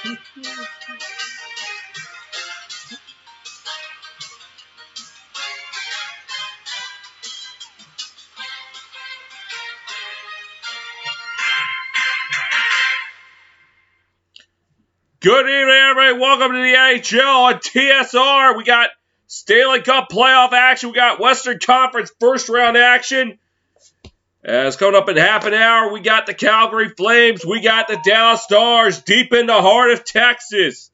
Good evening, everybody. Welcome to the NHL on TSR. We got Stanley Cup playoff action. We got Western Conference first round action. It's coming up in half an hour. We got the Calgary Flames. We got the Dallas Stars deep in the heart of Texas.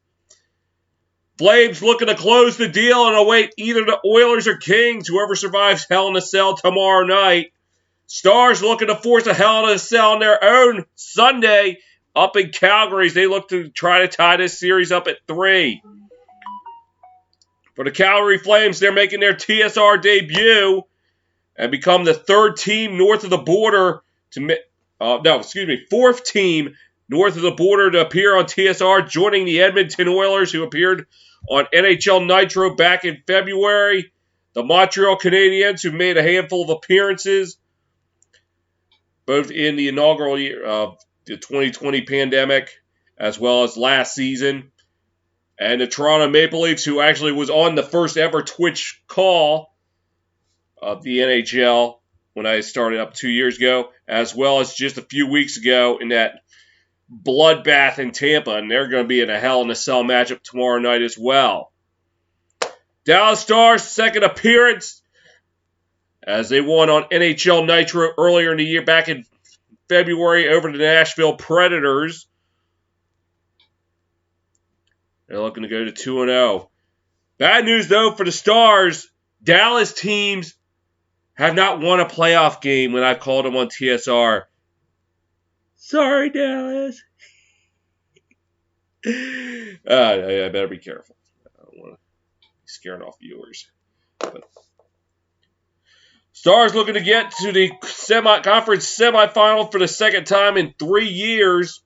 Flames looking to close the deal and await either the Oilers or Kings, whoever survives Hell in a Cell tomorrow night. Stars looking to force a Hell in a Cell on their own Sunday up in Calgary as they look to try to tie this series up at 3. For the Calgary Flames, they're making their TSR debut and become the third team north of the border fourth team north of the border to appear on TSR, joining the Edmonton Oilers, who appeared on NHL Nitro back in February, the Montreal Canadiens, who made a handful of appearances, both in the inaugural year of the 2020 pandemic, as well as last season, and the Toronto Maple Leafs, who actually was on the first ever Twitch call of the NHL when I started up 2 years ago, as well as just a few weeks ago in that bloodbath in Tampa, and they're going to be in a Hell in a Cell matchup tomorrow night as well. Dallas Stars, second appearance, as they won on NHL Nitro earlier in the year, back in February, over the Nashville Predators. They're looking to go to 2-0. Bad news, though, for the Stars. Dallas teams have not won a playoff game when I've called them on TSR. Sorry, Dallas. I better be careful. I don't want to be scaring off viewers. But Stars looking to get to the conference semifinal for the second time in 3 years.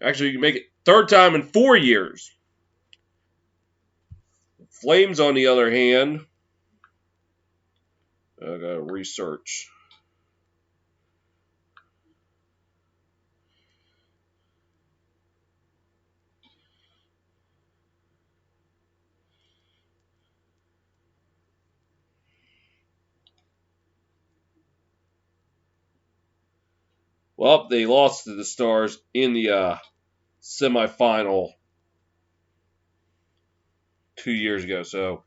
Actually, you can make it third time in 4 years. Flames, on the other hand, I gotta research. Well, they lost to the Stars in the semifinal 2 years ago, so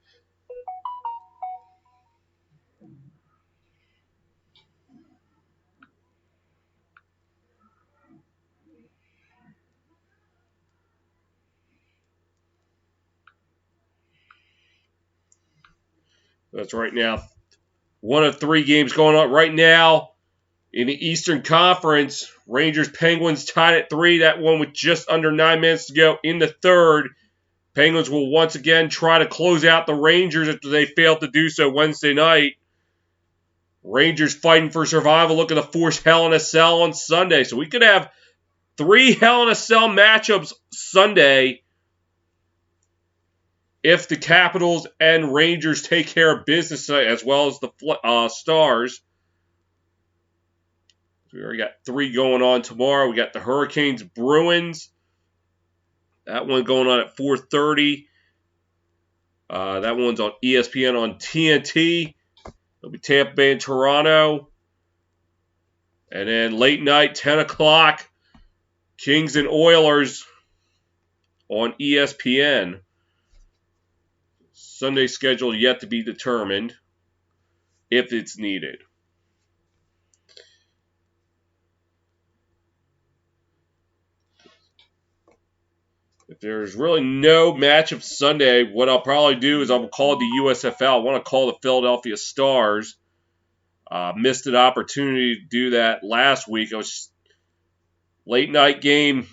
that's right now. 1 of 3 games going on right now in the Eastern Conference. Rangers Penguins tied at 3. That one with just under 9 minutes to go in the third. Penguins will once again try to close out the Rangers after they failed to do so Wednesday night. Rangers fighting for survival, looking to force Hell in a Cell on Sunday. So we could have 3 Hell in a Cell matchups Sunday if the Capitals and Rangers take care of business, as well as the Stars. We already got 3 going on tomorrow. We got the Hurricanes Bruins. That one going on at 4:30. That one's on ESPN on TNT. It'll be Tampa Bay and Toronto. And then late night, 10 o'clock, Kings and Oilers on ESPN. Sunday schedule yet to be determined if it's needed. If there's really no matchup Sunday, what I'll probably do is I'll call the USFL. I want to call the Philadelphia Stars. Missed an opportunity to do that last week. I was late night game.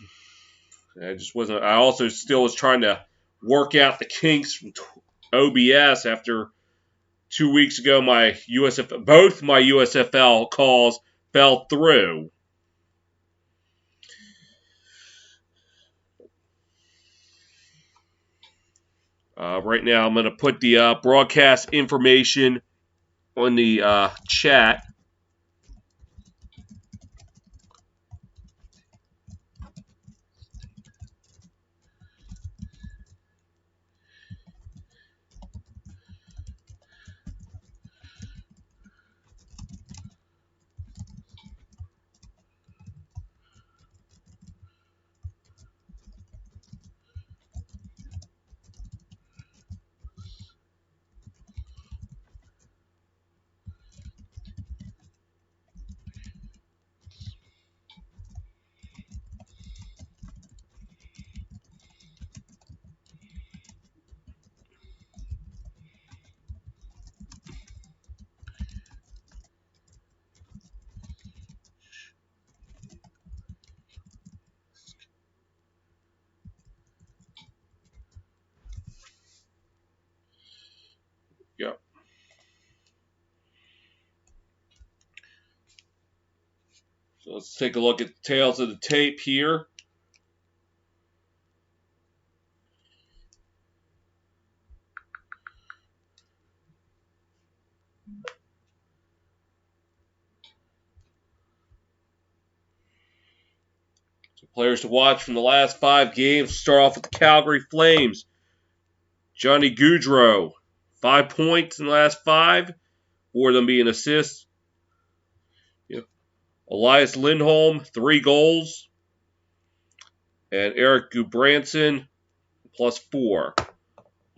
I just wasn't. I also still was trying to work out the kinks from OBS after 2 weeks ago. Both my USFL calls fell through. Right now, I'm going to put the broadcast information on the chat. So let's take a look at the tails of the tape here. So players to watch from the last 5 games. Start off with the Calgary Flames. Johnny Gaudreau, 5 points in the last 5, 4 of them being assists. Elias Lindholm, 3 goals. And Eric Gudbranson, +4.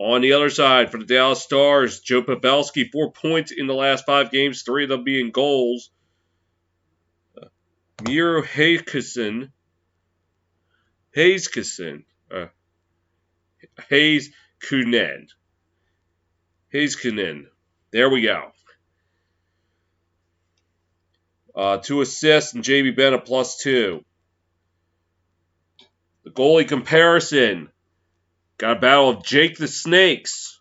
On the other side, for the Dallas Stars, Joe Pavelski, 4 points in the last 5 games, 3 of them being goals. Miro Heiskanen, there we go. 2 assists, and JB Bennett, +2. The goalie comparison. Got a battle of Jake the Snakes.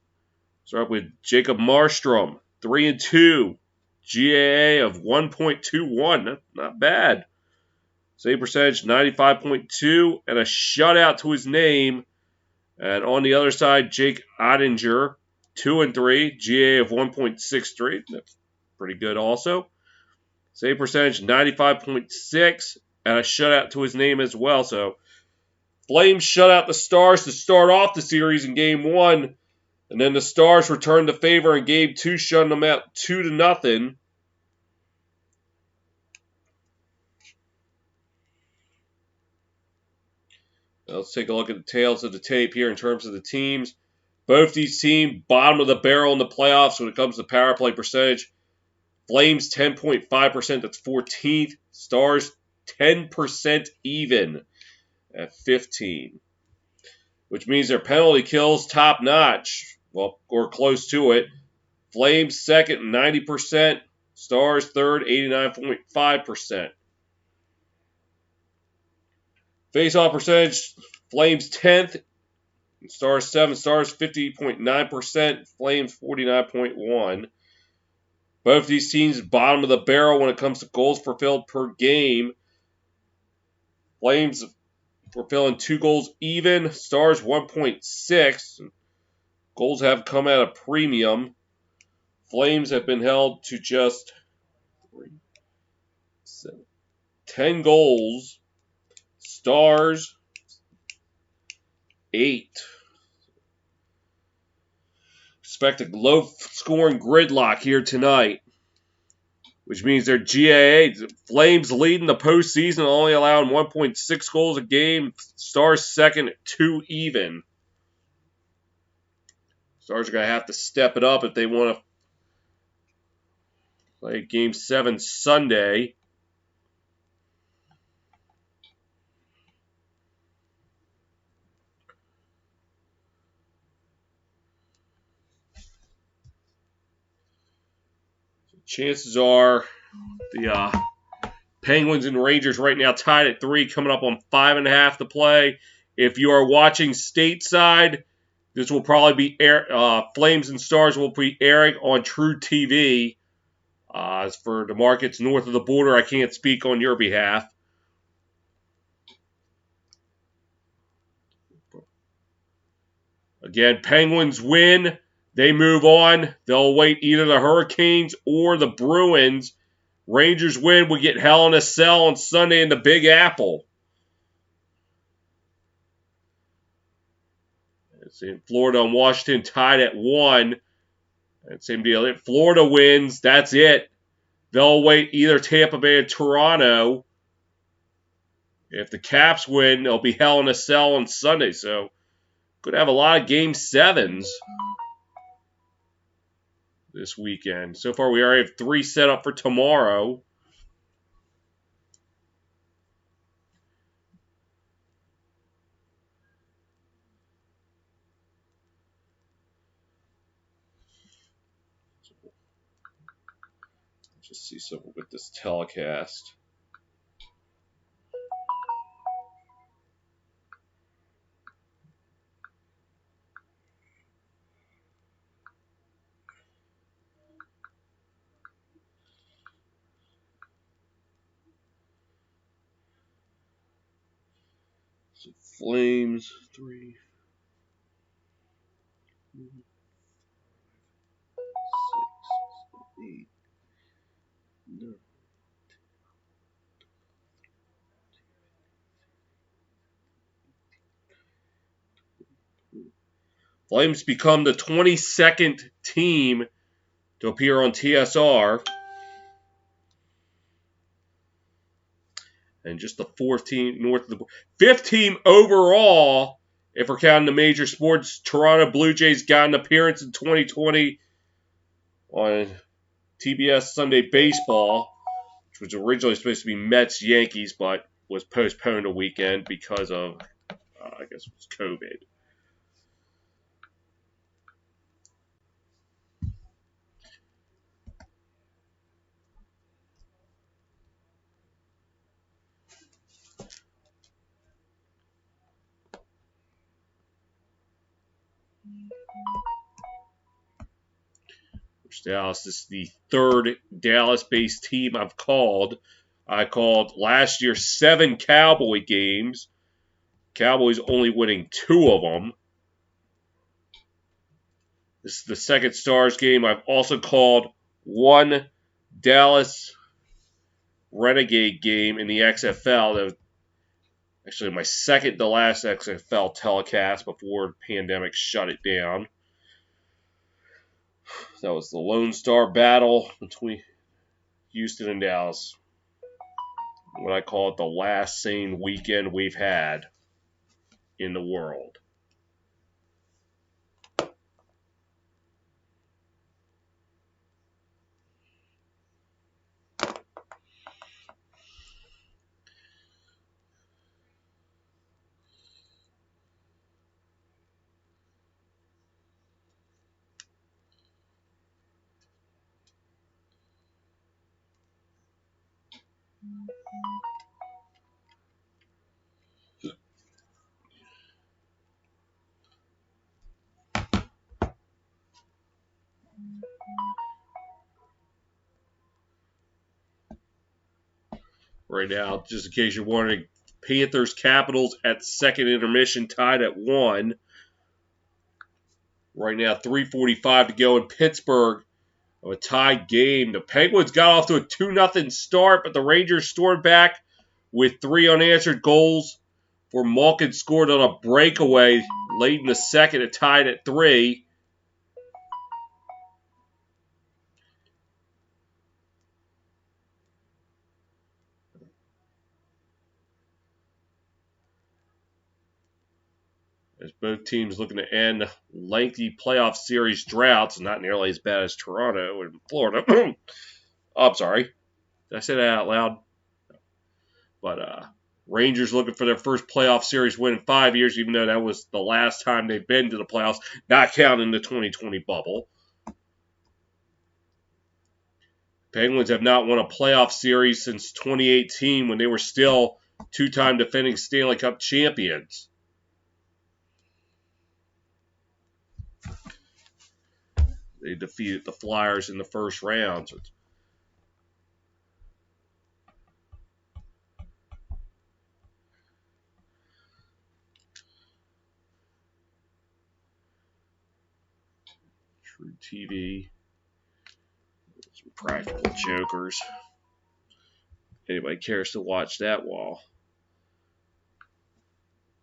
Start with Jacob Markstrom, 3-2. GAA of 1.21. Not bad. Save percentage, 95.2. And a shutout to his name. And on the other side, Jake Ottinger, 2-3. GAA of 1.63. That's pretty good also. Save percentage, 95.6. And a shutout to his name as well. So, Flames shut out the Stars to start off the series in Game 1. And then the Stars returned the favor in Game 2, shutting them out 2-0. Let's take a look at the tails of the tape here in terms of the teams. Both these teams, bottom of the barrel in the playoffs when it comes to power play percentage. Flames, 10.5%, that's 14th. Stars, 10% even at 15. Which means their penalty kills top notch, well, or close to it. Flames second, 90%. Stars third, 89.5%. Face-off percentage, Flames 10th. Stars 7, Stars 50.9%. Flames 49.1%. Both these teams bottom of the barrel when it comes to goals per filled per game. Flames were filling 2 goals even. Stars 1.6. Goals have come at a premium. Flames have been held to just 10 goals. Stars 8. Expect a low-scoring gridlock here tonight, which means their GAA, Flames leading the postseason, only allowing 1.6 goals a game. Stars second at 2 even. Stars are going to have to step it up if they want to play Game 7 Sunday. Chances are the Penguins and Rangers right now tied at 3, coming up on 5.5 to play. If you are watching stateside, this will probably be Flames and Stars will be airing on True TV. As for the markets north of the border, I can't speak on your behalf. Again, Penguins win. They move on. They'll await either the Hurricanes or the Bruins. Rangers win. We get Hell in a Cell on Sunday in the Big Apple. In Florida and Washington tied at 1. And same deal. If Florida wins, that's it. They'll await either Tampa Bay or Toronto. If the Caps win, it'll be Hell in a Cell on Sunday. So, could have a lot of Game 7s this weekend. So far, we already have 3 set up for tomorrow. Just see something with this telecast. So Flames 3, 4, 6, 8, 9. Flames become the 22nd team to appear on TSR. And just the 4th team north of the 5th team overall, if we're counting the major sports. Toronto Blue Jays got an appearance in 2020 on TBS Sunday Baseball, which was originally supposed to be Mets-Yankees, but was postponed a weekend because of, I guess it was COVID. Dallas is the 3rd Dallas-based team I've called. I called last year 7 Cowboy games. Cowboys only winning 2 of them. This is the 2nd Stars game. I've also called 1 Dallas Renegade game in the XFL. That was actually my second to last XFL telecast before the pandemic shut it down. That was the Lone Star battle between Houston and Dallas. What I call it the last sane weekend we've had in the world. Right now, just in case you're wondering, Panthers Capitals at second intermission tied at 1. Right now, 3:45 to go in Pittsburgh. A tied game. The Penguins got off to a 2-0 start, but the Rangers stormed back with 3 unanswered goals. For Malkin scored on a breakaway late in the second. It tied at 3. As both teams looking to end lengthy playoff series droughts, not nearly as bad as Toronto and Florida. Oh, I'm sorry. Did I say that out loud? But Rangers looking for their first playoff series win in 5 years, even though that was the last time they've been to the playoffs, not counting the 2020 bubble. Penguins have not won a playoff series since 2018 when they were still 2-time defending Stanley Cup champions. They defeated the Flyers in the first round. So True TV. Some practical jokers. Anybody cares to watch that wall.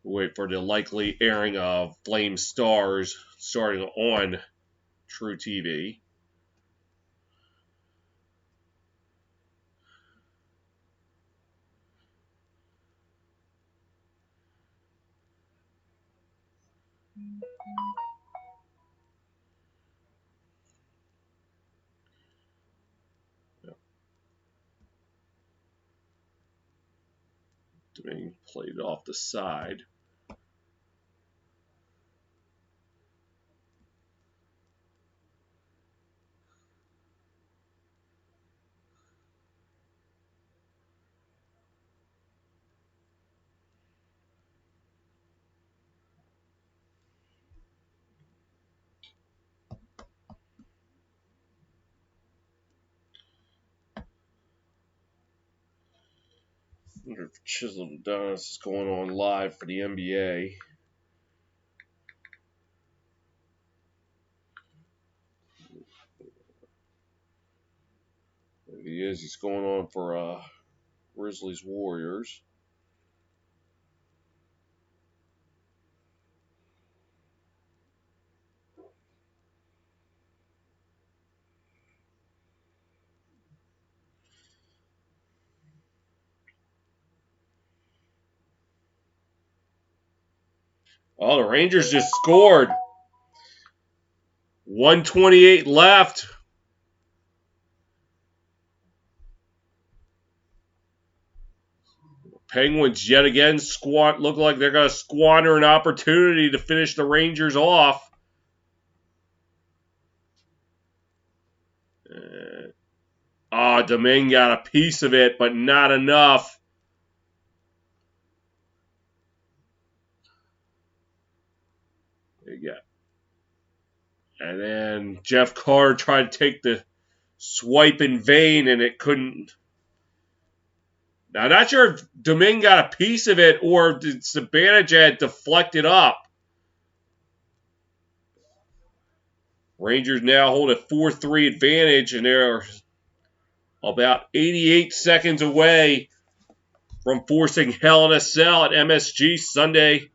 Wait for the likely airing of Flame Stars starting on True TV. Being played off the side. wonder if Chisholm Donis is going on live for the NBA. If he is, he's going on for Grizzlies Warriors. Oh, the Rangers just scored. 1:28 left. Penguins yet again look like they're going to squander an opportunity to finish the Rangers off. Domingue got a piece of it, but not enough. Yeah. And then Jeff Carr tried to take the swipe in vain, and it couldn't. Now, not sure if Domingue got a piece of it or did Zibanejad deflect it up. Rangers now hold a 4-3 advantage, and they're about 88 seconds away from forcing Hell in a Cell at MSG Sunday.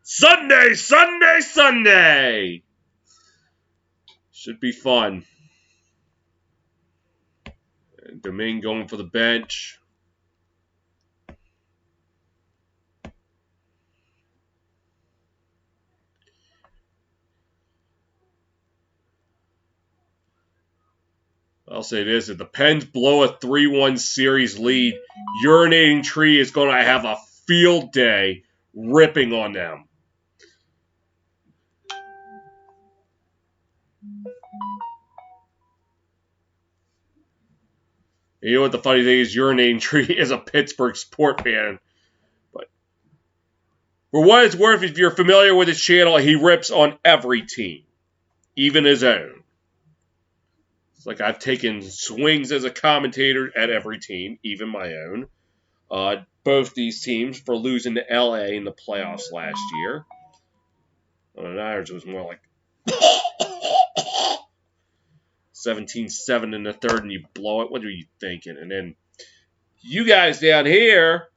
Sunday! Should be fun. And Domingue going for the bench. I'll say this, if the Pens blow a 3-1 series lead, Urinating Tree is going to have a field day ripping on them. You know what the funny thing is? Urinating Tree is a Pittsburgh sport fan. But for what it's worth, if you're familiar with his channel, he rips on every team, even his own. It's like I've taken swings as a commentator at every team, even my own. Both these teams for losing to LA in the playoffs last year. The Niners was more like 17-7 in the third, and you blow it. What are you thinking? And then you guys down here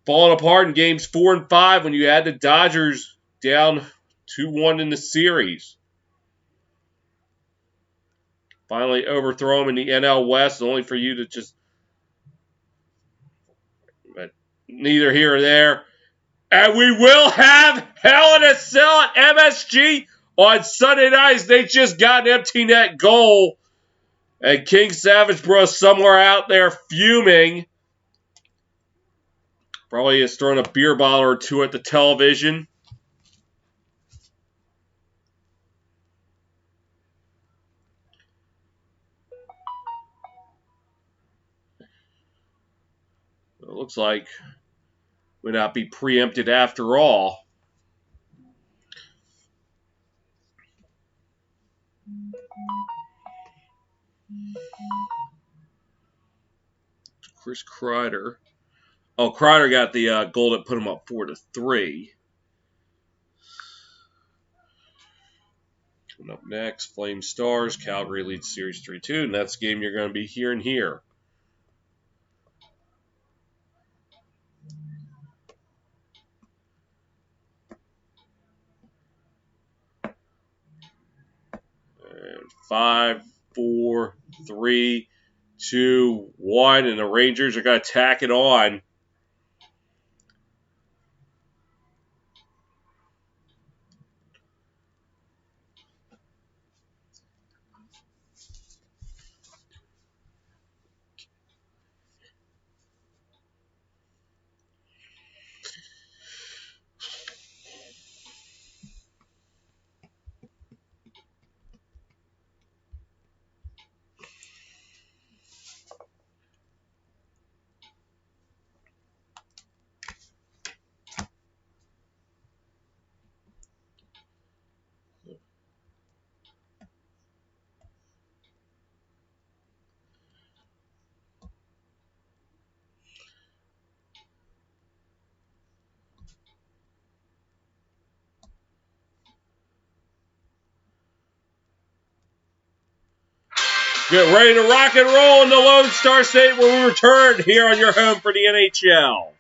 falling apart in games 4 and 5 when you had the Dodgers down 2-1 in the series. Finally overthrow them in the NL West, only for you to just. But neither here or there. And we will have Hell in a Cell at MSG on Sunday nights. They just got an empty net goal. And King Savage Bros somewhere out there fuming. Probably is throwing a beer bottle or two at the television. It looks like would not be preempted after all. Chris Kreider. Oh, Kreider got the goal that put him up 4-3. Coming up next, Flame Stars. Calgary leads Series 3-2, and that's the game you're going to be hearing here. And 5, 4, 3, 2, 1, and the Rangers are going to tack it on. Get ready to rock and roll in the Lone Star State when we return here on your home for the NHL.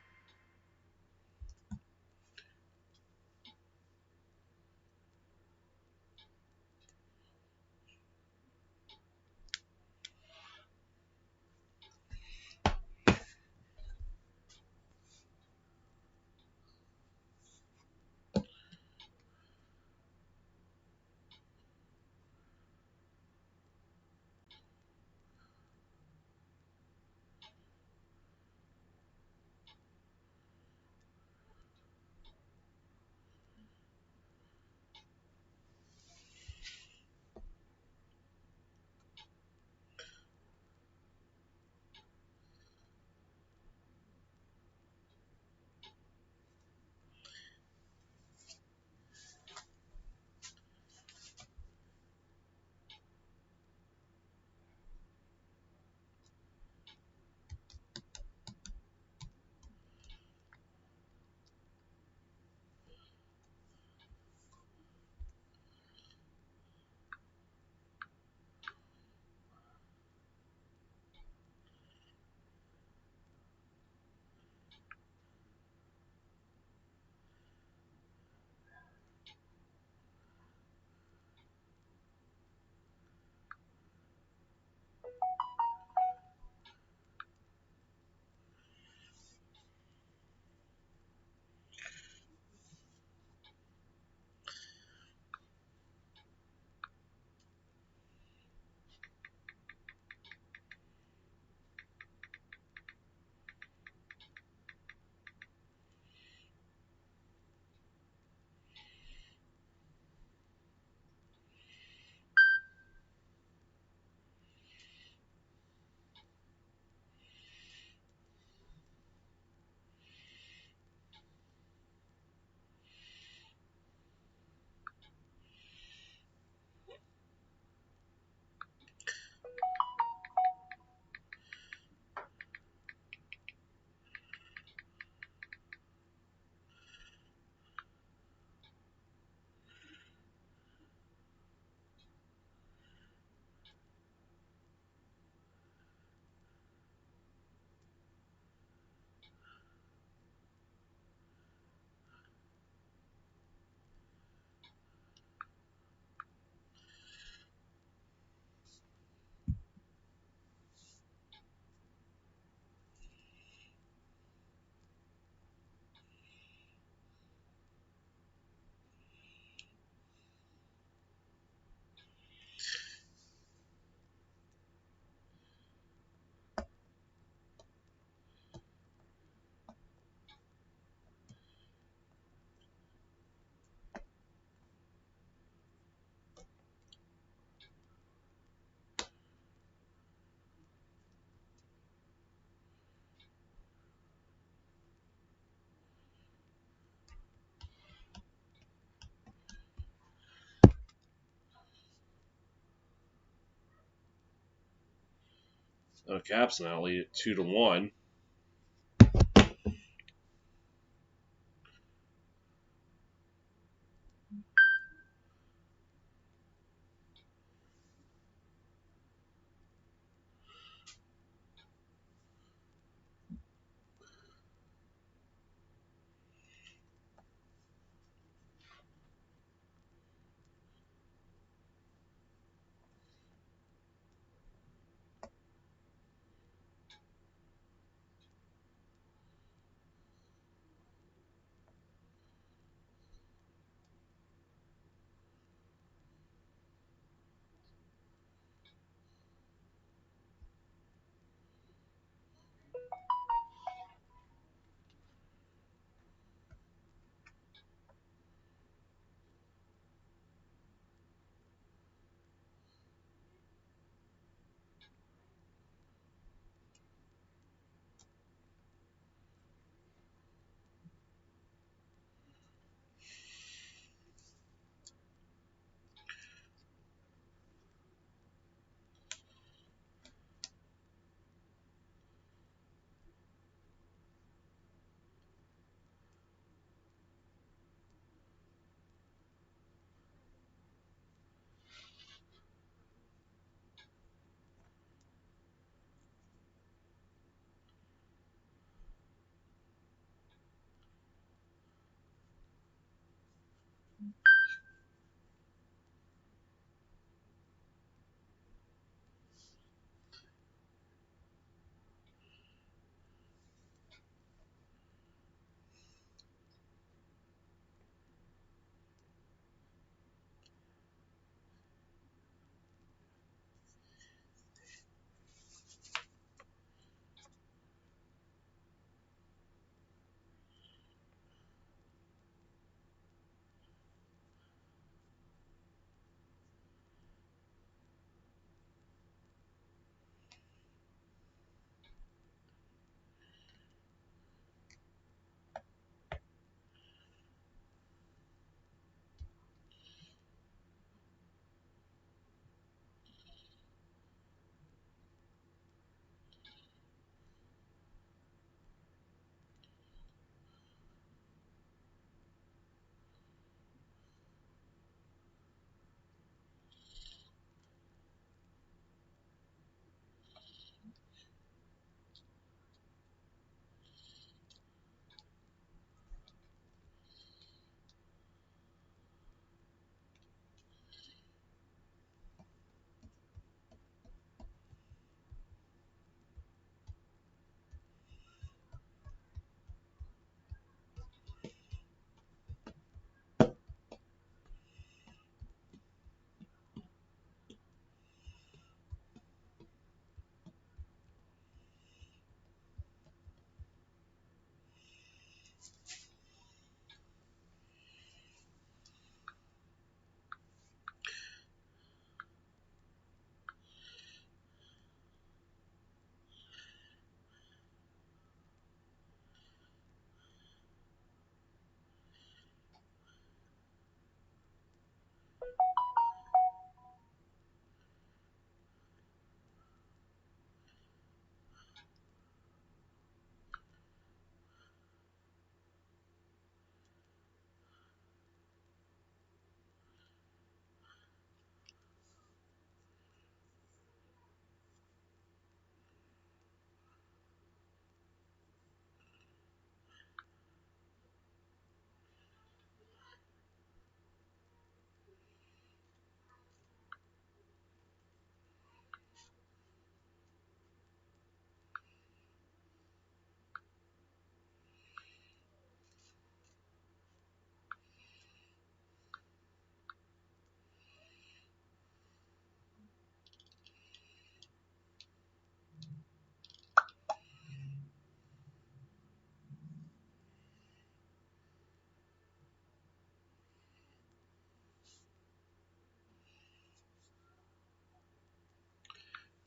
Caps now lead at 2-1.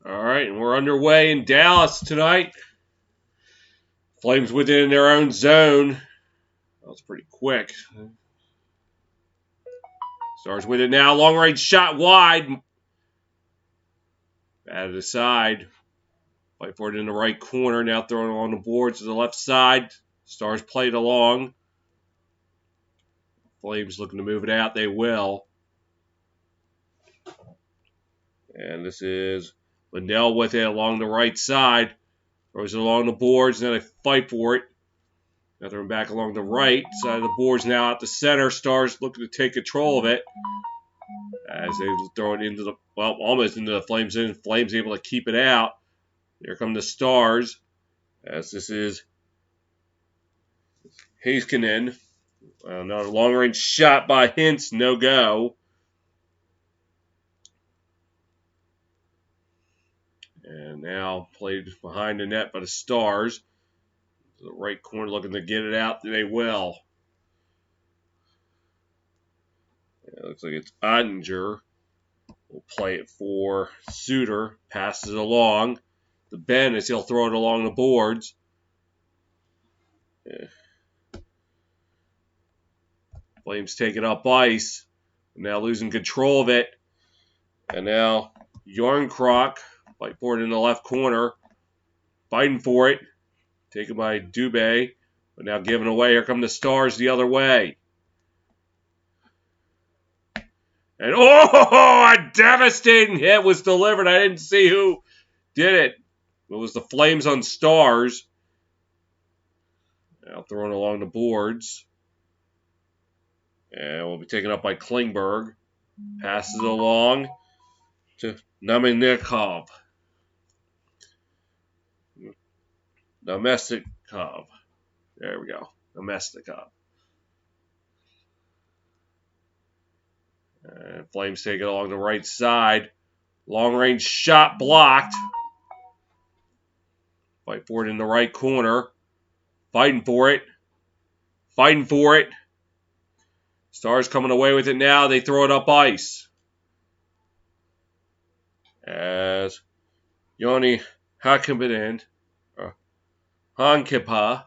All right, and we're underway in Dallas tonight. Flames within their own zone. That was pretty quick. Stars with it now. Long range shot wide. Out of the side. Fight for it in the right corner. Now throwing it on the boards to the left side. Stars played along. Flames looking to move it out. They will. And this is Lindell with it along the right side. Throws it along the boards. Now they fight for it. Now they're back along the right side of the boards. Now out the center. Stars looking to take control of it. As they throw it into the, well, almost into the Flames. And Flames able to keep it out. Here come the Stars. As this is Heiskanen. Another long-range shot by Hintz. No go. And now played behind the net by the Stars. To the right corner looking to get it out. They will. It looks like it's Ottinger. We'll play it for Suter. Passes it along. The Ben as he'll throw it along the boards. Yeah. Flames take it up ice. Now losing control of it. And now Yarncroc fight for it in the left corner. Fighting for it. Taken by Dubé. But now giving away. Here come the Stars the other way. And oh, a devastating hit was delivered. I didn't see who did it. It was the Flames on Stars. Now thrown along the boards. And will be taken up by Klingberg. Passes it along to Namestnikov. Namestnikov. There we go. Namestnikov. And Flames take it along the right side. Long range shot blocked. Fight for it in the right corner. Fighting for it. Fighting for it. Stars coming away with it now. They throw it up ice. As Joni Hakkinen, Hankipa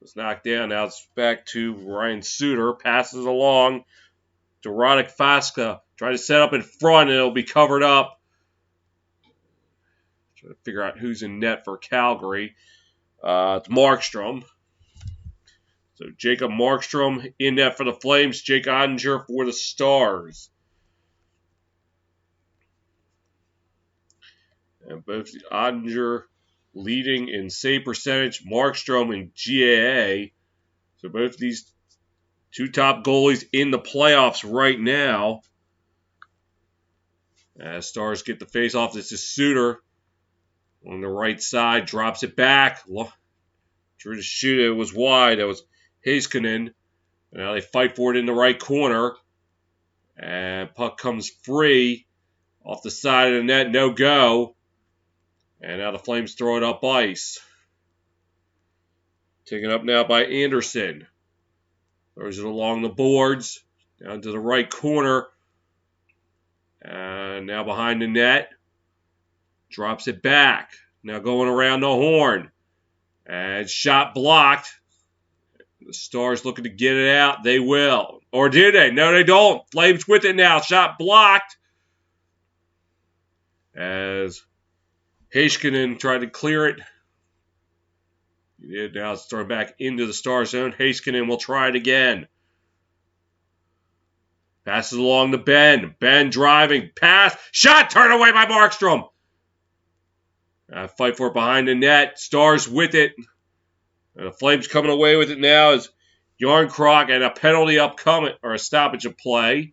was knocked down. Now it's back to Ryan Suter. Passes along to Radek Faska. Trying to set up in front and it'll be covered up. Trying to figure out who's in net for Calgary. It's Markstrom. So Jacob Markstrom in net for the Flames. Jake Ottinger for the Stars. And both Ottinger leading in save percentage. Markstrom in GAA. So both these two top goalies in the playoffs right now. As Stars get the face-off, this is Suter on the right side. Drops it back. Drew to shoot it. It was wide. That was Heiskanen. Now they fight for it in the right corner. And puck comes free off the side of the net. No go. And now the Flames throw it up ice. Taken up now by Anderson. Throws it along the boards. Down to the right corner. And now behind the net. Drops it back. Now going around the horn. And shot blocked. The Stars looking to get it out. They will. Or did they? No, they don't. Flames with it now. Shot blocked. As Heiskanen tried to clear it. He did. Now it's thrown back into the Star zone. Heiskanen will try it again. Passes along to Ben. Ben driving. Pass. Shot turned away by Markstrom. Fight for it behind the net. Stars with it. And the Flames coming away with it now is Yarncroc and a penalty upcoming, or a stoppage of play.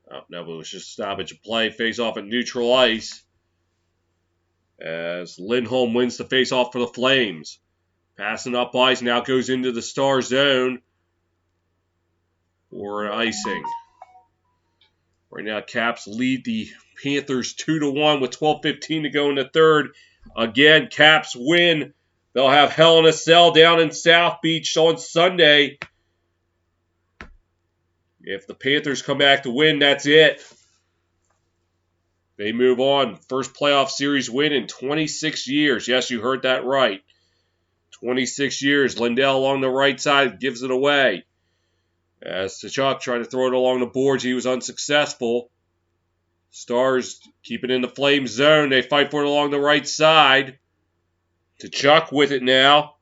Oh, no, but it was just a stoppage of play. Face off at neutral ice. As Lindholm wins the face off for the Flames. Passing up ice. Now goes into the Star zone. or an icing. Right now, Caps lead the Panthers 2-1 with 12:15 to go in the third. Again, Caps win. They'll have Hell in a Cell down in South Beach on Sunday. If the Panthers come back to win, that's it. They move on. First playoff series win in 26 years. Yes, you heard that right. 26 years. Lindell along the right side gives it away. As Tkachuk tried to throw it along the boards, he was unsuccessful. Stars keep it in the Flames zone. They fight for it along the right side. Tkachuk with it now.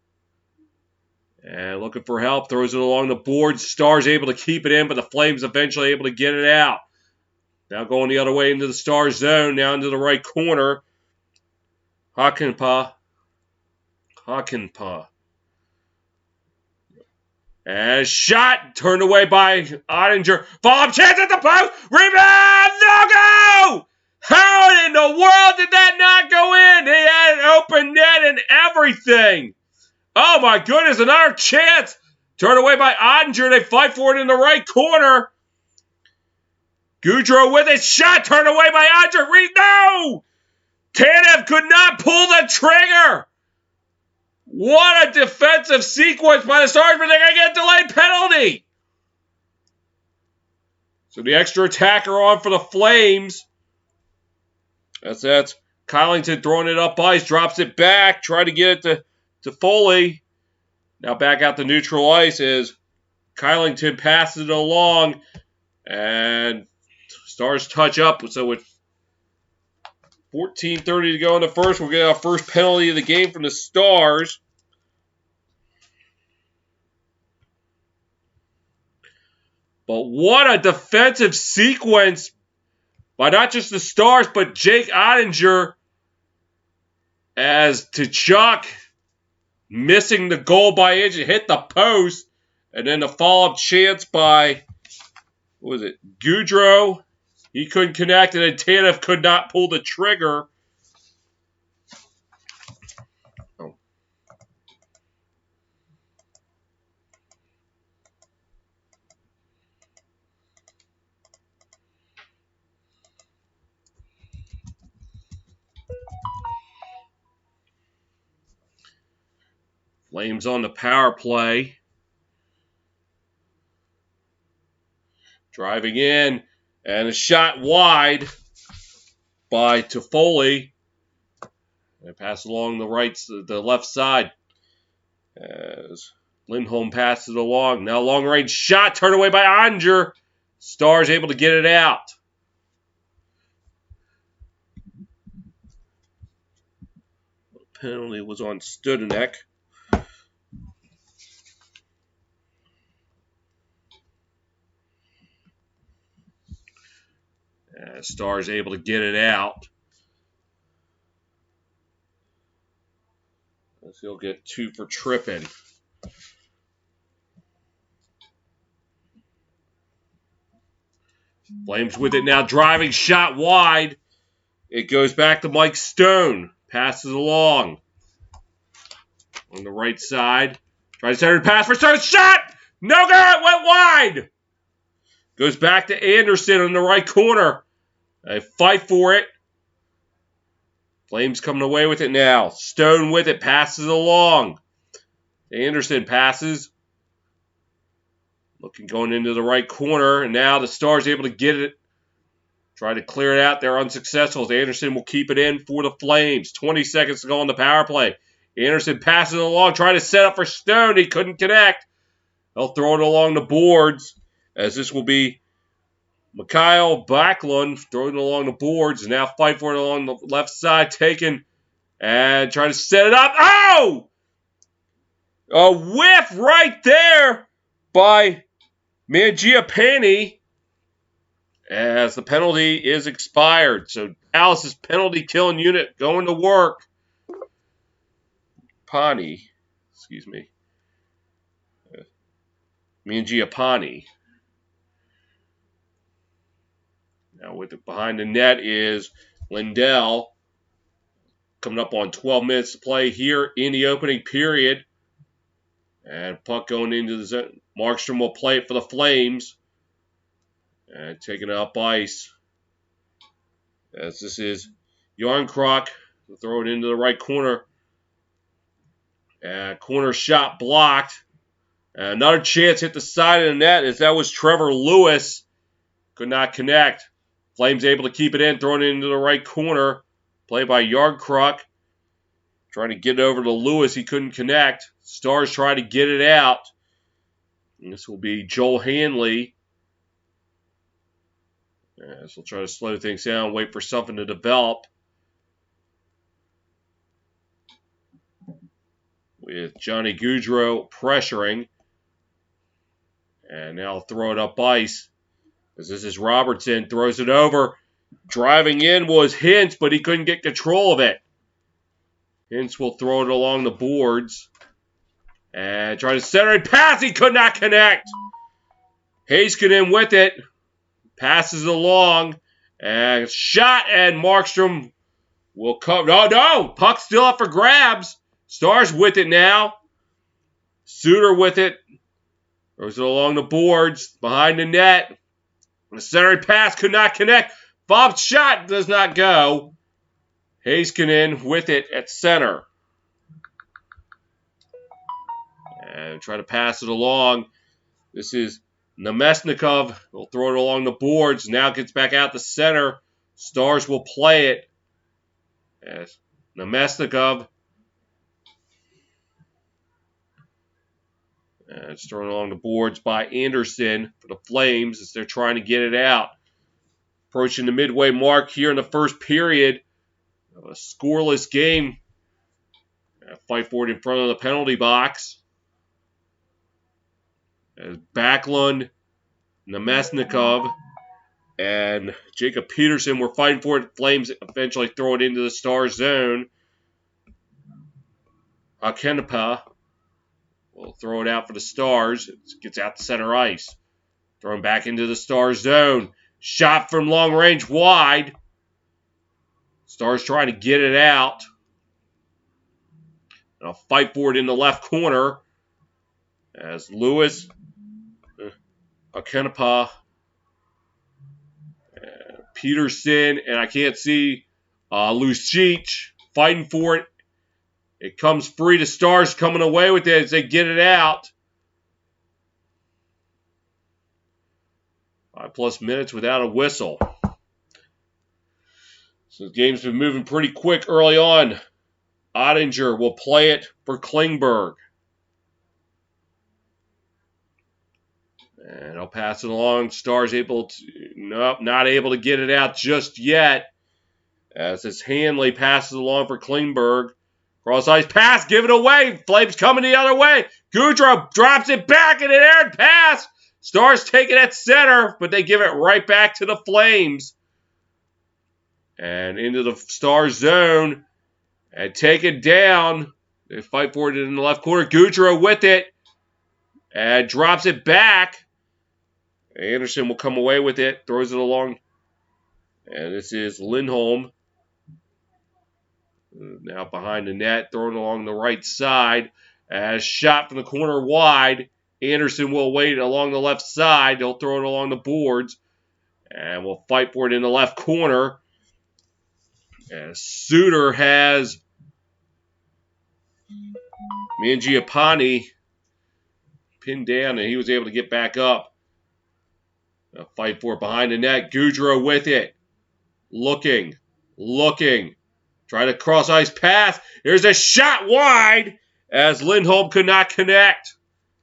And looking for help. Throws it along the boards. Stars able to keep it in, but the Flames eventually able to get it out. Now going the other way into the Stars zone. Now into the right corner. Hakanpää. And shot. Turned away by Ottinger. Follow-up chance at the post. Rebound. No go! How in the world did that not go in? He had an open net and everything. Oh my goodness, another chance. Turned away by Ottinger. They fight for it in the right corner. Gaudreau with it. Shot turned away by Ottinger. No! Tanev could not pull the trigger. What a defensive sequence by the Stars, but they're going to get a delayed penalty. So the extra attacker on for the Flames. That's Kylington throwing it up ice, drops it back, trying to get it to Foley. Now back out to neutral ice as Kylington passes it along. And Stars touch up. So with 14:30 to go in the first, we'll get our first penalty of the game from the Stars. But what a defensive sequence by not just the Stars, but Jake Ottinger as Tkachuk missing the goal by inch. It hit the post. And then the follow-up chance by, what was it, Gaudreau. He couldn't connect, and then Tanev could not pull the trigger. Oh. Flames on the power play. Driving in. And a shot wide by Toffoli. And pass along the left side. As Lindholm passes it along. Now long range shot turned away by Ottinger. Stars able to get it out. The penalty was on Studenek. Stars able to get it out. He'll get 2 for tripping. Flames with it now. Driving shot wide. It goes back to Mike Stone. Passes along. On the right side. Tries to center pass for Stone. Shot! No go! It went wide! Goes back to Anderson in the right corner. They fight for it. Flames coming away with it now. Stone with it. Passes along. Anderson passes. Looking going into the right corner. And now the Stars able to get it. Try to clear it out. They're unsuccessful. Anderson will keep it in for the Flames. 20 seconds to go on the power play. Anderson passes along. Trying to set up for Stone. He couldn't connect. They'll throw it along the boards. As this will be Mikhail Backlund throwing it along the boards. And now fight for it along the left side. Taken and trying to set it up. Oh! A whiff right there by Mangiapane as the penalty is expired. So Dallas's penalty killing unit going to work. Mangiapane. Now with it behind the net is Lindell. Coming up on 12 minutes to play here in the opening period. And puck going into the zone. Markstrom will play it for the Flames. And taking it up ice. As this is Yarncroc. Throw it into the right corner. Corner shot blocked. Another chance hit the side of the net as that was Trevor Lewis. Could not connect. Flames able to keep it in, throwing it into the right corner. Play by Yarncroc. Trying to get it over to Lewis. He couldn't connect. Stars try to get it out. And this will be Joel Hanley. So we'll try to slow things down, wait for something to develop. With Johnny Gaudreau pressuring. And now throw it up ice. As this is Robertson, throws it over. Driving in was Hintz, but he couldn't get control of it. Hintz will throw it along the boards. And try to center and pass. He could not connect. Heiskanen with it. Passes it along. And shot, and Markstrom will come. Oh, no! Puck still up for grabs. Stars with it now. Suter with it. Throws it along the boards. Behind the net. The center pass could not connect. Bob's shot does not go. Heiskanen with it at center. And try to pass it along. This is Nemesnikov. Will throw it along the boards. Now gets back out the center. Stars will play it. As Nemesnikov. And it's thrown along the boards by Anderson for the Flames as they're trying to get it out. Approaching the midway mark here in the first period. A scoreless game. Fight for it in front of the penalty box. As Backlund, Nemesnikov, and Jacob Peterson were fighting for it. Flames eventually throw it into the Star zone. Hakenepa will throw it out for the Stars. It gets out to center ice. Thrown back into the Star zone. Shot from long range wide. Stars trying to get it out. And I'll fight for it in the left corner. As Lewis, Hakenepa, Peterson, and I can't see Lucic fighting for it. It comes free to Stars coming away with it as they get it out. 5+ minutes without a whistle. So the game's been moving pretty quick early on. Ottinger will play it for Klingberg. And I'll pass it along. Stars able to, nope, not able to get it out just yet. As this Hanley passes along for Klingberg. Cross ice pass, give it away. Flames coming the other way. Gaudreau drops it back in an aired pass. Stars take it at center, but they give it right back to the Flames. And into the Star zone. And take it down. They fight for it in the left corner. Gaudreau with it. And drops it back. Anderson will come away with it. Throws it along. And this is Lindholm. Now behind the net. Throwing along the right side. As shot from the corner wide. Anderson will wait along the left side. They'll throw it along the boards. And we'll fight for it in the left corner. As Suter has Mangiapane pinned down, and he was able to get back up. A fight for it behind the net. Gaudreau with it. Looking. Try to cross ice pass. There's a shot wide as Lindholm could not connect.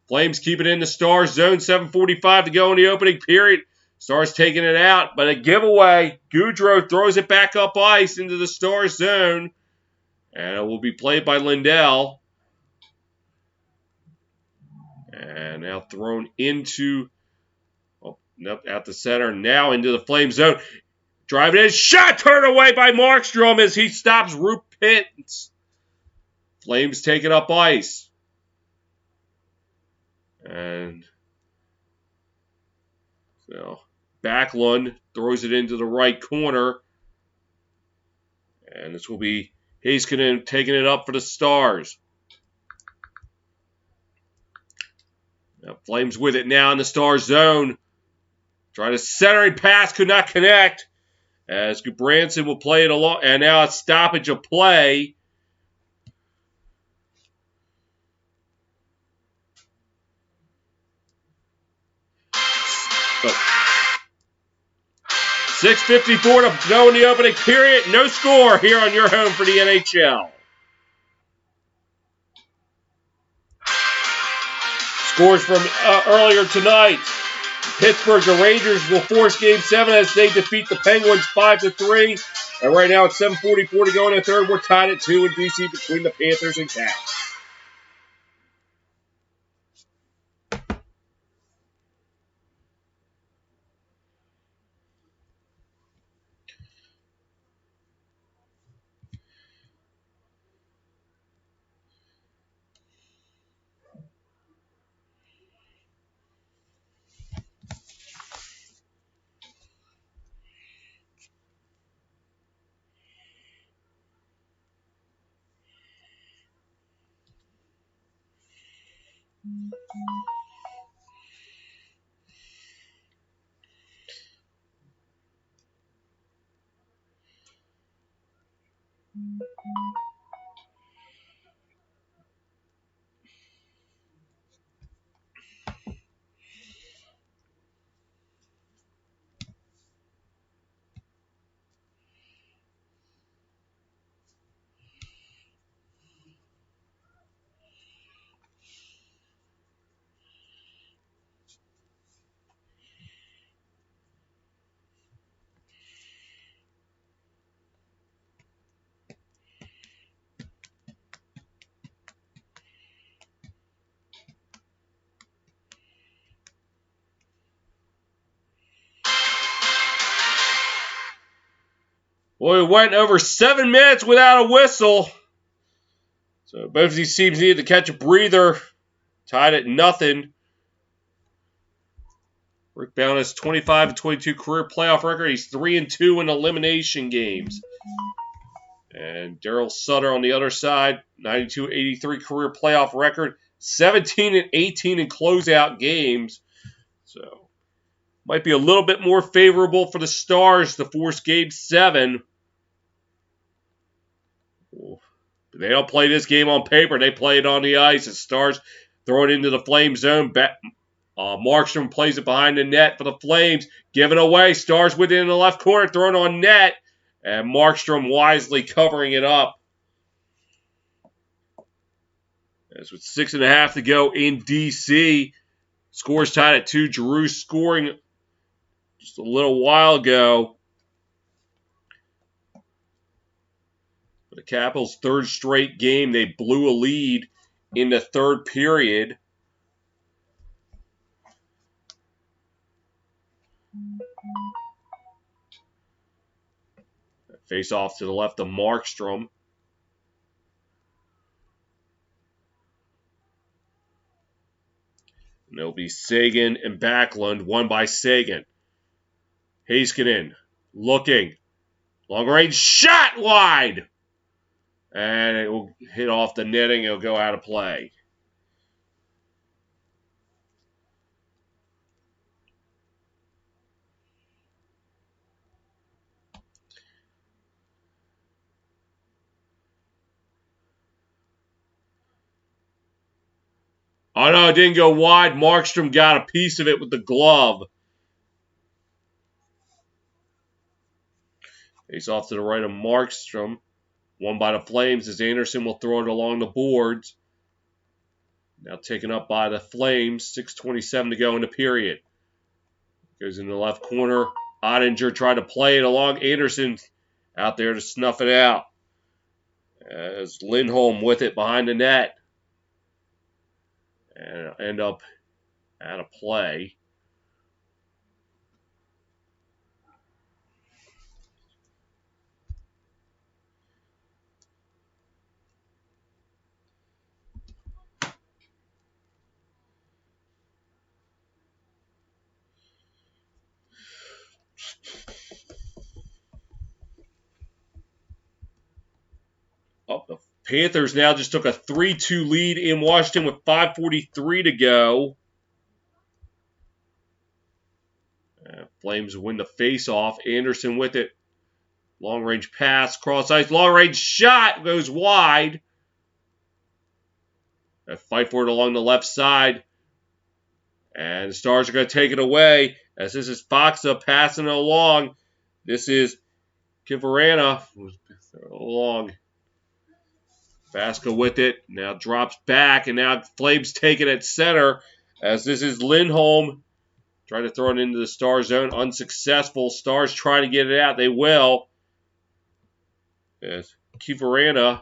Flames keep it in the Stars zone. 7:45 to go in the opening period. Stars taking it out, but a giveaway. Gaudreau throws it back up ice into the Stars zone. And it will be played by Lindell. And now thrown into, out the center. Now into the Flame zone. Driving in. Shot turned away by Markstrom as he stops Roop Pitts. Flames take it up ice. And so Backlund throws it into the right corner. And this will be Heiskanen taking it up for the Stars. Now Flames with it now in the Star zone. Trying to centering pass, could not connect. As Gudbranson will play it along, and now a stoppage of play. But 6:54 to go in the opening period. No score here on your home for the NHL. Scores from earlier tonight. Pittsburgh, the Rangers will force Game 7 as they defeat the Penguins 5-3. And right now it's 7:44 to go in the third. We're tied at 2 in D.C. between the Panthers and Caps. Well, we went over 7 minutes without a whistle. So both of these teams needed to catch a breather. Tied at nothing. Rick Bound has 25-22 career playoff record. He's 3-2 in elimination games. And Daryl Sutter on the other side, 92-83 career playoff record, 17-18 in closeout games. So might be a little bit more favorable for the Stars to force Game 7. They don't play this game on paper. They play it on the ice. The Stars throw it into the Flame zone. Markstrom plays it behind the net for the Flames. Giving away. Stars within the left corner. Thrown on net. And Markstrom wisely covering it up. As with 6.5 to go in D.C. Scores tied at 2. Giroux scoring just a little while ago. For the Capitals' third straight game, they blew a lead in the third period. Face off to the left of Markstrom. And it'll be Sagan and Backlund, won by Sagan. Heiskanen looking. Long range shot wide. And it will hit off the netting. It'll go out of play. Oh, no, it didn't go wide. Markstrom got a piece of it with the glove. Face off to the right of Markstrom. Won by the Flames as Anderson will throw it along the boards. Now taken up by the Flames. 6:27 to go in the period. Goes in the left corner. Ottinger tried to play it along. Anderson out there to snuff it out. As Lindholm with it behind the net. And it'll end up out of play. Oh, the Panthers now just took a 3-2 lead in Washington with 5:43 to go. Flames win the face-off. Anderson with it. Long-range pass, cross ice, long-range shot goes wide. A fight for it along the left side. And the Stars are going to take it away as this is Foxa passing it along. This is Kivarana along. Vasca with it. Now drops back, and now Flames take it at center as this is Lindholm trying to throw it into the Star zone. Unsuccessful. Stars trying to get it out. They will. As Kivarana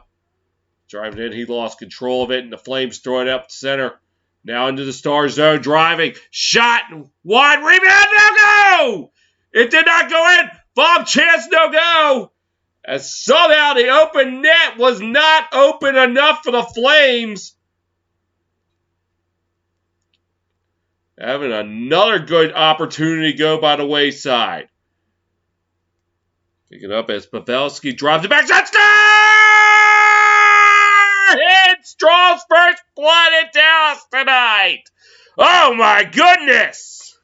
driving in, he lost control of it, and the Flames throw it up center. Now into the Star zone, driving, shot, wide, rebound, no go! It did not go in. Bob chance, no go. As somehow the open net was not open enough for the Flames. Having another good opportunity go by the wayside. Pick it up as Pavelski drops it back. Touchdown! It's Straw's first blood in Dallas tonight. Oh my goodness!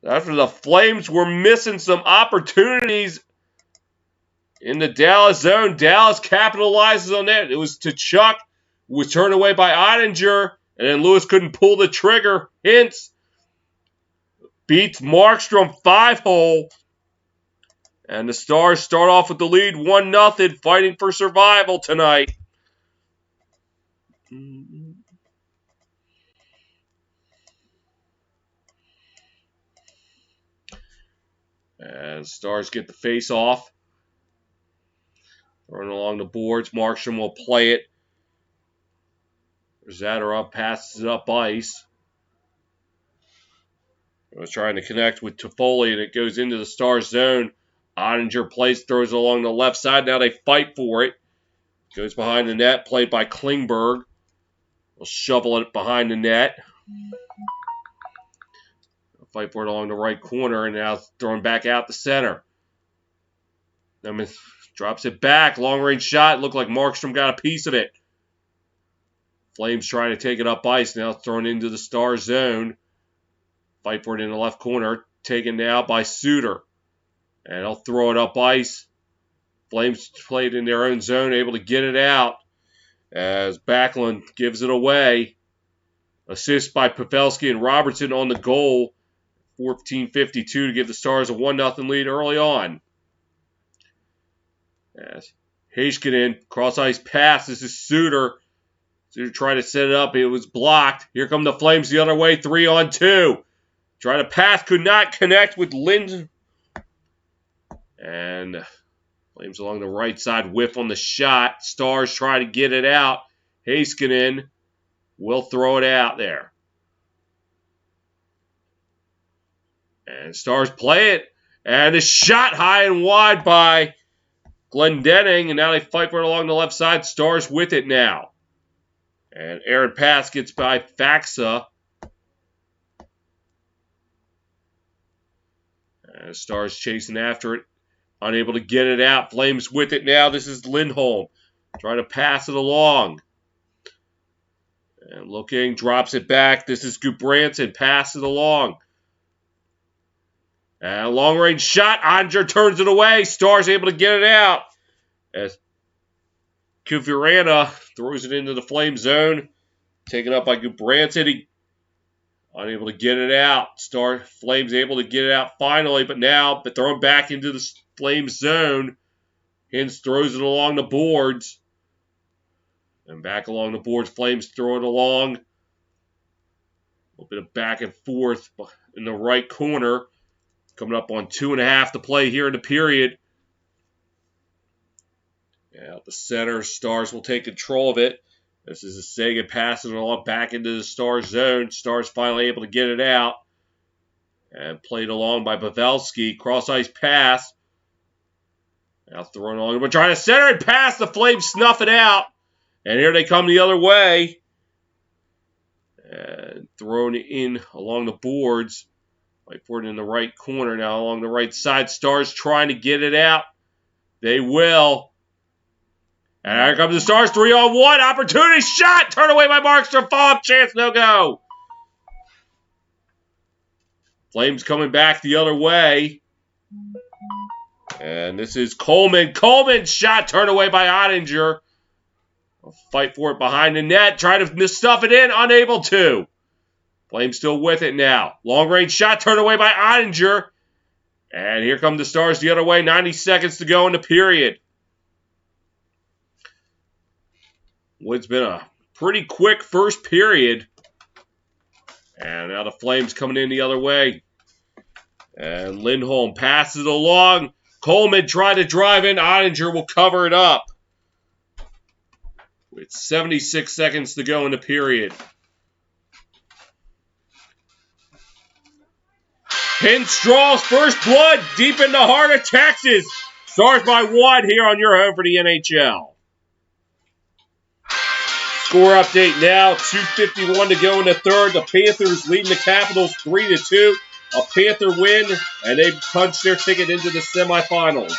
After the Flames were missing some opportunities in the Dallas zone, Dallas capitalizes on that. It was Tkachuk, who was turned away by Ottinger, and then Lewis couldn't pull the trigger. Hintz beats Markstrom 5-hole. And the Stars start off with the lead 1-0, fighting for survival tonight. And Stars get the face off. Running along the boards. Markstrom will play it. Zadorov passes it up ice. I was trying to connect with Toffoli, and it goes into the Stars zone. Ottinger plays, throws it along the left side. Now they fight for it. Goes behind the net, played by Klingberg. We'll shovel it behind the net. Fight for it along the right corner, and now throwing back out the center. Then drops it back. Long-range shot. Looked like Markstrom got a piece of it. Flames trying to take it up ice. Now thrown into the Star zone. Fight for it in the left corner. Taken now by Suter. And they'll throw it up ice. Flames played in their own zone, able to get it out. As Backlund gives it away. Assist by Pavelski and Robertson on the goal. 14:52 to give the Stars a 1-0 lead early on. As Heiskanen, cross-ice pass. This is Suter. Suter tried to set it up. It was blocked. Here come the Flames the other way. 3-on-2. Try to pass. Could not connect with Lind. And Flames along the right side. Whiff on the shot. Stars try to get it out. Heiskanen will throw it out there. And Stars play it. And a shot high and wide by Glendening. And now they fight for it along the left side. Stars with it now. And Aaron pass gets by Faxa. And Stars chasing after it. Unable to get it out. Flames with it now. This is Lindholm. Trying to pass it along. And looking. Drops it back. This is Gudbranson. Pass it along. And a long-range shot. Ottinger turns it away. Stars able to get it out. As Kivarana throws it into the Flame zone. Taken up by Gudbranson. He unable to get it out. Flames able to get it out finally. But now thrown back into the Flames zone. Hintz throws it along the boards. And back along the boards. Flames throw it along. A little bit of back and forth in the right corner. Coming up on 2.5 to play here in the period. Out the center. Stars will take control of it. This is a Sagan passing it along back into the Stars zone. Stars finally able to get it out. And played along by Pavelski. Cross-ice pass. Now thrown along. We're trying to center and pass. The Flames snuff it out. And here they come the other way. And thrown in along the boards. Fight for it in the right corner now along the right side. Stars trying to get it out. They will. And here comes the Stars, 3-on-1. Opportunity shot. Turn away by Markstrom. Follow-up chance, no go. Flames coming back the other way. And this is Coleman. Coleman's shot turned away by Ottinger. I'll fight for it behind the net. Trying to stuff it in. Unable to. Flames still with it now. Long-range shot turned away by Ottinger. And here come the Stars the other way. 90 seconds to go in the period. Well, it's been a pretty quick first period. And now the Flames coming in the other way. And Lindholm passes it along. Coleman tried to drive in. Ottinger will cover it up. With 76 seconds to go in the period. Pinstrall's first blood deep in the heart of Texas. Stars by 1 here on your home for the NHL. Score update now. 2:51 to go in the third. The Panthers leading the Capitals 3-2. A Panther win, and they punched their ticket into the semifinals.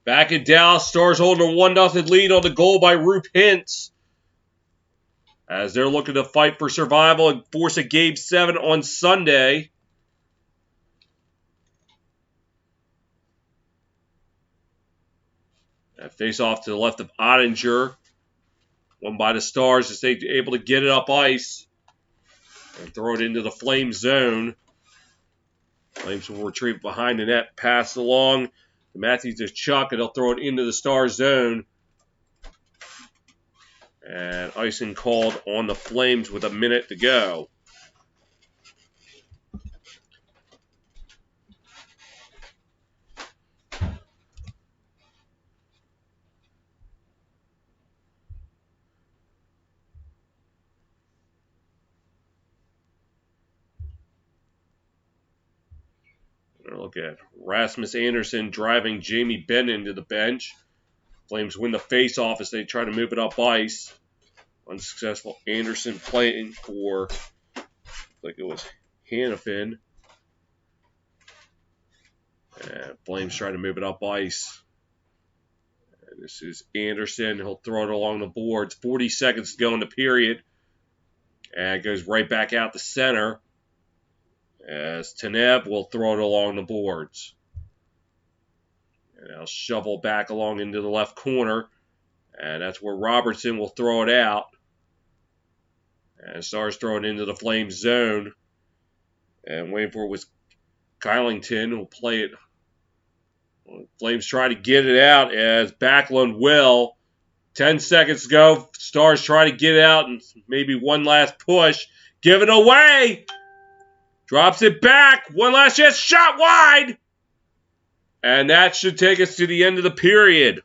Back in Dallas, Stars holding a 1-0 lead on the goal by Roope Hintz. As they're looking to fight for survival and force a Game 7 on Sunday. That face-off to the left of Ottinger. Won by the Stars as they're able to get it up ice. And throw it into the Flames zone. Flames will retrieve behind the net, pass along. Matthews to Chuck, and they'll throw it into the Stars zone. And icing called on the Flames with a minute to go. Look at Rasmus Andersson driving Jamie Benn into the bench. Flames win the face-off as they try to move it up ice. Unsuccessful. Andersson playing for, like it was Hannafin. And Flames trying to move it up ice. And this is Andersson. He'll throw it along the boards. 40 seconds to go in the period. And it goes right back out the center. As Tanev will throw it along the boards. And I'll shovel back along into the left corner. And that's where Robertson will throw it out. And Stars throw it into the Flames zone. And waiting for it was Kylington who will play it. Flames try to get it out as Backlund will. 10 seconds to go. Stars try to get it out and maybe one last push. Give it away! Drops it back. One last chance. Shot wide. And that should take us to the end of the period.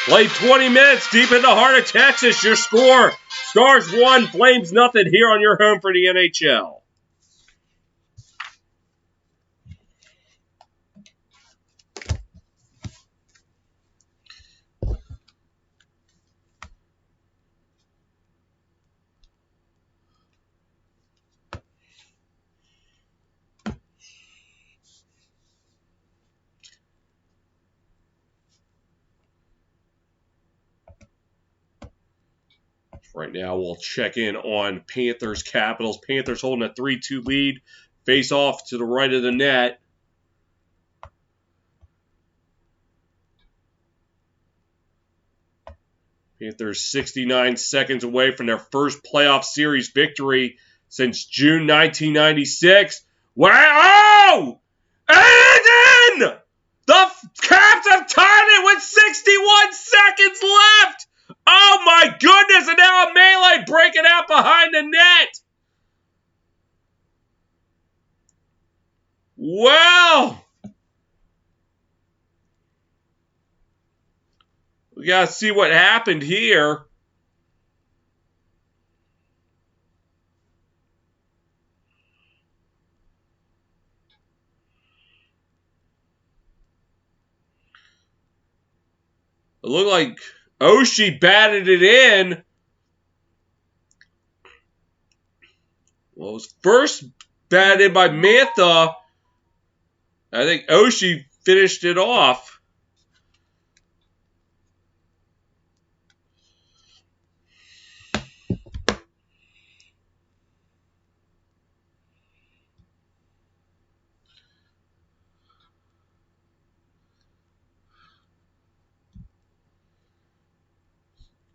Played 20 minutes deep in the heart of Texas. Your score, Stars 1, Flames nothing here on your home for the NHL. Right now, we'll check in on Panthers Capitals. Panthers holding a 3-2 lead. Face off to the right of the net. Panthers 69 seconds away from their first playoff series victory since June 1996. Wow! And in! The Caps have tied it with 61 seconds left! Oh my goodness, and now a melee breaking out behind the net. Well, we got to see what happened here. It looked like Oshie batted it in. Well, it was first batted in by Mantha. I think Oshie finished it off.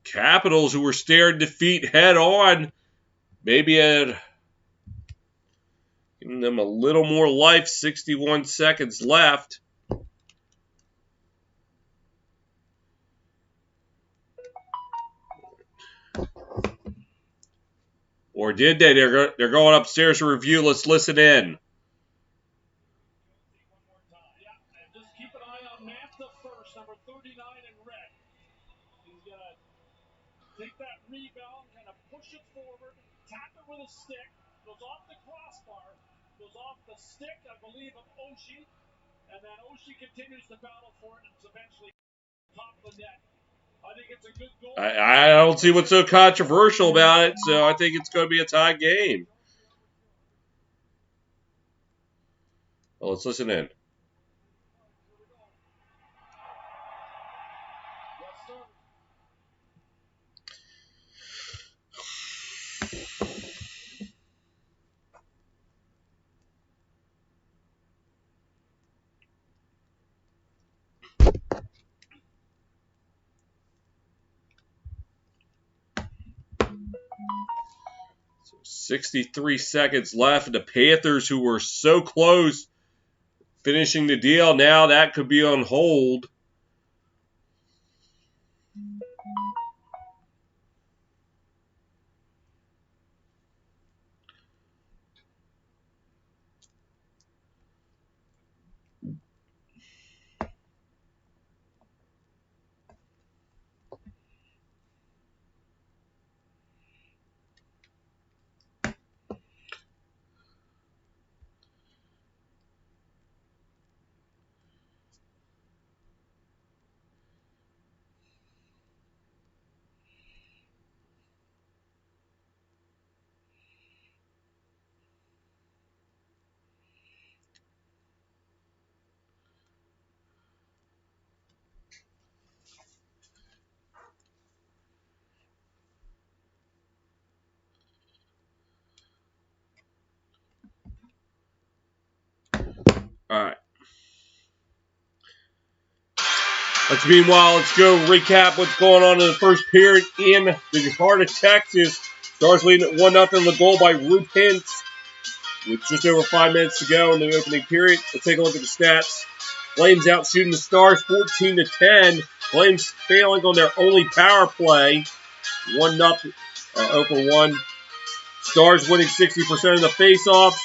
Capitals, who were staring defeat head on, maybe had giving them a little more life, 61 seconds left. Or did they? They're going upstairs to review. Let's listen in. Just keep an eye on Mantha first, number 39 in red. He's going to take that rebound, kind of push it forward, tap it with a stick, goes off the crossbar, goes off the stick, I believe, of Oshie, and then Oshie continues to battle for it and is eventually top of the net. I think it's a good goal. I don't see what's so controversial about it, so I think it's going to be a tie game. Well, let's listen in. So 63 seconds left. The Panthers, who were so close finishing the deal, now that could be on hold. All right. Let's go recap what's going on in the first period in the heart of Texas. Stars leading at 1-0 the goal by Root Hintz with just over 5 minutes to go in the opening period. Let's take a look at the stats. Flames out shooting the Stars 14-10. Flames failing on their only power play. 1-0 over 1. Stars winning 60% of the faceoffs.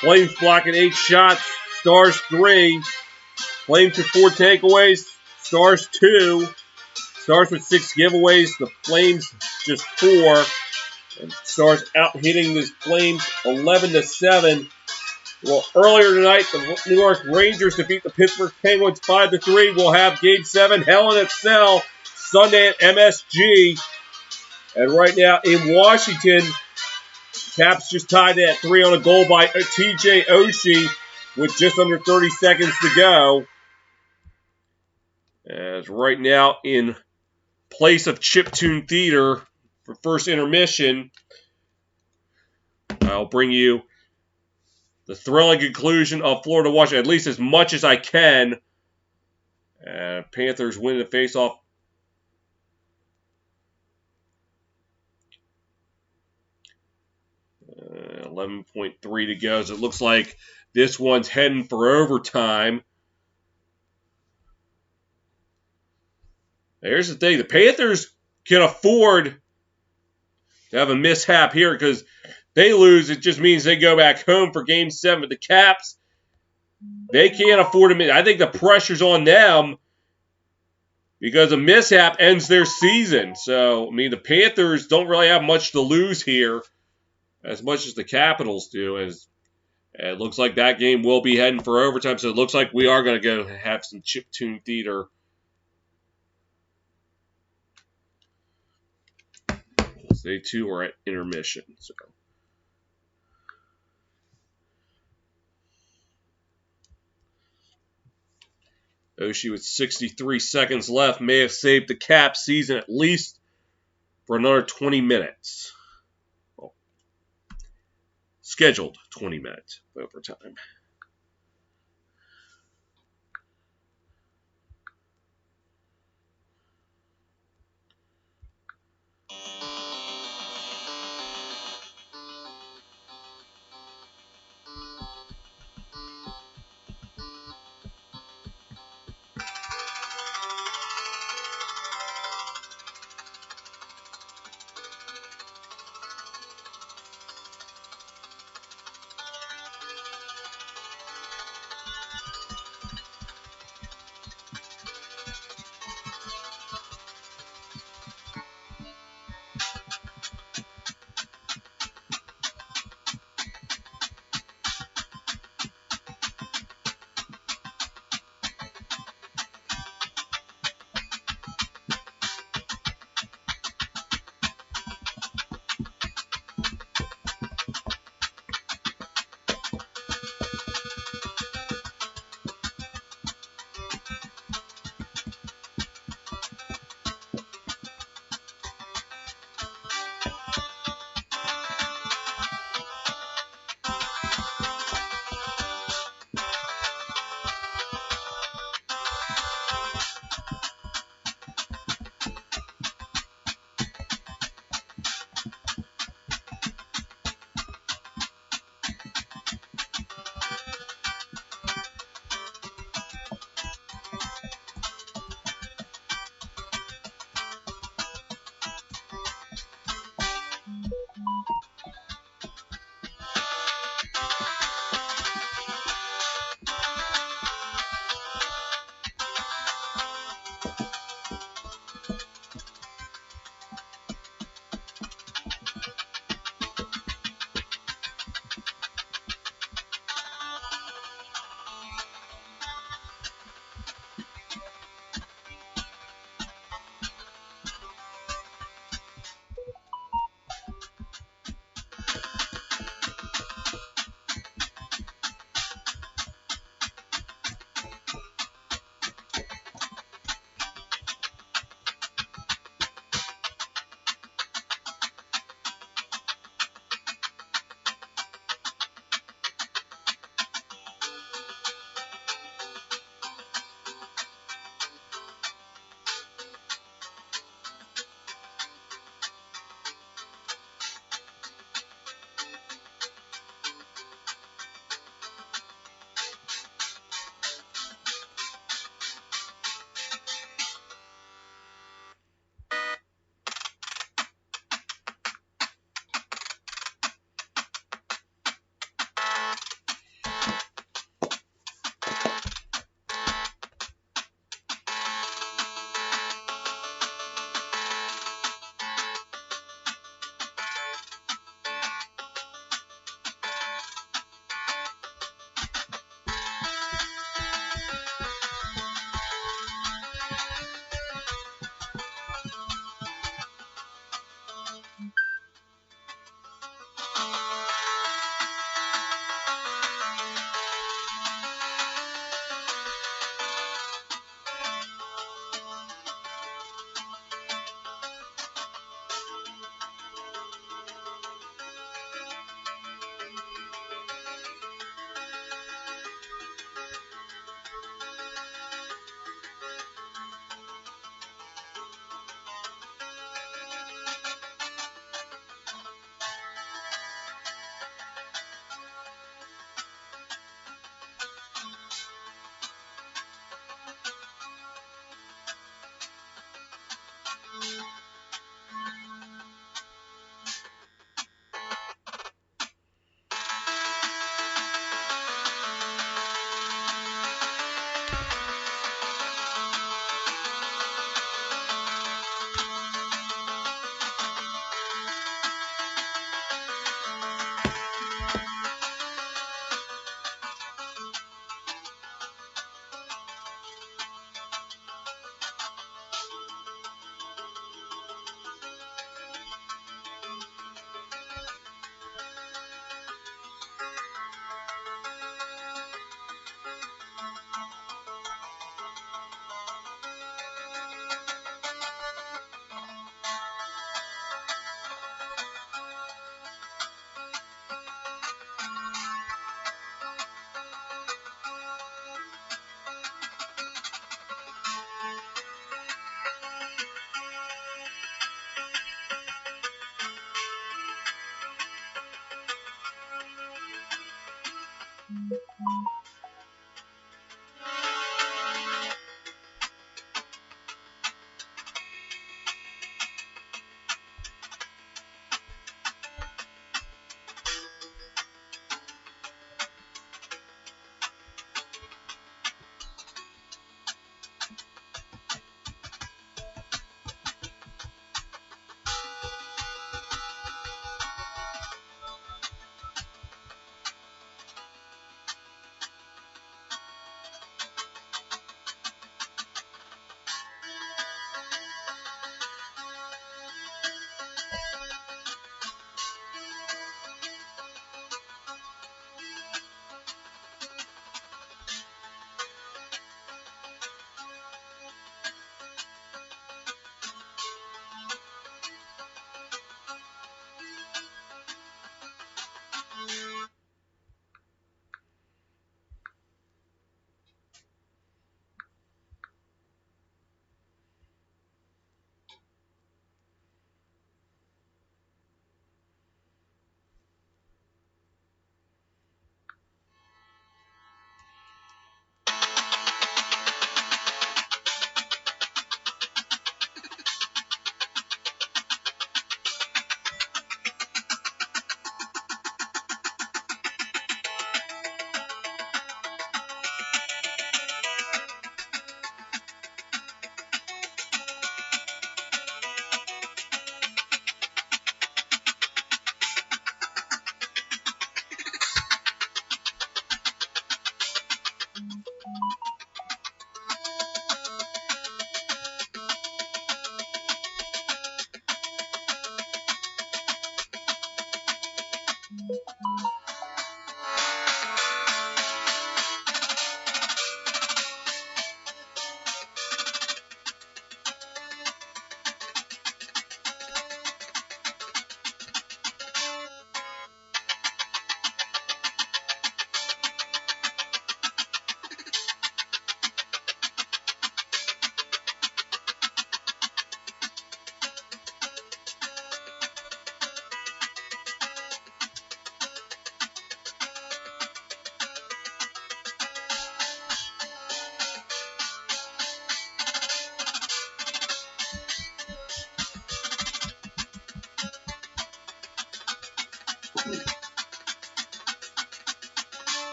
Flames blocking 8 shots. Stars 3. Flames with 4 takeaways. Stars 2. Stars with 6 giveaways. The Flames just 4. And Stars out hitting the Flames 11-7. Well, earlier tonight, the New York Rangers defeat the Pittsburgh Penguins 5-3. We'll have Game 7, Hell in a Cell, Sunday at MSG. And right now in Washington, Caps just tied it at 3 on a goal by TJ Oshie with just under 30 seconds to go. As right now in place of Chiptune Theater for first intermission, I'll bring you the thrilling conclusion of Florida Washington, at least as much as I can. Panthers win the faceoff. 11.3 to go. So it looks like this one's heading for overtime. Here's the thing. The Panthers can afford to have a mishap here because they lose. It just means they go back home for Game 7. But the Caps, they can't afford to miss. I think the pressure's on them because a mishap ends their season. So, I mean, the Panthers don't really have much to lose here as much as the Capitals do. As it looks like that game will be heading for overtime. So it looks like we are going to go have some chiptune theater. They too are at intermission. So Oshie with 63 seconds left may have saved the Caps season at least for another 20 minutes. Well, scheduled 20 minutes of overtime.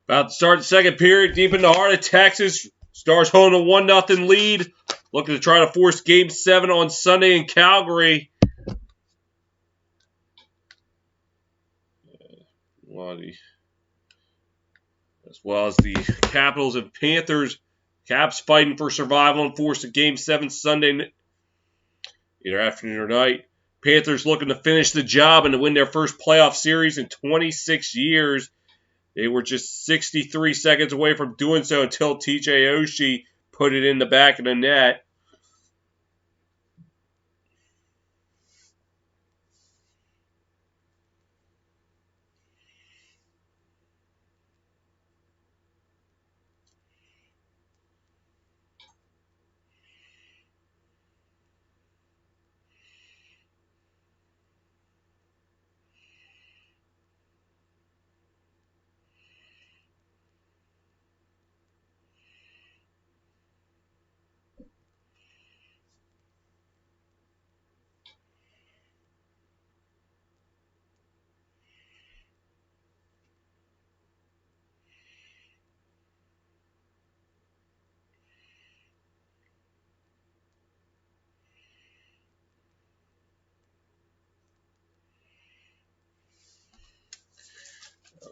About to start the second period, deep in the heart of Texas. Stars holding a 1-0 lead. Looking to try to force Game 7 on Sunday in Calgary. As well as the Capitals and Panthers. Caps fighting for survival and force a Game 7 Sunday, either afternoon or night. Panthers looking to finish the job and to win their first playoff series in 26 years. They were just 63 seconds away from doing so until TJ Oshie put it in the back of the net.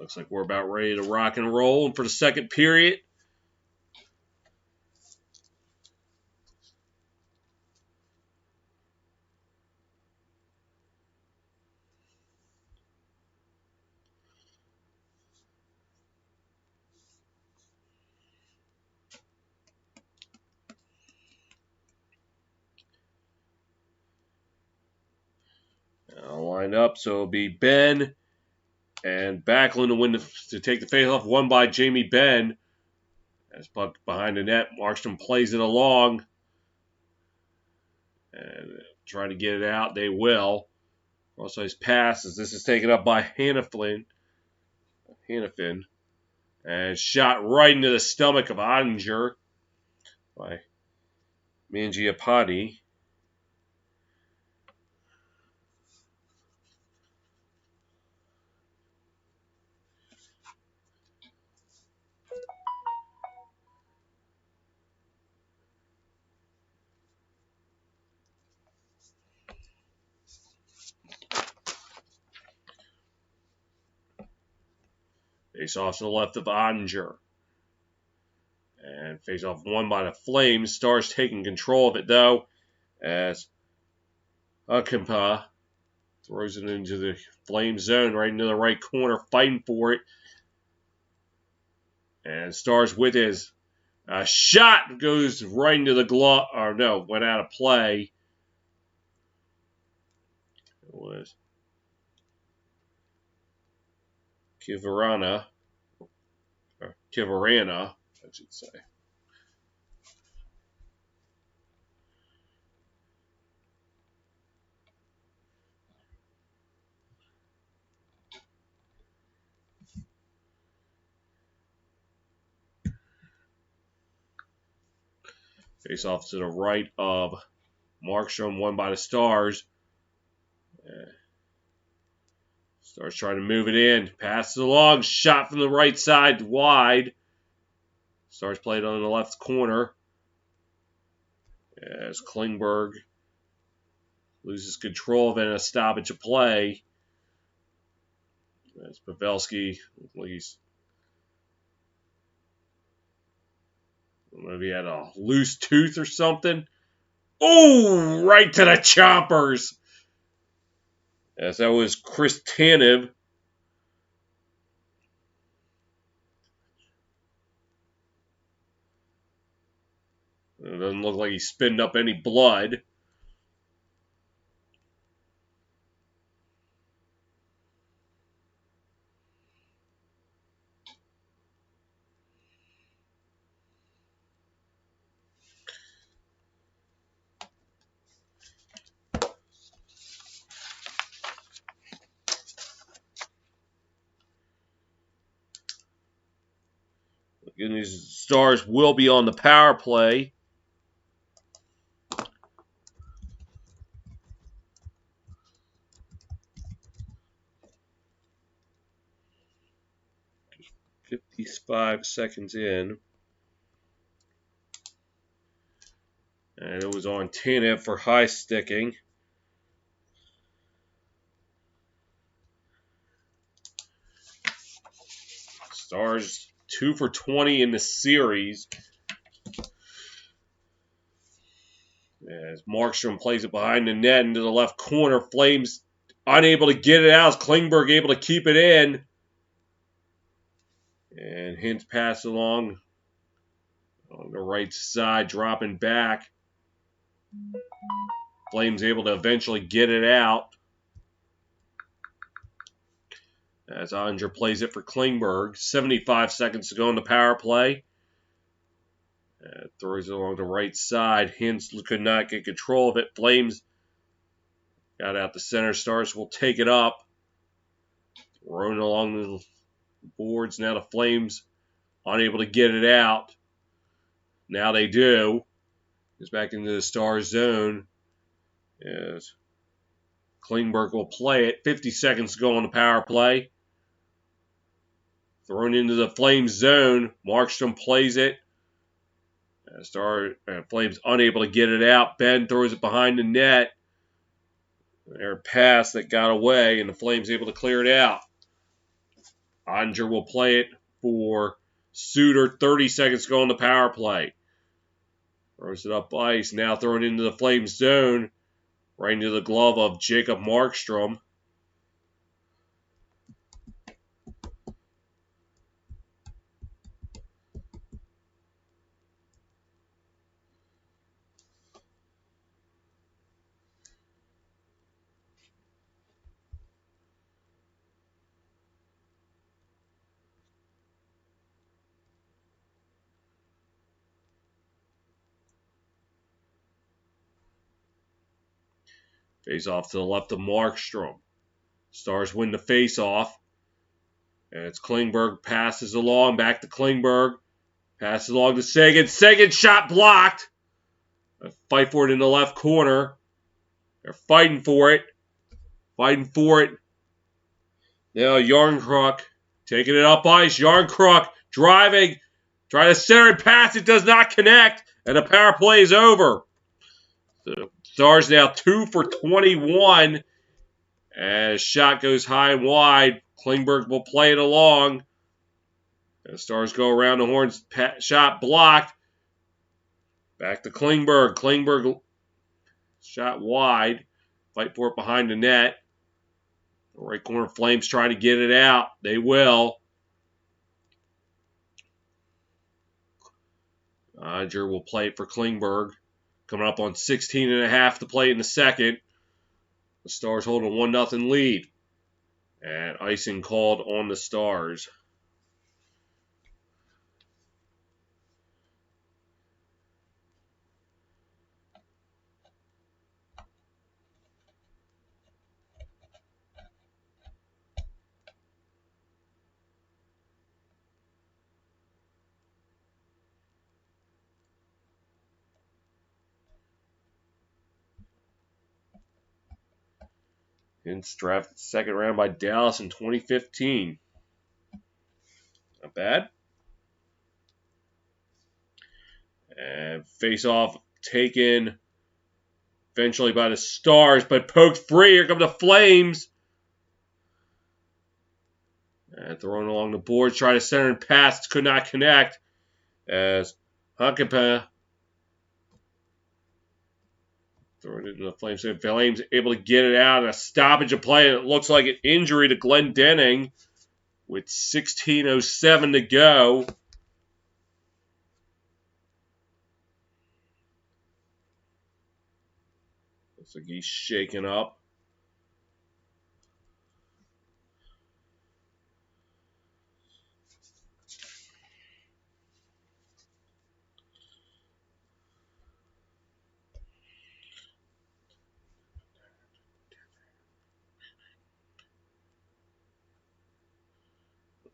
Looks like we're about ready to rock and roll. And for the second period, I'll line up. So it'll be Ben and Backlund to take the faceoff. Won by Jamie Benn. As puck behind the net, Markstrom plays it along. And try to get it out. They will. Also his pass as this is taken up by Hannafin. And shot right into the stomach of Ottinger by Mangiapane. Face off to the left of Ottinger. And face off won by the Flames. Stars taking control of it though. As Akampa throws it into the Flame zone right into the right corner, fighting for it. And Stars with his shot goes right into the glove. Or no, went out of play. It was Kivarana, I should say. Face off to the right of Markstrom, won by the Stars. Stars trying to move it in. Passes along. Shot from the right side wide. Stars played on the left corner. As Klingberg loses control of it and a stoppage of play. As Pavelski, he's, I don't know if he had a loose tooth or something. Oh, right to the choppers. As that was Chris Tanev. It doesn't look like he's spitting up any blood. And these Stars will be on the power play. Just 55 seconds in. And it was on TNF for high sticking. Stars 2 for 20 in the series. As Markstrom plays it behind the net into the left corner. Flames unable to get it out. As Klingberg able to keep it in. And Hintz pass along on the right side, dropping back. Flames able to eventually get it out. As Onger plays it for Klingberg. 75 seconds to go in the power play. Throws it along the right side. Hintz could not get control of it. Flames got out the center. Stars will take it up. Thrown along the boards. Now the Flames unable to get it out. Now they do. Goes back into the Stars zone. As Klingberg will play it. 50 seconds to go on the power play. Thrown into the Flames zone. Markstrom plays it. Flames unable to get it out. Ben throws it behind the net. Their pass that got away, and the Flames able to clear it out. Onger will play it for Suter. 30 seconds to go on the power play. Throws it up ice. Now thrown into the Flames zone. Right into the glove of Jacob Markstrom. Face off to the left of Markstrom. Stars win the face off. And it's Klingberg passes along. Back to Klingberg. Passes along to Seguin. Seguin shot blocked. A fight for it in the left corner. They're fighting for it. Fighting for it. Now Yarncrook taking it up ice. Yarncrook driving. Trying to center and pass. It does not connect. And the power play is over. The Stars now 2 for 21. As shot goes high and wide. Klingberg will play it along. The Stars go around the horn. Shot blocked. Back to Klingberg. Klingberg shot wide. Fight for it behind the net. The right corner Flames try to get it out. They will. Onger will play it for Klingberg. Coming up on 16.5 to play in the second. The Stars hold a 1-0 lead. And icing called on the Stars. Hintz drafted second round by Dallas in 2015. Not bad. And face-off taken eventually by the Stars, but poked free. Here come the Flames. And thrown along the boards, try to center and pass, could not connect. As Hakanpää thrown into the Flames. Flames able to get it out. A stoppage of play. It looks like an injury to Glenn Denning with 16:07 to go. Looks like he's shaken up.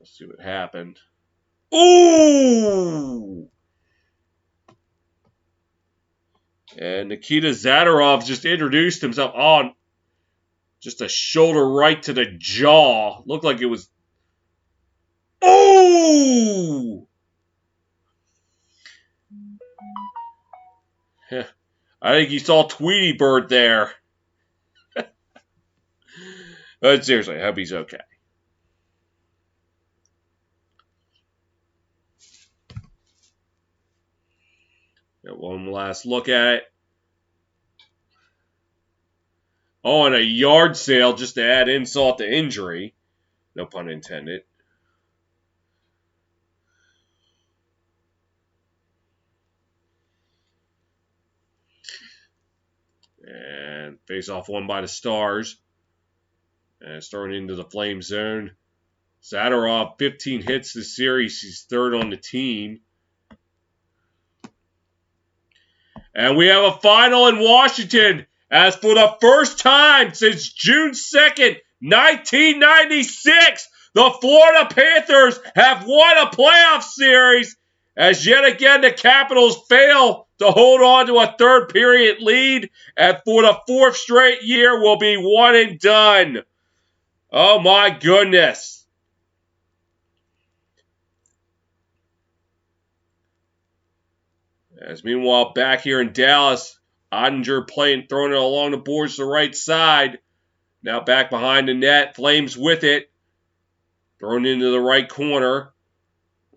Let's see what happened. Ooh! And Nikita Zadorov just introduced himself on just a shoulder right to the jaw. Looked like it was... Ooh! I think you saw Tweety Bird there. But seriously, I hope he's okay. Got one last look at it. Oh, and a yard sale just to add insult to injury. No pun intended. And face off one by the Stars. And it's thrown into the Flame zone. Zadorov, 15 hits this series. He's third on the team. And we have a final in Washington. As for the first time since June 2nd, 1996, the Florida Panthers have won a playoff series. As yet again, the Capitals fail to hold on to a third period lead. And for the fourth straight year, will be one and done. Oh my goodness. As meanwhile, back here in Dallas, Ottinger throwing it along the boards to the right side. Now back behind the net. Flames with it. Thrown into the right corner.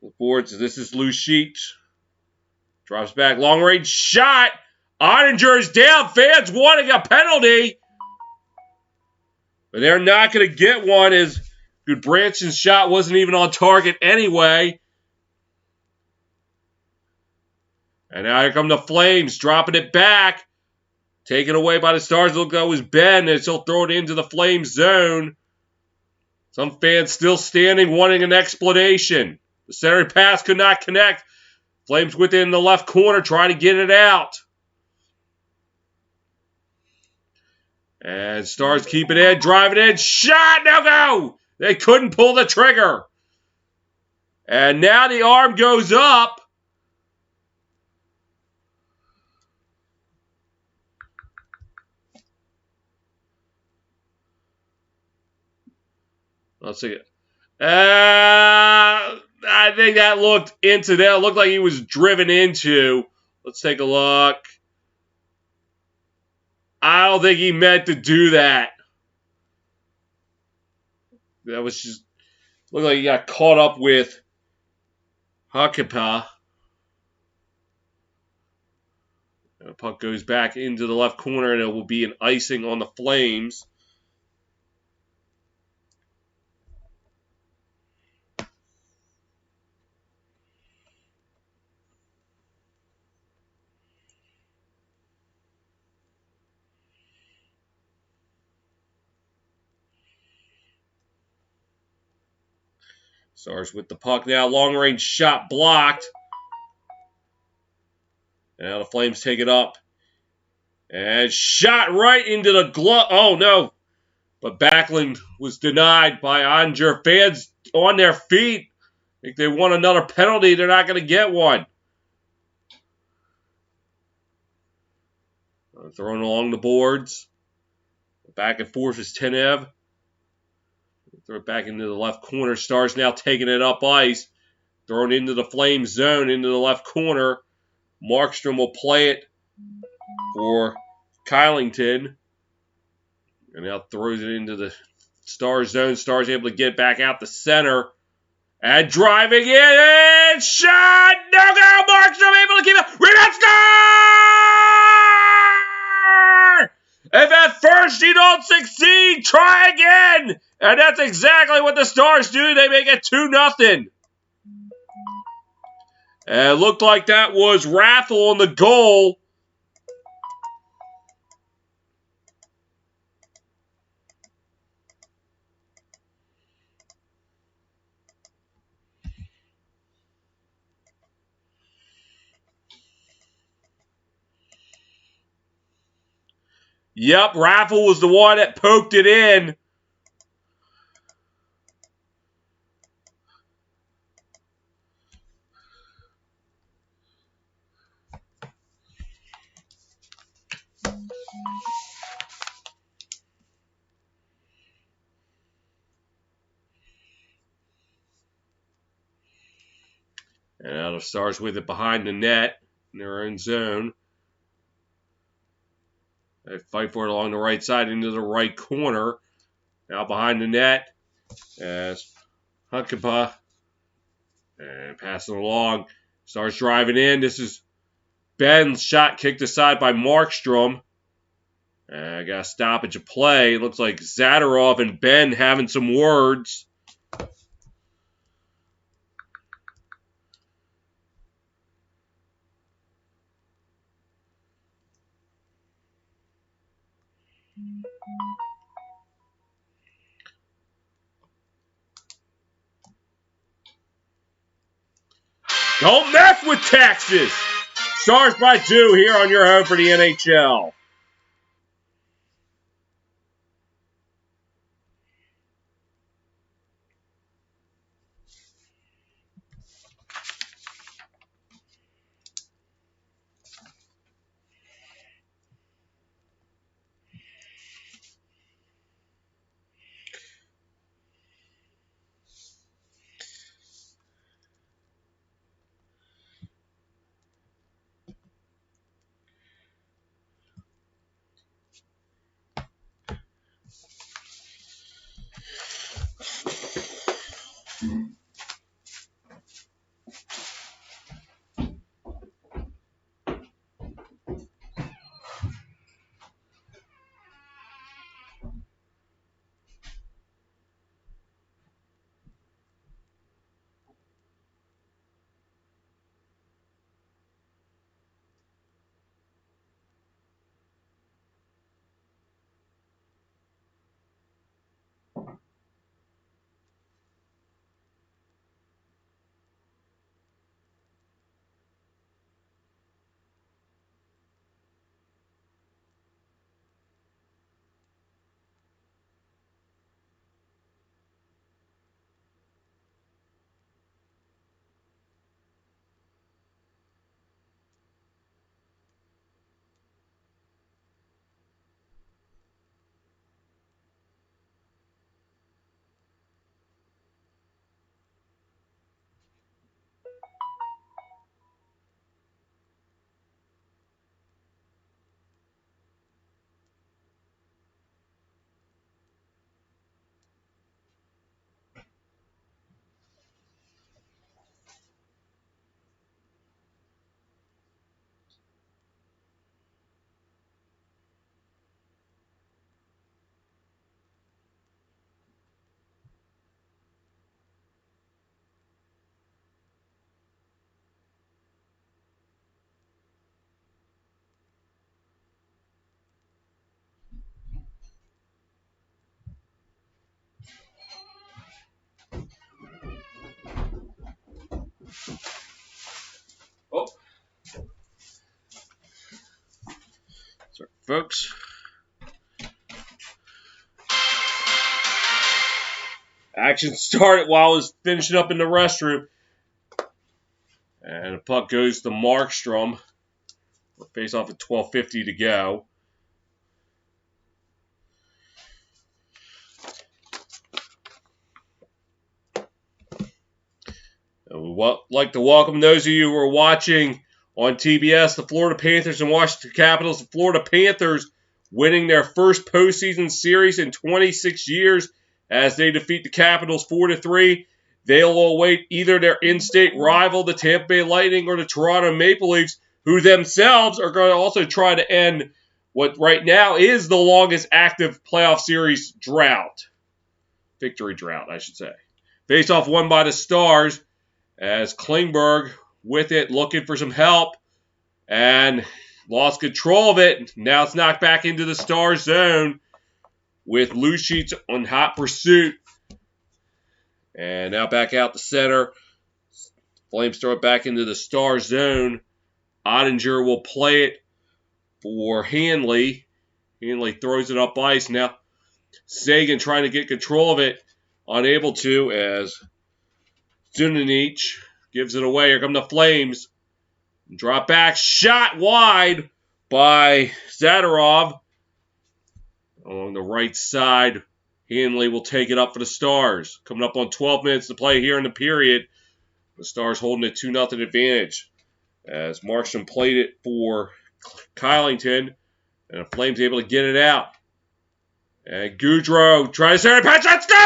The boards, this is loose sheet. Drops back. Long range shot. Ottinger is down. Fans wanting a penalty. But they're not going to get one as Goodbranson's shot wasn't even on target anyway. And now here come the Flames, dropping it back. Taken away by the Stars. Look, that was Ben, and he'll throw it into the Flames zone. Some fans still standing, wanting an explanation. The center pass could not connect. Flames within the left corner, trying to get it out. And Stars keep it in, drive it in, shot, no go! They couldn't pull the trigger. And now the arm goes up. Let's see. I think that looked incidental. It looked like he was driven into. Let's take a look. I don't think he meant to do that. That was just looked like he got caught up with Hakepa. And the puck goes back into the left corner, and it will be an icing on the Flames. Stars with the puck now. Long range shot blocked. And now the Flames take it up. And shot right into the glove. Oh, no. But Backlund was denied by Ottinger. Fans on their feet. If they want another penalty, they're not going to get one. Thrown along the boards. Back and forth is Tenev. Throw it back into the left corner. Stars now taking it up ice. Thrown into the Flame zone, into the left corner. Markstrom will play it for Kylington. And now throws it into the Stars zone. Stars able to get back out the center. And driving in. And shot! No go! Markstrom able to keep it. Rebound score! If at first you don't succeed, try again! And that's exactly what the Stars do. They make it 2-0. And it looked like that was Raffle on the goal. Yep, Raffle was the one that poked it in. And now the Stars with it behind the net in their own zone. They fight for it along the right side into the right corner. Now behind the net as Hunkaba and passing along. Stars driving in. This is Ben's shot kicked aside by Markstrom. Got a stoppage of play. It looks like Zadorov and Ben having some words. Don't mess with Texas! Stars by 2 here on your home for the NHL. Oh. Sorry, folks. Action started while I was finishing up in the restroom. And the puck goes to Markstrom. Face off at 12:50 to go. We'd like to welcome those of you who are watching on TBS, the Florida Panthers and Washington Capitals. The Florida Panthers winning their first postseason series in 26 years as they defeat the Capitals 4-3. They'll await either their in-state rival, the Tampa Bay Lightning, or the Toronto Maple Leafs, who themselves are going to also try to end what right now is the longest active playoff series drought. Victory drought, I should say. Face-off won by the Stars as Klingberg with it, looking for some help, and lost control of it. Now it's knocked back into the Stars zone with Lucic on hot pursuit. And now back out the center. Flames throw it back into the Star zone. Ottinger will play it for Hanley. Hanley throws it up ice. Now Sagan trying to get control of it. Unable to as Zunanic gives it away. Here come the Flames. Drop back. Shot wide by Zadorov. Along the right side. Hanley will take it up for the Stars. Coming up on 12 minutes to play here in the period. The Stars holding a 2-0 advantage as Markstrom played it for Kylington, and the Flames able to get it out. And Goudreau tries to patch and score!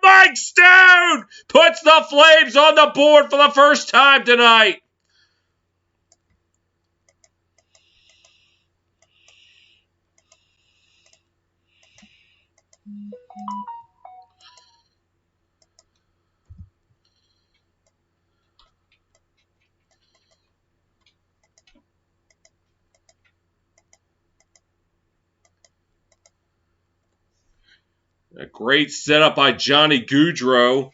Mike Stone puts the Flames on the board for the first time tonight. A great setup by Johnny Goudreau.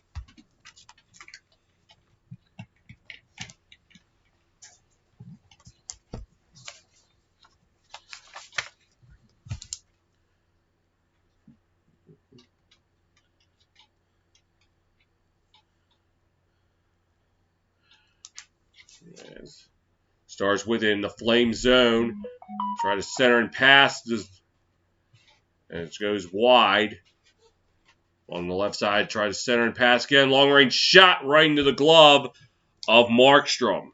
Stars within the Flame zone. Try to center and pass. And it goes wide. On the left side, try to center and pass again. Long range shot right into the glove of Markstrom.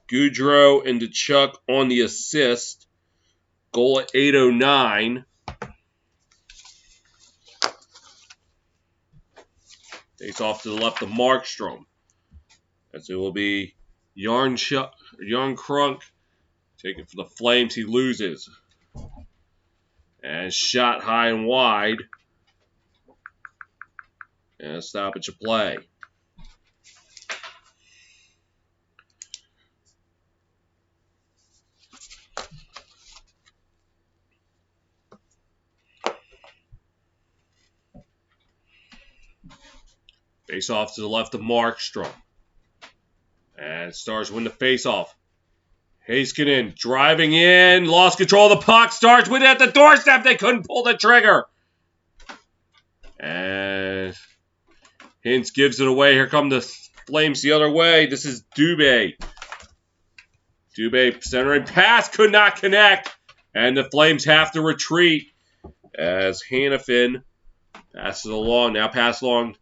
Goudreau and DeChuck on the assist. Goal at 8:09. Face off to the left of Markstrom. As it will be Yarn Krunk. Take it for the Flames. He loses. And shot high and wide. And a stoppage of play. Face off to the left of Markstrom. And Stars win the face off. Heiskanen driving in. Lost control of the puck. Stars win it at the doorstep. They couldn't pull the trigger. And Hintz gives it away. Here come the Flames the other way. This is Dubé. Dubé centering pass. Could not connect. And the Flames have to retreat as Hannafin passes along. Now pass along.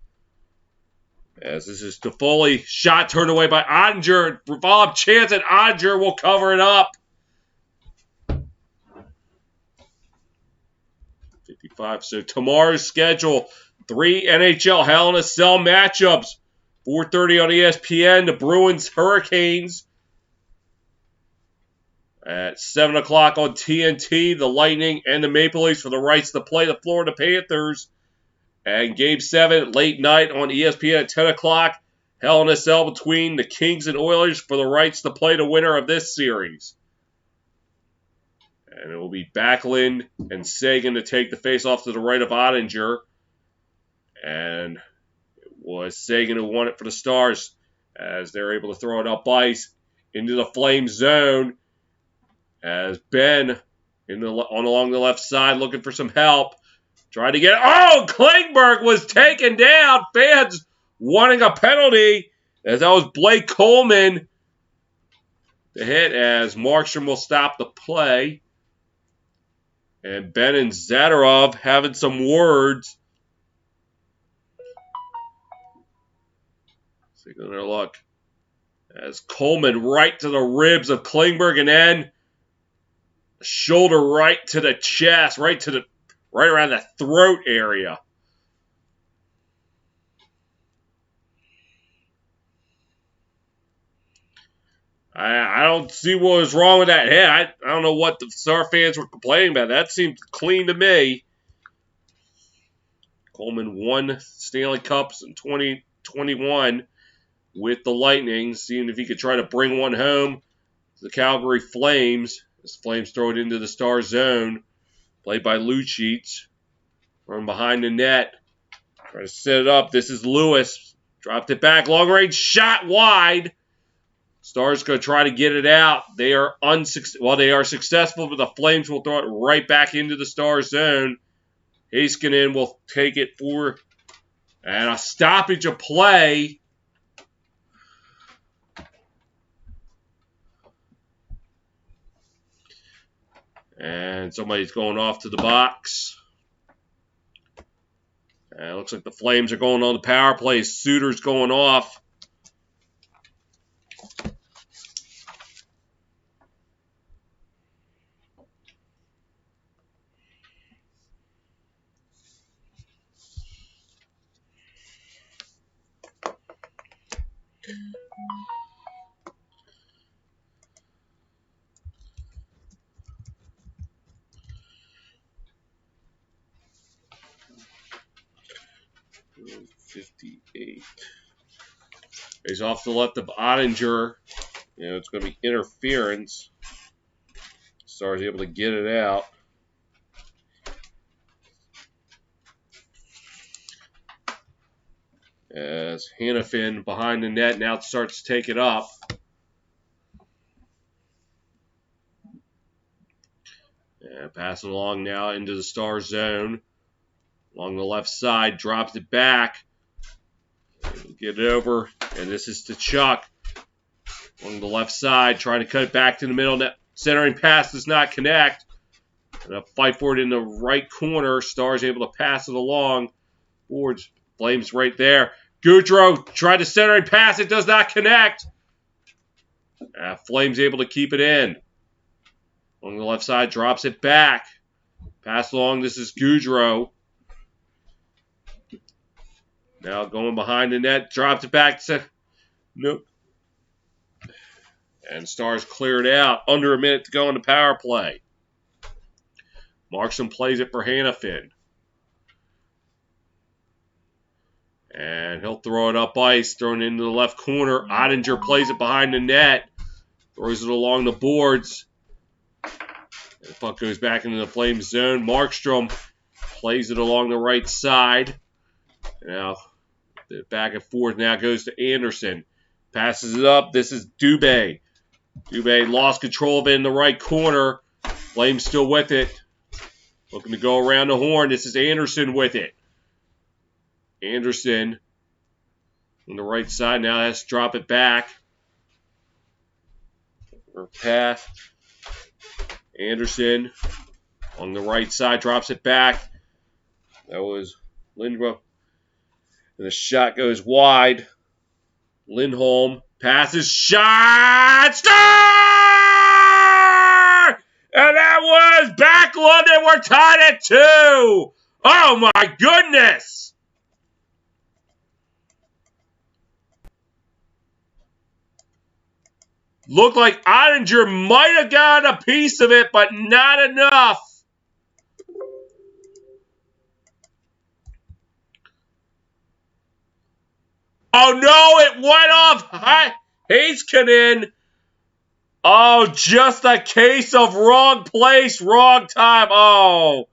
As this is Toffoli. Shot turned away by Ottinger. Follow-up chance, and Ottinger will cover it up. 55. So tomorrow's schedule. 3 NHL Hell in a Cell matchups. 4:30 on ESPN. The Bruins Hurricanes. At 7 o'clock on TNT. The Lightning and the Maple Leafs for the rights to play the Florida Panthers. And Game 7, late night on ESPN at 10 o'clock. Hell in a Cell between the Kings and Oilers for the rights to play the winner of this series. And it will be Backlund and Sagan to take the face-off to the right of Ottinger. And it was Sagan who won it for the Stars as they're able to throw it up ice into the Flame zone. As Ben along the left side looking for some help. Tried to get it. Oh, Klingberg was taken down. Fans wanting a penalty as that was Blake Coleman. The hit as Markstrom will stop the play. And Ben and Zadorov having some words. Let's take another look. As Coleman right to the ribs of Klingberg and then shoulder right to the chest, right around the throat area. I don't see what was wrong with that hit. I don't know what the Star fans were complaining about. That seemed clean to me. Coleman won Stanley Cups in 2021 with the Lightning, seeing if he could try to bring one home to the Calgary Flames. As Flames throw it into the Star zone. Played by Lucic. From behind the net. Try to set it up. This is Lewis. Dropped it back. Long range shot wide. Stars going to try to get it out. They are they are successful, but the Flames will throw it right back into the Star zone. Heiskanen will take it for And a stoppage of play. And somebody's going off to the box. And it looks like the Flames are going on the power play. Suter's going off. .58. He's off to the left of Ottinger. You know, it's going to be interference. Stars able to get it out. As Hannafin behind the net now starts to take it up. And passing along now into the Star zone. Along the left side, drops it back. Get it over, and this is to Chuck. Along the left side, trying to cut it back to the middle. Net. Centering pass does not connect. And a fight for it in the right corner. Stars able to pass it along. Boards, Flames right there. Goudreau tried to centering pass. It does not connect. Flames able to keep it in. Along the left side, drops it back. Pass along, this is Goudreau. Now going behind the net, drops it back. Nope. And Stars cleared out. Under a minute to go in the power play. Markstrom plays it for Hannafin. And he'll throw it up ice, thrown into the left corner. Ottinger plays it behind the net. Throws it along the boards. And the puck goes back into the Flames zone. Markstrom plays it along the right side. Now, back and forth now goes to Anderson. Passes it up. This is Dubé. Dubé lost control of it in the right corner. Flames still with it. Looking to go around the horn. This is Anderson with it. Anderson on the right side now has to drop it back. Or pass. Anderson on the right side drops it back. That was Lindros. And the shot goes wide. Lindholm passes, shot, star! And that was Backlund, and we're tied at 2. Oh my goodness! Looked like Ottinger might have gotten a piece of it, but not enough. Oh no, it went off Heiskanen. Oh, just a case of wrong place, wrong time. Oh.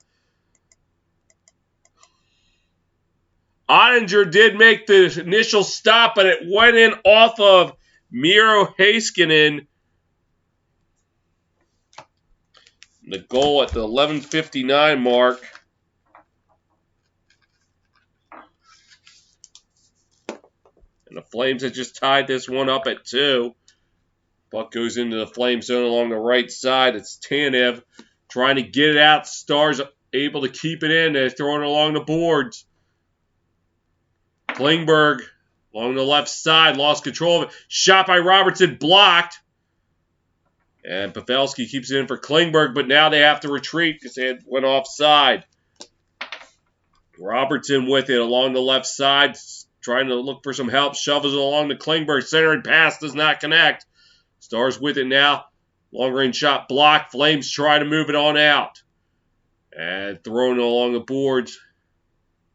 Ottinger did make the initial stop, but it went in off of Miro Heiskanen. The goal at the 11:59 mark. And the Flames have just tied this one up at 2. Puck goes into the Flame zone along the right side. It's Tanev trying to get it out. Stars able to keep it in. They're throwing it along the boards. Klingberg along the left side. Lost control of it. Shot by Robertson. Blocked. And Pavelski keeps it in for Klingberg. But now they have to retreat because they went offside. Robertson with it along the left side. Trying to look for some help. Shovels it along to Klingberg. Center and pass does not connect. Stars with it now. Long range shot blocked. Flames try to move it on out. And throwing it along the boards.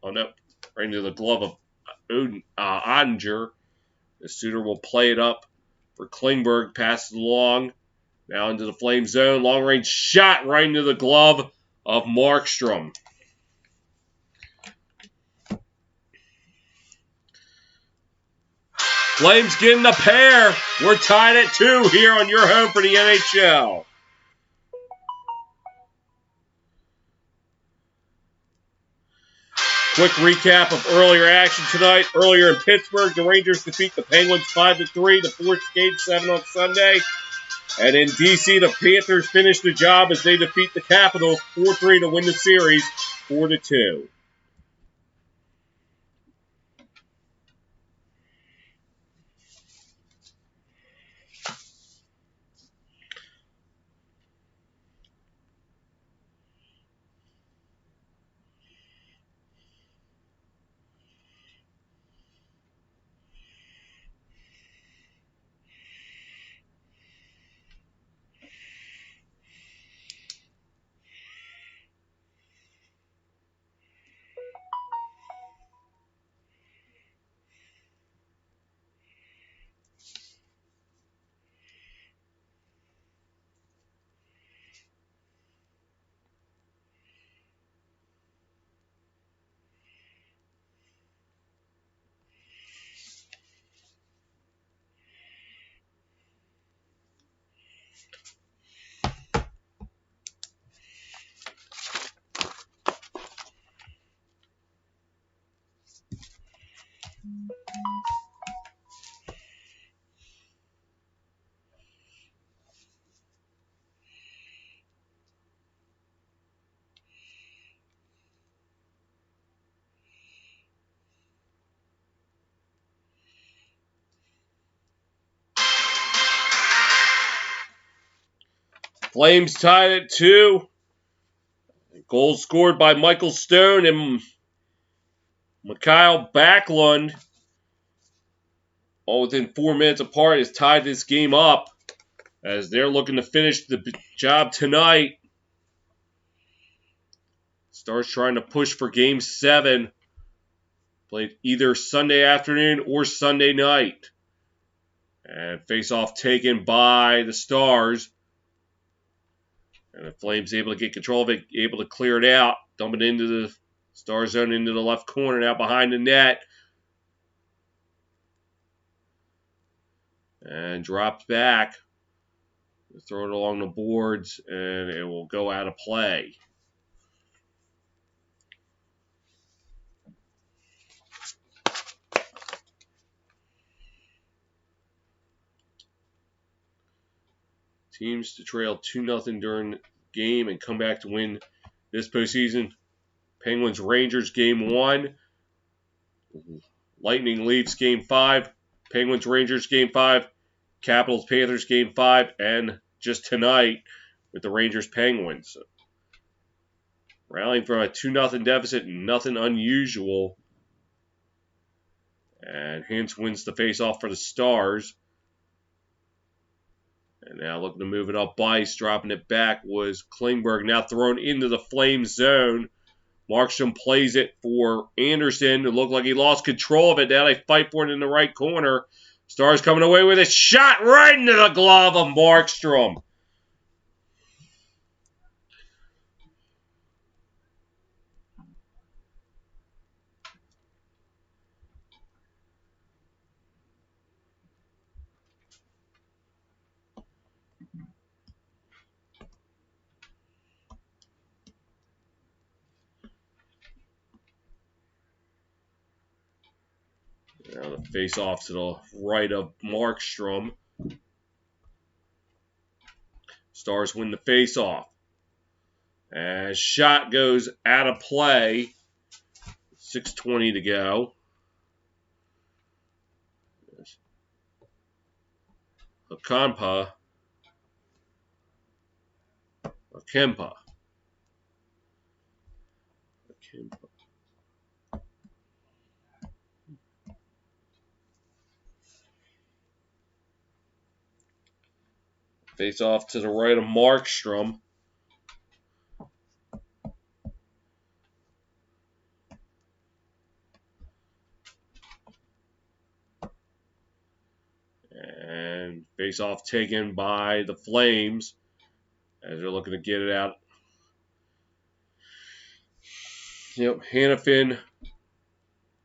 Oh no. Right into the glove of Ottinger. The Suter will play it up for Klingberg. Pass it along. Now into the Flame zone. Long range shot right into the glove of Markstrom. Flames getting the pair. We're tied at 2 here on your home for the NHL. Quick recap of earlier action tonight. Earlier in Pittsburgh, the Rangers defeat the Penguins 5-3 to force Game 7 on Sunday. And in D.C., the Panthers finish the job as they defeat the Capitals 4-3 to win the series 4-2. Flames tied at 2. Goals scored by Michael Stone and Mikhail Backlund, all within 4 minutes apart, has tied this game up as they're looking to finish the job tonight. Stars trying to push for Game 7, played either Sunday afternoon or Sunday night. And face-off taken by the Stars. And the Flames able to get control of it, able to clear it out, dump it into the Star zone, into the left corner, now behind the net. And drops back. Throw it along the boards, and it will go out of play. Teams to trail 2-0 during the game and come back to win this postseason. Penguins Rangers Game 1. Lightning Leafs Game 5. Penguins Rangers Game 5. Capitals Panthers Game 5. And just tonight with the Rangers Penguins. Rallying from a 2-0 deficit, nothing unusual. And Hintz wins the faceoff for the Stars. And now looking to move it up ice, dropping it back was Klingberg. Now thrown into the Flames zone. Markstrom plays it for Anderson. It looked like he lost control of it. Now they fight for it in the right corner. Stars coming away with a shot right into the glove of Markstrom. Now the face off to the right of Markstrom. Stars win the face off. As shot goes out of play. 6:20 to go. Akempa. Face off to the right of Markstrom. And face off taken by the Flames as they're looking to get it out. Yep, Hanifin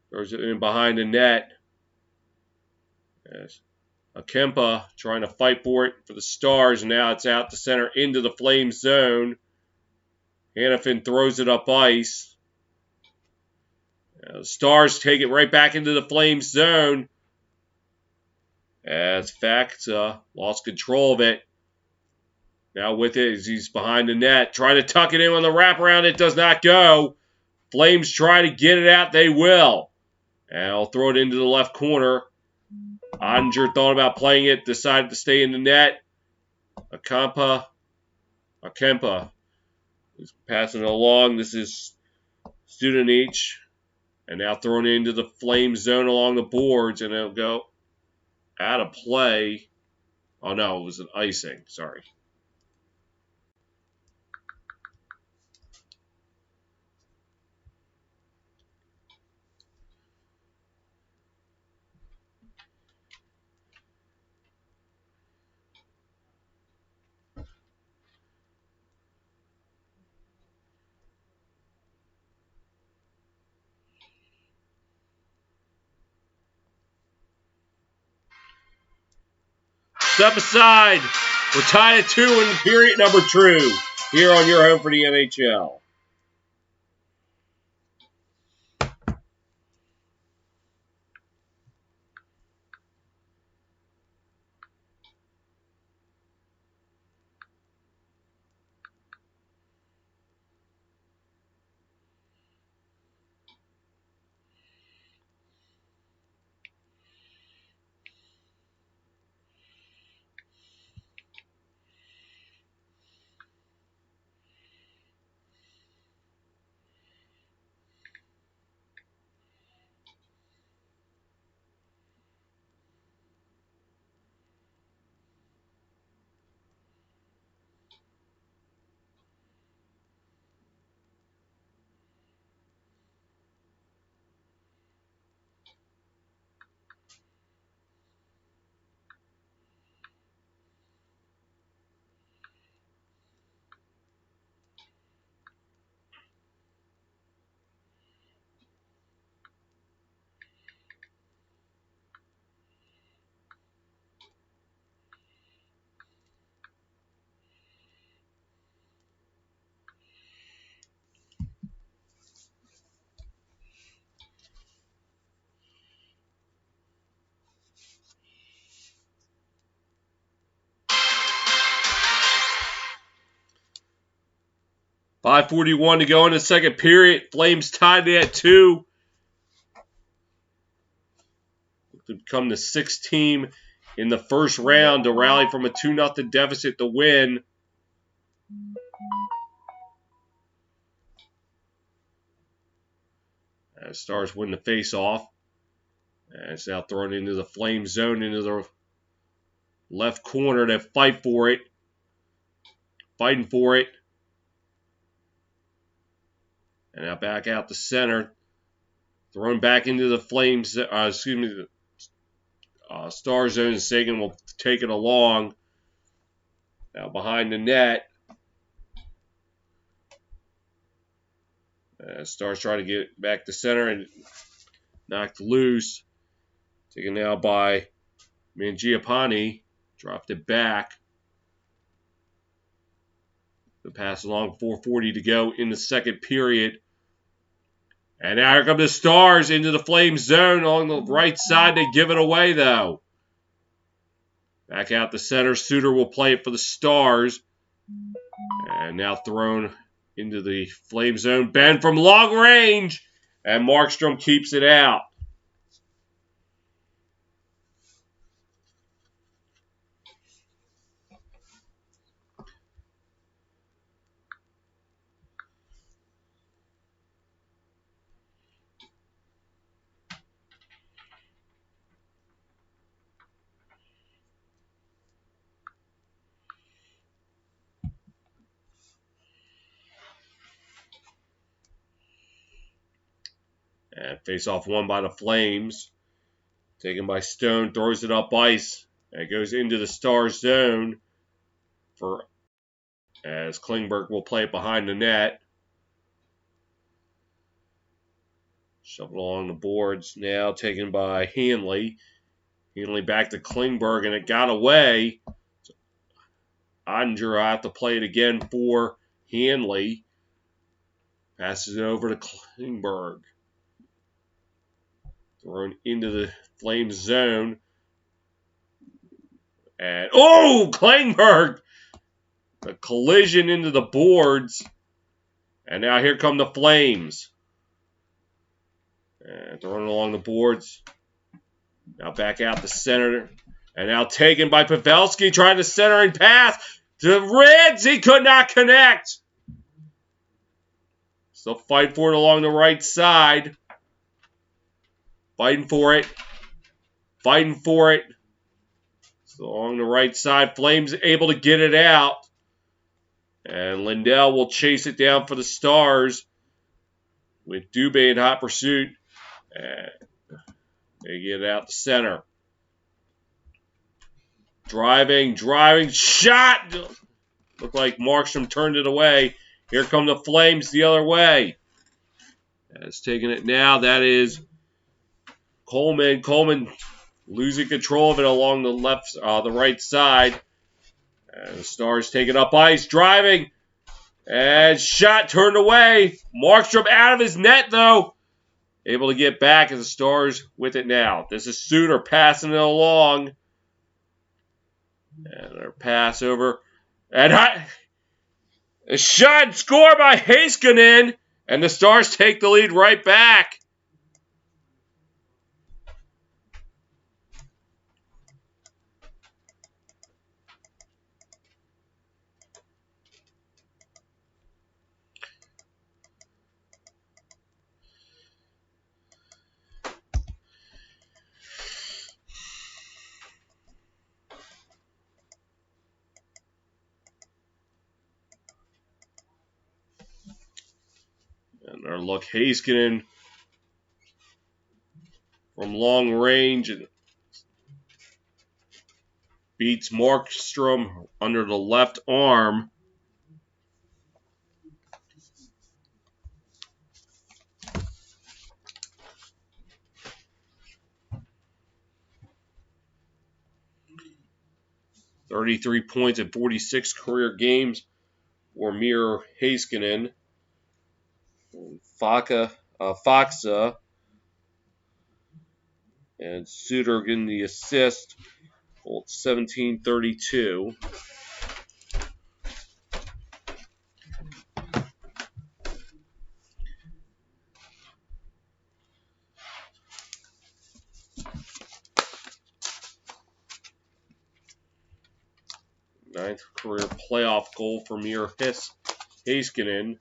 throws it in behind the net. Yes. Akempa trying to fight for it for the Stars. Now it's out to center into the Flames zone. Hanifin throws it up ice. Stars take it right back into the Flames zone. As Fakta lost control of it. Now with it, as he's behind the net, trying to tuck it in on the wraparound. It does not go. Flames try to get it out. They will. And I'll throw it into the left corner. Ottinger thought about playing it, decided to stay in the net. Akempa is passing it along. This is Studenich. And now thrown into the Flame zone along the boards. And it'll go out of play. Oh, no, it was an icing. Sorry. Step aside. We're tied at 2 in period number 2 here on your home for the NHL. .541 to go in the second period. Flames tied it at 2. To become the 6th team in the first round to rally from a 2-0 deficit to win. As Stars win the face-off. And it's now thrown into the Flame zone, into the left corner to fight for it. Fighting for it. And now back out the center. Thrown back into the Flames, Star zone. Sagan will take it along. Now behind the net. Stars trying to get back to center and knocked loose. Taken now by Mangiapane. Dropped it back. The pass along, 4:40 to go in the second period. And now here come the Stars into the Flame zone on the right side. They give it away, though. Back out the center. Suter will play it for the Stars. And now thrown into the Flame zone. Ben from long range. And Markstrom keeps it out. And face-off won by the Flames. Taken by Stone, throws it up ice. And it goes into the Stars zone. As Klingberg will play it behind the net. Shuffled along the boards now, taken by Hanley. Hanley back to Klingberg, and it got away. So Ottinger will have to play it again for Hanley. Passes it over to Klingberg. Thrown into the Flames zone. And, oh, Klingberg! A collision into the boards. And now here come the Flames. And thrown along the boards. Now back out the center. And now taken by Pavelski, trying to center and pass to Reds. He could not connect. Still fight for it along the right side. Fighting for it. Fighting for it. Still along the right side. Flames able to get it out. And Lindell will chase it down for the Stars with Dubé in hot pursuit. And they get it out the center. Driving, shot! Looked like Markstrom turned it away. Here come the Flames the other way. That's taking it now. That is Coleman. Coleman losing control of it along the right side. And the Stars taking up ice, driving. And shot turned away. Markstrom out of his net, though. Able to get back as the Stars with it now. This is Suter passing it along. And their pass over. And a shot and score by Heiskanen. And the Stars take the lead right back. And our look, Heiskanen from long range and beats Markstrom under the left arm. .33 points in 46 career games for Miro Heiskanen. Faksa and Suter getting the assist. 17:32. Ninth career playoff goal for Miro Heiskanen.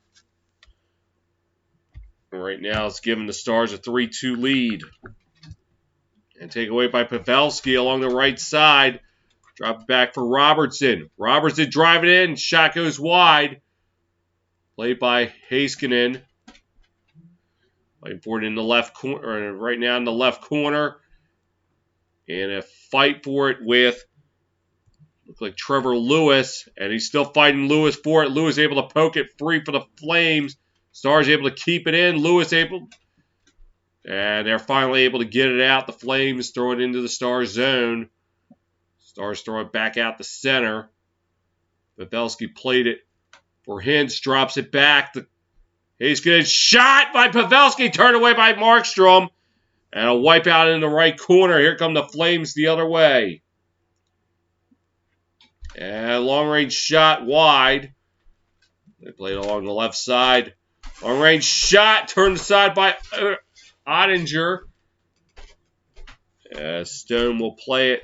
Right now it's giving the Stars a 3-2 lead. And take away by Pavelski along the right side. Drop it back for Robertson. Robertson driving in. Shot goes wide. Played by Heiskanen. Playing for it in the left corner. Right now in the left corner. And a fight for it with, looks like Trevor Lewis. And he's still fighting Lewis for it. Lewis able to poke it free for the Flames. Stars able to keep it in. Lewis able. And they're finally able to get it out. The Flames throw it into the Stars zone. Stars throw it back out the center. Pavelski played it for Hintz. Drops it back. He's getting shot by Pavelski. Turned away by Markstrom. And a wipeout in the right corner. Here come the Flames the other way. And long range shot wide. They played along the left side. Long range shot. Turned aside by Ottinger. Stone will play it.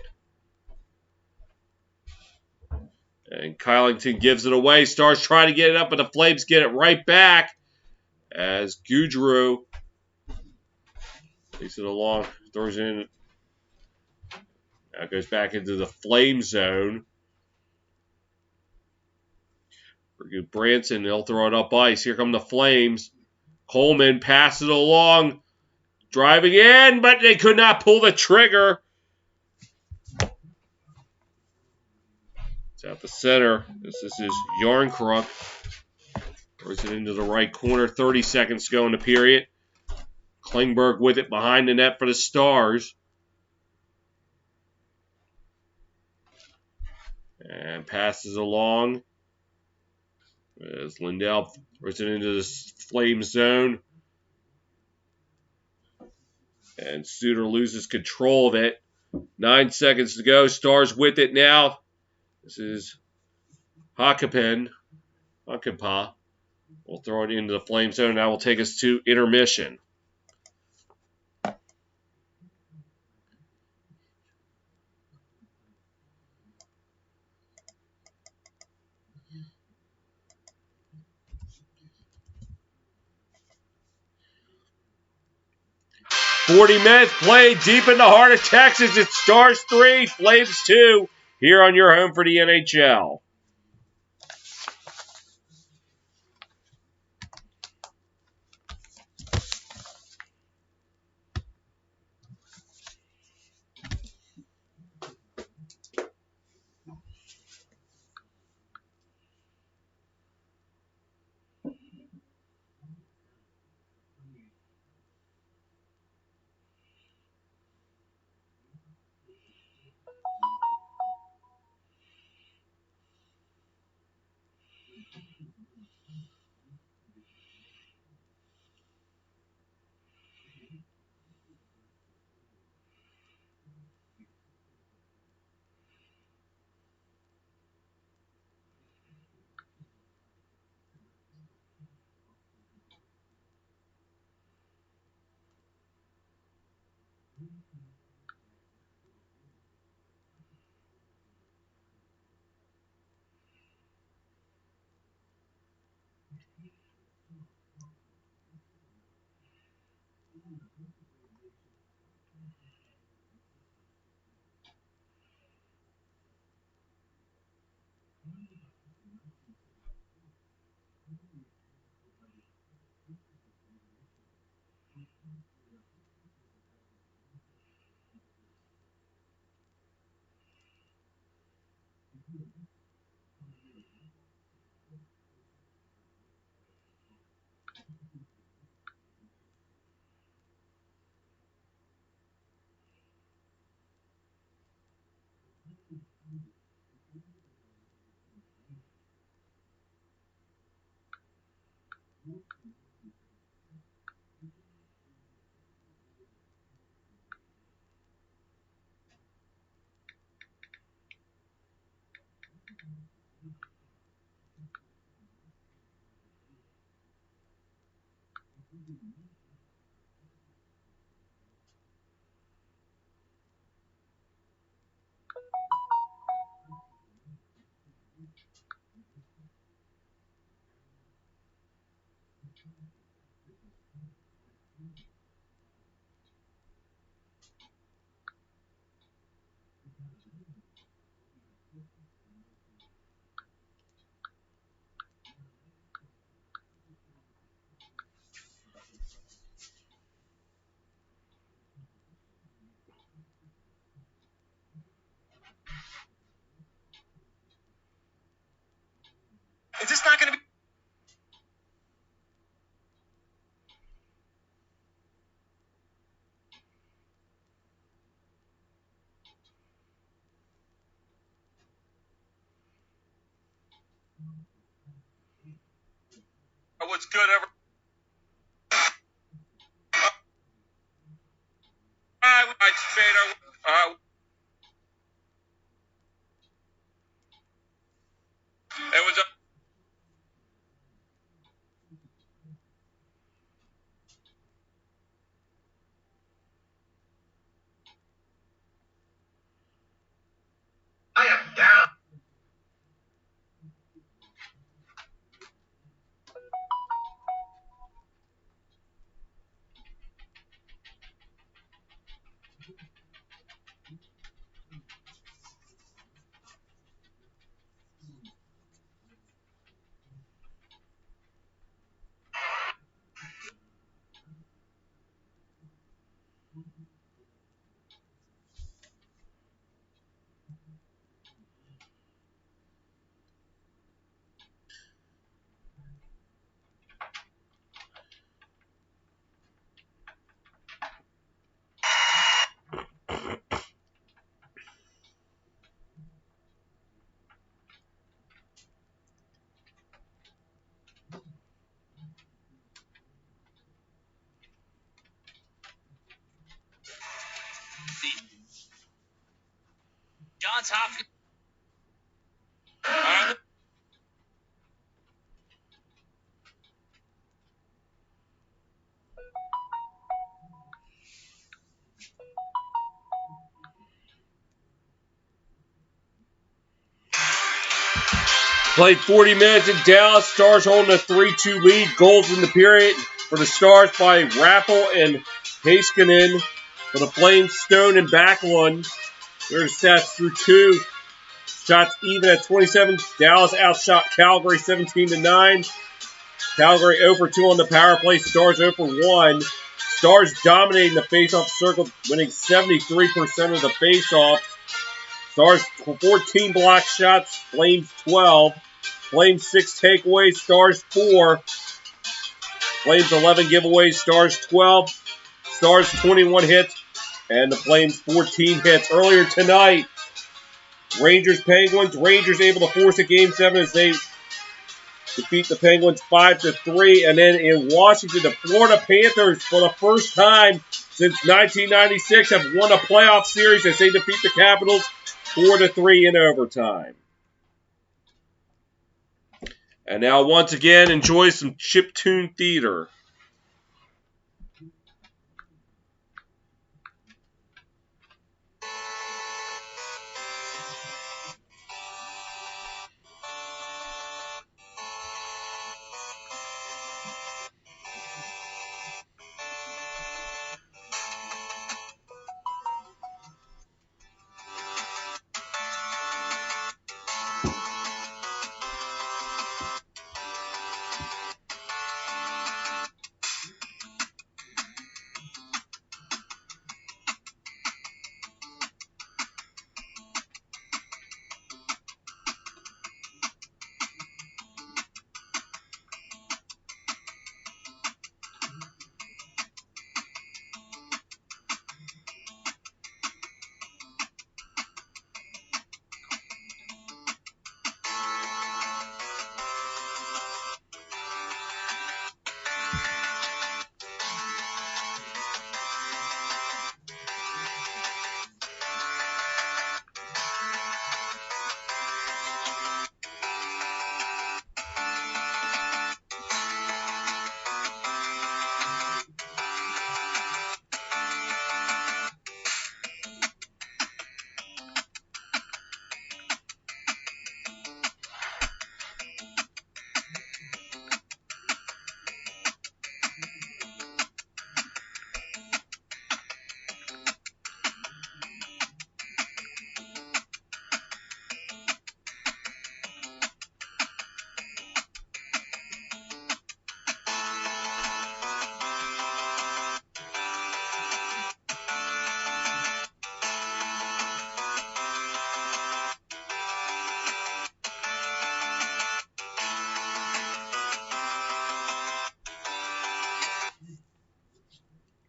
And Kylington gives it away. Stars try to get it up, but the Flames get it right back. As Goudreau takes it along, throws it in. Now goes back into the Flame zone. Branson, they'll throw it up ice. Here come the Flames. Coleman passes it along. Driving in, but they could not pull the trigger. It's out the center. This is Yarncrook. Throws it into the right corner. 30 seconds to go in the period. Klingberg with it behind the net for the Stars. And passes along. As Lindell throws it into the Flame zone. And Suter loses control of it. 9 seconds to go. Stars with it now. This is Hakanpää. We'll throw it into the flame zone. That will take us to intermission. "40 minutes played deep in the heart of Texas. It's Stars 3, Flames 2 here on your home for the NHL. Is this not going to be? What's good ever? It was I am down. Played 40 minutes in Dallas. Stars holding a 3-2 lead. Goals in the period for the Stars by Rappel and Heiskanen. For the Flames, Stone and Backlund. Their stats through 2. Shots even at 27. Dallas outshot Calgary 17-9. Calgary 0-2 on the power play. Stars 0-1. Stars dominating the faceoff circle, winning 73% of the faceoffs. Stars 14 block shots. Flames 12. Flames 6 takeaways. Stars 4. Flames 11 giveaways. Stars 12. Stars 21 hits. And the Flames 14 hits. Earlier tonight, Rangers Penguins. Rangers able to force a Game 7 as they defeat the Penguins 5-3. And then in Washington, the Florida Panthers, for the first time since 1996, have won a playoff series as they defeat the Capitals 4-3 in overtime. And now, once again, enjoy some chiptune theater.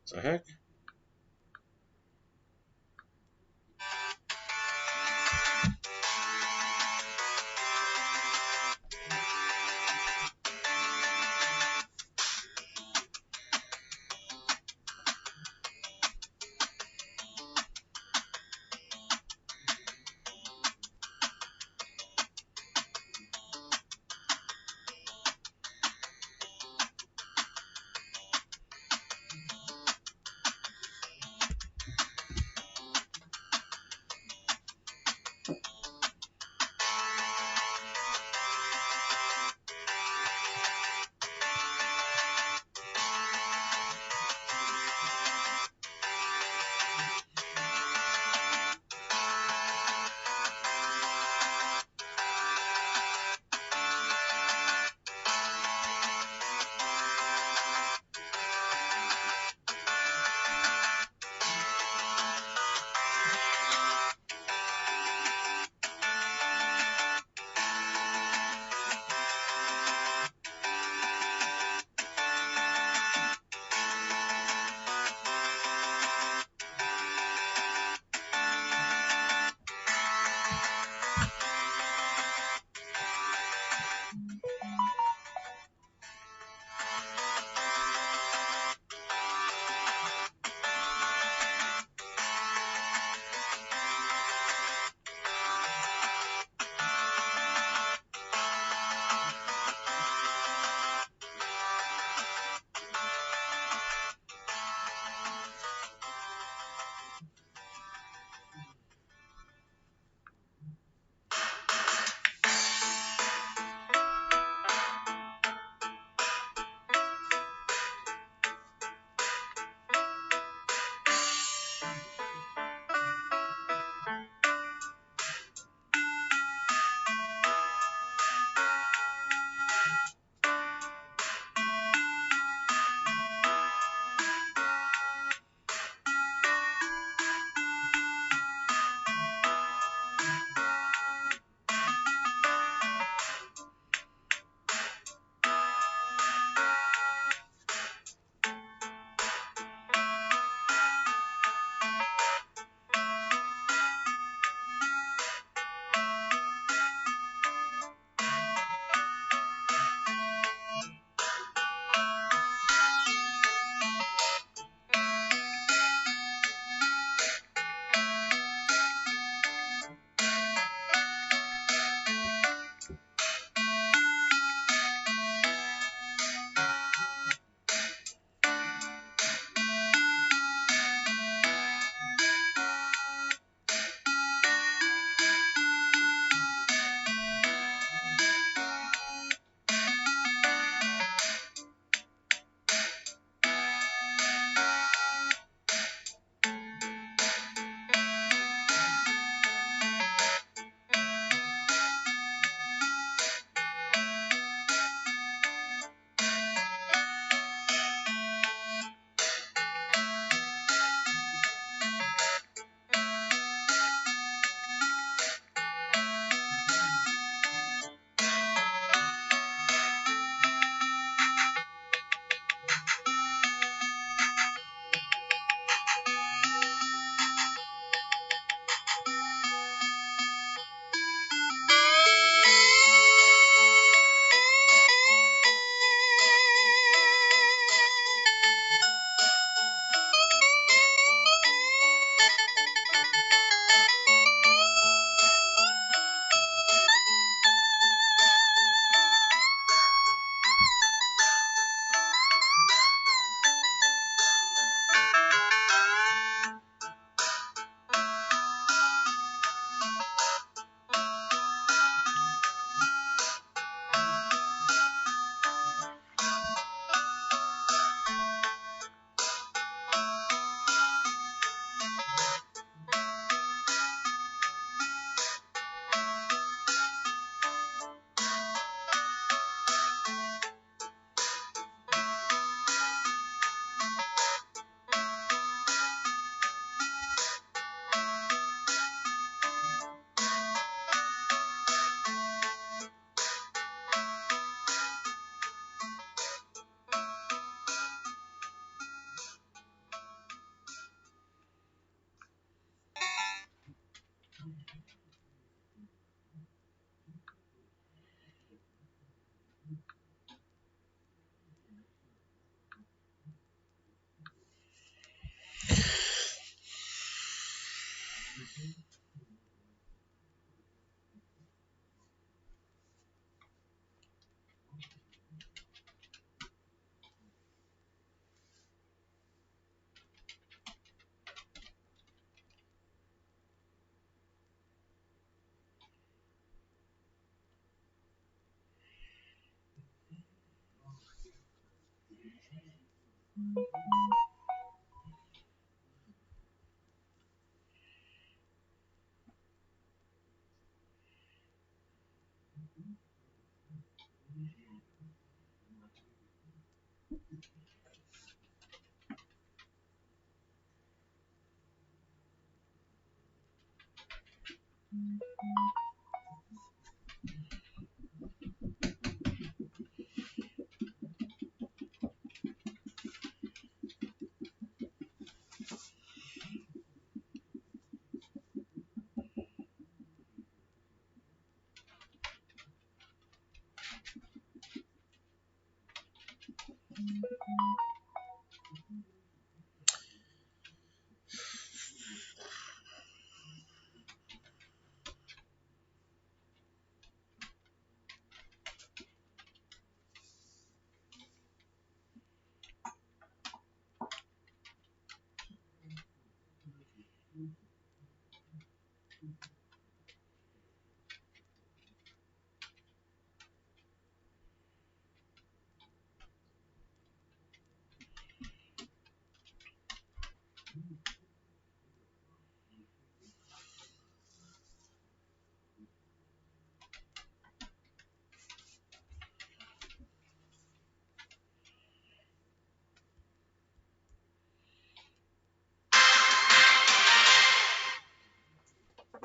What the heck?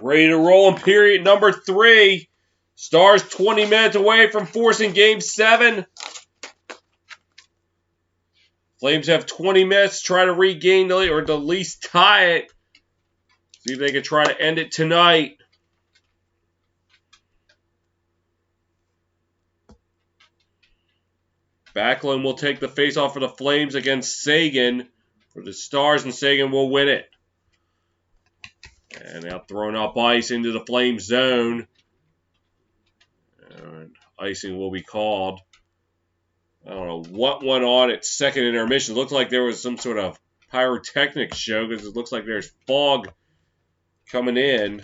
Ready to roll in period number 3. Stars 20 minutes away from forcing Game 7. Flames have 20 minutes to try to regain the lead, or to at least tie it. See if they can try to end it tonight. Backlund will take the faceoff for the Flames against Sagan for the Stars, and Sagan will win it. And now throwing up ice into the Flame zone. And icing will be called. I don't know what went on at second intermission. It looked like there was some sort of pyrotechnics show because it looks like there's fog coming in.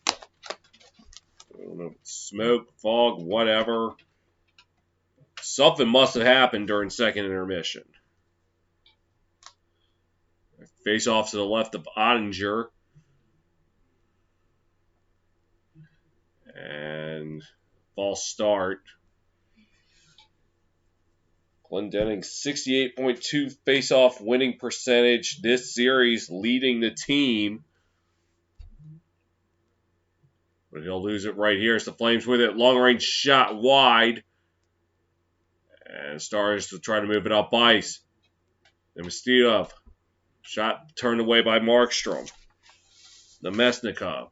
I don't know, smoke, fog, whatever. Something must have happened during second intermission. Face off to the left of Ottinger. And false start. Glendening 68.2 face-off winning percentage this series, leading the team. But he'll lose it right here. It's the Flames with it. Long-range shot wide. And Stars to try to move it up ice. Nemestiev. Shot turned away by Markstrom. Nemesnikov.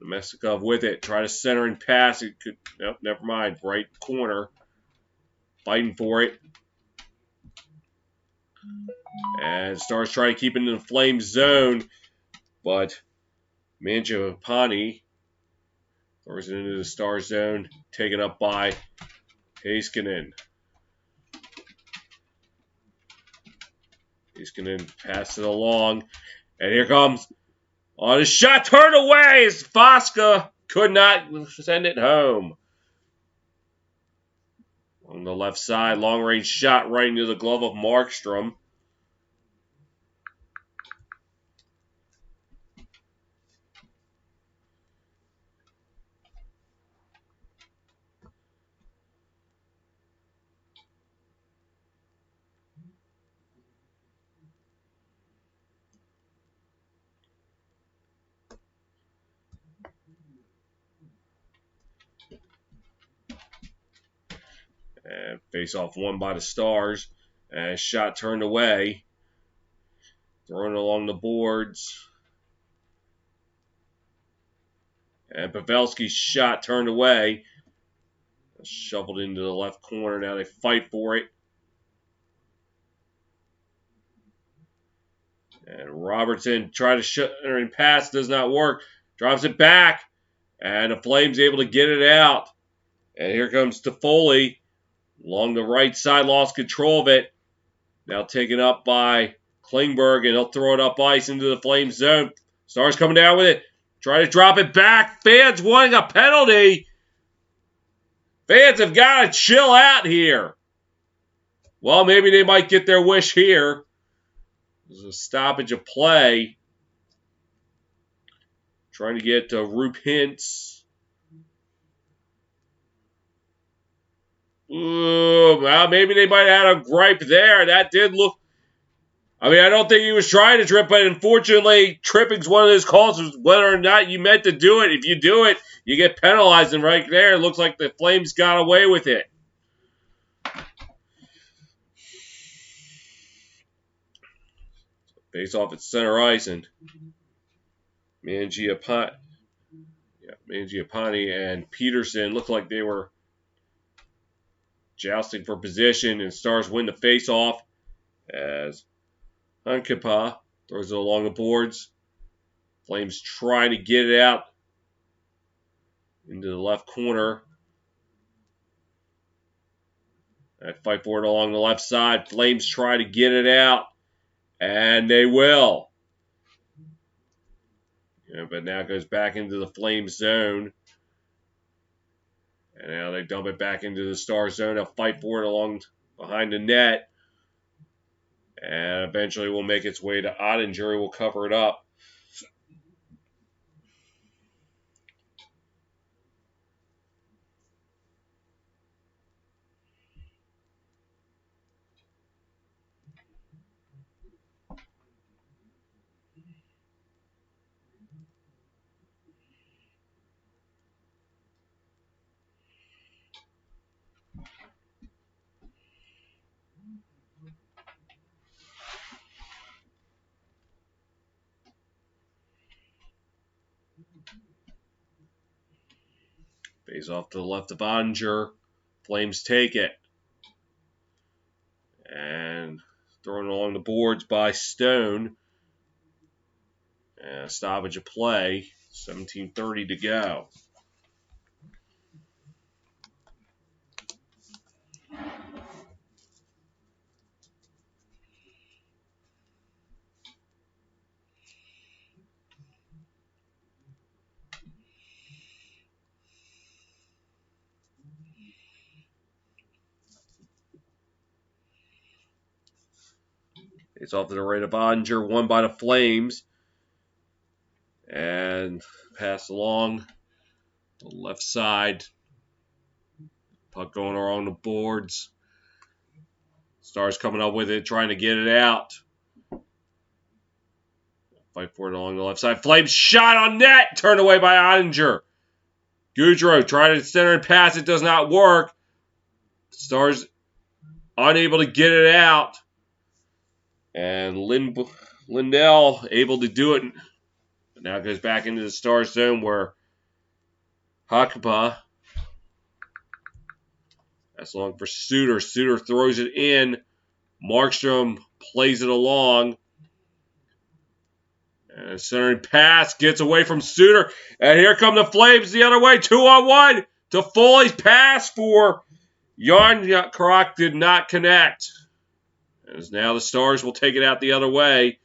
Nemesnikov with it. Try to center and pass. It could. Nope, never mind. Right corner. Fighting for it. And Stars try to keep it in the Flame zone. But Mangiapane throws it into the Star zone. Taken up by Heiskanen. Heiskanen passes it along. And here comes on a shot. Turned away as Fosca could not send it home. On the left side, long-range shot right into the glove of Markstrom. And face-off won by the Stars. And shot turned away. Thrown along the boards. And Pavelski's shot turned away. Shoveled into the left corner. Now they fight for it. And Robertson tried to shut and pass. Does not work. Drops it back. And the Flames able to get it out. And here comes Toffoli. Along the right side, lost control of it. Now taken up by Klingberg, and he'll throw it up ice into the Flame zone. Stars coming down with it. Try to drop it back. Fans wanting a penalty. Fans have got to chill out here. Well, maybe they might get their wish here. There's a stoppage of play. Trying to get Roop Hintz. Ooh, well, maybe they might have had a gripe there. That did look... I mean, I don't think he was trying to trip, but unfortunately, tripping's one of those calls, whether or not you meant to do it. If you do it, you get penalized, and right there, it looks like the Flames got away with it. Face off at center ice, and Mangiapane and Peterson looked like they were jousting for position, and Stars win the face-off as Hankapaa throws it along the boards. Flames trying to get it out into the left corner. And fight for it along the left side. Flames try to get it out, and they will. But now it goes back into the Flames zone. And now they dump it back into the Star zone. They'll fight for it along behind the net. And eventually will make its way to Ottinger. Will cover it up. Face off to the left of Ottinger. Flames take it. And thrown along the boards by Stone. And a stoppage of play. 17:30 to go. It's off to the right of Ottinger, won by the Flames. And pass along the left side. Puck going along the boards. Stars coming up with it, trying to get it out. Fight for it along the left side. Flames shot on net, turned away by Ottinger. Goudreau trying to center and pass. It does not work. Stars unable to get it out. And Lindell able to do it. But now it goes back into the Stars zone where Hakanpää. That's long for Suter. Suter throws it in. Markstrom plays it along. And centering pass gets away from Suter. And here come the Flames the other way. 2-on-1 to Foley's pass for Jarnkrok did not connect. As now the Stars will take it out the other way.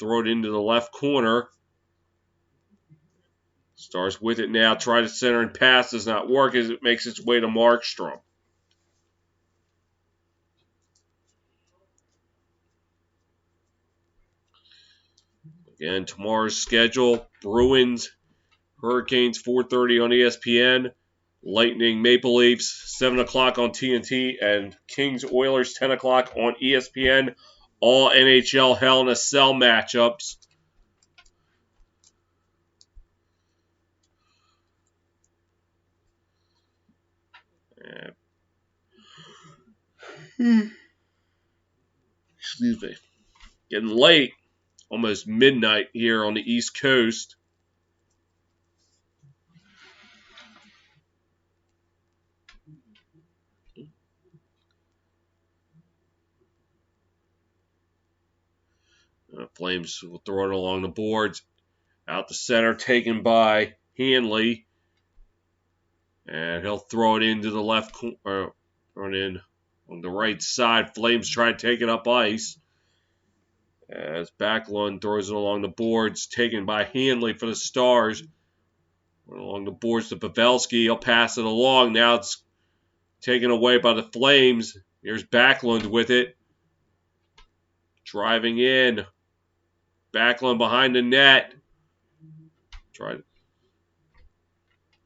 Throw it into the left corner. Stars with it now. Try to center and pass. Does not work as it makes its way to Markstrom. Again, tomorrow's schedule. Bruins, Hurricanes, 4:30 on ESPN. Lightning, Maple Leafs, 7 o'clock on TNT. And Kings, Oilers, 10 o'clock on ESPN. All NHL Hell in a Cell matchups. Excuse me. Getting late. Almost midnight here on the East Coast. Flames will throw it along the boards. Out the center, taken by Hanley. And he'll throw it into the left corner, run in on the right side. Flames try to take it up ice. As Backlund throws it along the boards, taken by Hanley for the Stars. Along the boards to Pavelski. He'll pass it along. Now it's taken away by the Flames. Here's Backlund with it. Driving in. Backlund behind the net.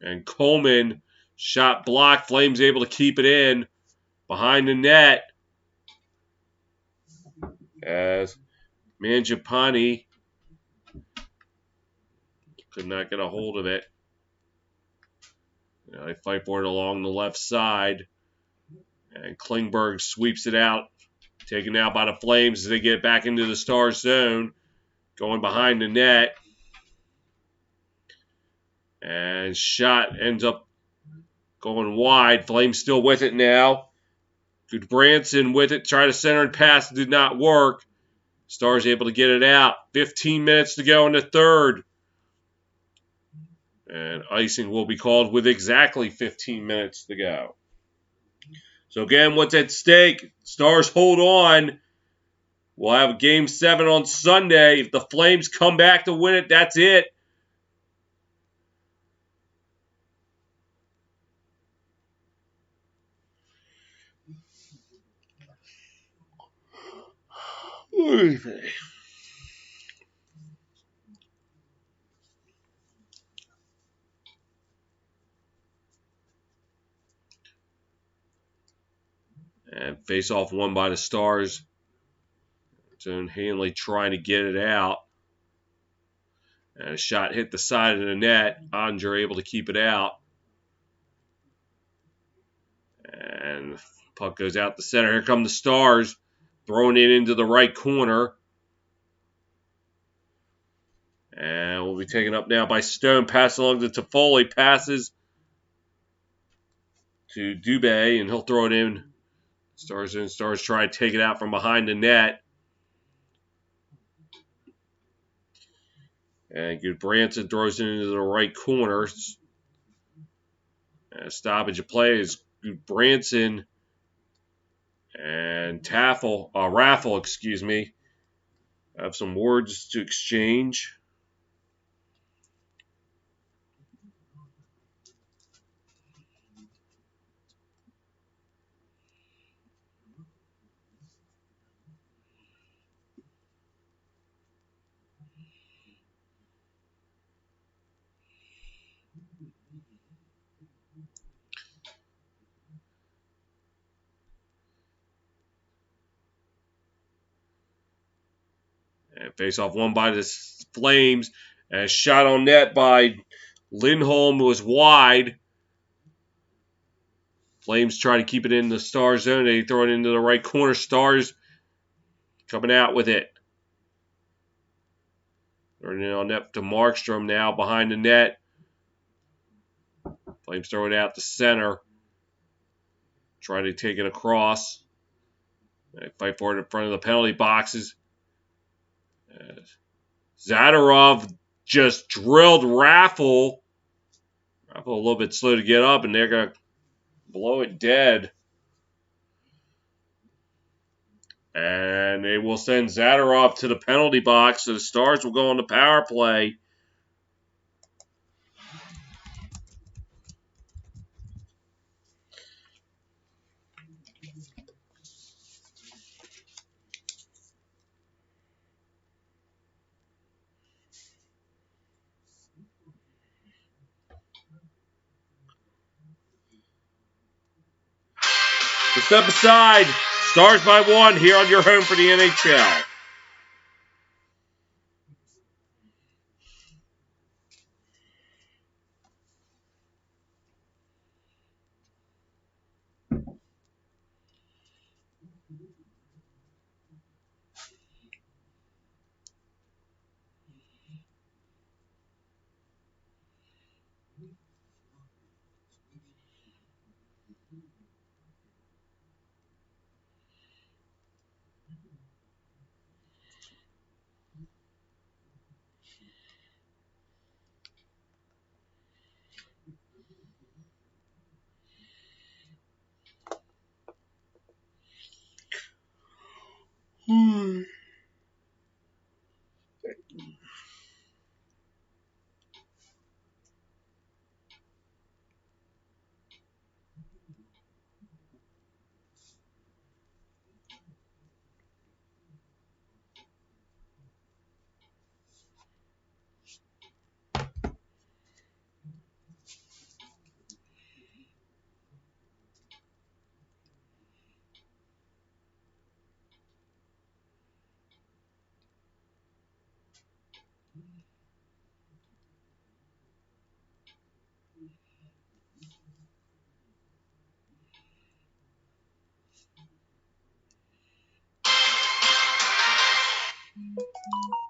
And Coleman, shot blocked. Flames able to keep it in. Behind the net. As Mangiapane could not get a hold of it. They fight for it along the left side. And Klingberg sweeps it out. Taken out by the Flames as they get back into the Stars zone. Going behind the net. And shot ends up going wide. Flames still with it now. Goodbranson with it. Tried to center and pass. Did not work. Stars able to get it out. 15 minutes to go in the third. And icing will be called with exactly 15 minutes to go. So again, what's at stake? Stars hold on. We'll have Game 7 on Sunday. If the Flames come back to win it, that's it. And face-off won by the Stars. And Hanley trying to get it out. And a shot hit the side of the net. Andre able to keep it out. And the puck goes out the center. Here come the Stars. Throwing it into the right corner. And will be taken up now by Stone. Pass along to Toffoli. Passes to Dubé. And he'll throw it in. Stars try to take it out from behind the net. And Goodbranson throws it into the right corner. And a stoppage of play is Goodbranson and Raffle, excuse me, have some words to exchange. And face-off won by the Flames. And a shot on net by Lindholm was wide. Flames try to keep it in the Star zone. They throw it into the right corner. Stars coming out with it. Throwing it on net to Markstrom now behind the net. Flames throw it out the center. Try to take it across. They fight for it in front of the penalty boxes. Zadorov just drilled Raffle. Raffle a little bit slow to get up, and they're going to blow it dead. And they will send Zadorov to the penalty box, so the Stars will go on the power play. To step aside, Stars by 1 here on your home for the NHL.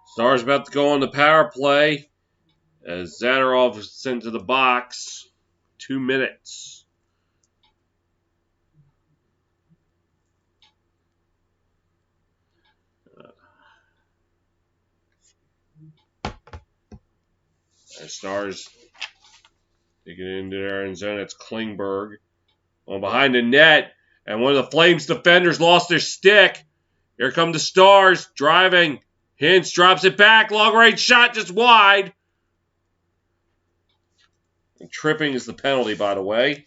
Stars about to go on the power play as Zadorov is sent to the box. 2 minutes. As Stars taking it into their end zone. It's Klingberg on behind the net, and one of the Flames defenders lost their stick. Here come the Stars driving. Hintz drops it back. Long range shot just wide. And tripping is the penalty, by the way.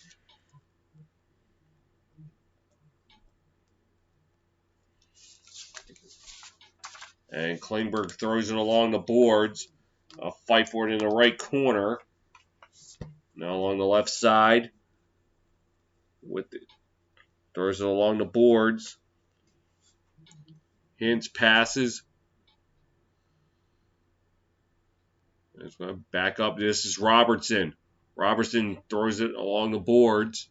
And Klingberg throws it along the boards. A fight for it in the right corner. Now along the left side. With it. Throws it along the boards. Hintz passes. It's going to back up. This is Robertson. Robertson throws it along the boards.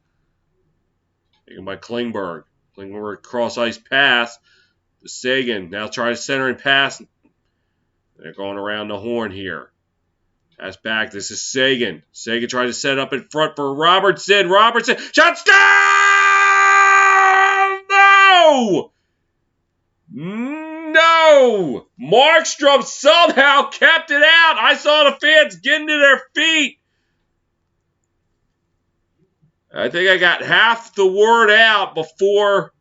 Taken by Klingberg. Klingberg cross-ice pass to Sagan. Now try to center and pass. They're going around the horn here. Pass back. This is Sagan. Sagan trying to set up in front for Robertson. Robertson. Shot stop! No! No! Markstrom somehow kept it out. I saw the fans getting to their feet. I think I got half the word out before.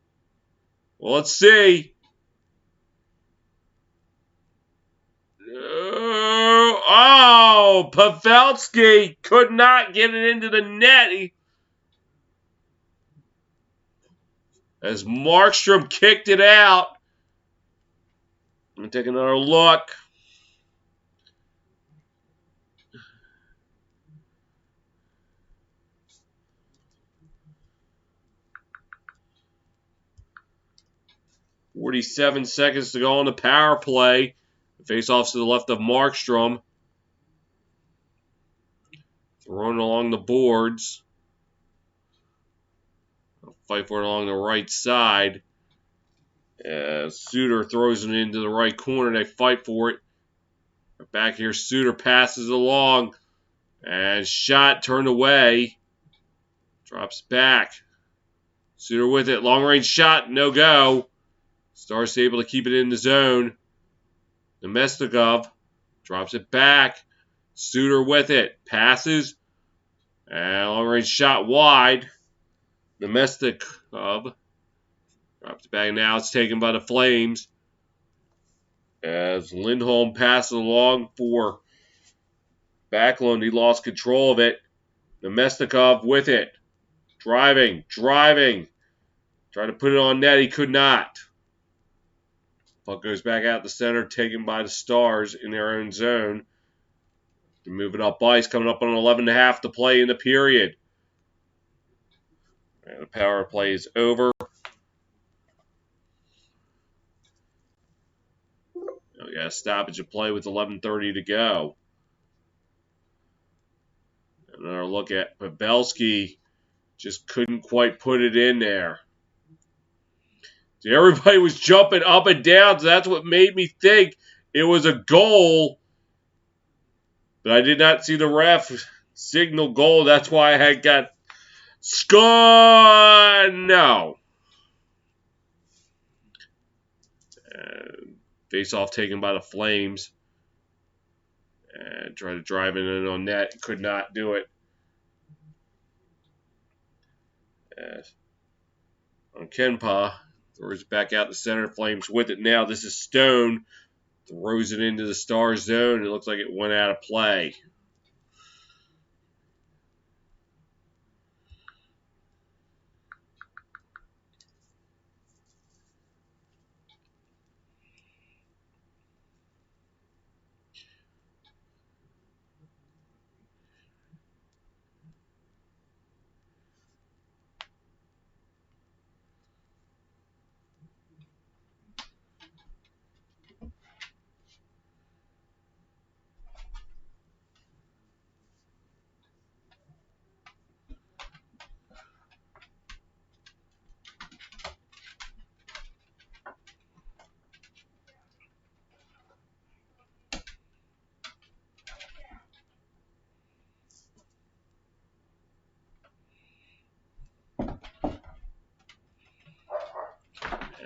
Well, let's see. Pavelski could not get it into the net. As Markstrom kicked it out. Let me take another look. "47 seconds to go on the power play. Face-offs to the left of Markstrom. Thrown along the boards. Fight for it along the right side. Suter throws it into the right corner. They fight for it. Back here, Suter passes along. And shot turned away. Drops back. Suter with it. Long range shot. No go. Stars able to keep it in the zone. Nemestikov drops it back. Suter with it. Passes. And long range shot wide. Nemestikov drops it back. Now it's taken by the Flames. As Lindholm passes along for Backlund. He lost control of it. Nemestikov with it. Driving. Tried to put it on net. He could not. Puck goes back out the center, taken by the Stars in their own zone. They're moving up ice, coming up on 11.5 to play in the period. And the power play is over. We got a stoppage of play with 11:30 to go. Another look at Pavelski. Just couldn't quite put it in there. See, everybody was jumping up and down, so that's what made me think it was a goal. But I did not see the ref signal goal. That's why I had got score. No. Face-off taken by the Flames. And tried to drive it in on net. Could not do it. On Kenpa. Throws it back out the center. Flames with it now. This is Stone. Throws it into the Stars zone. It looks like it went out of play.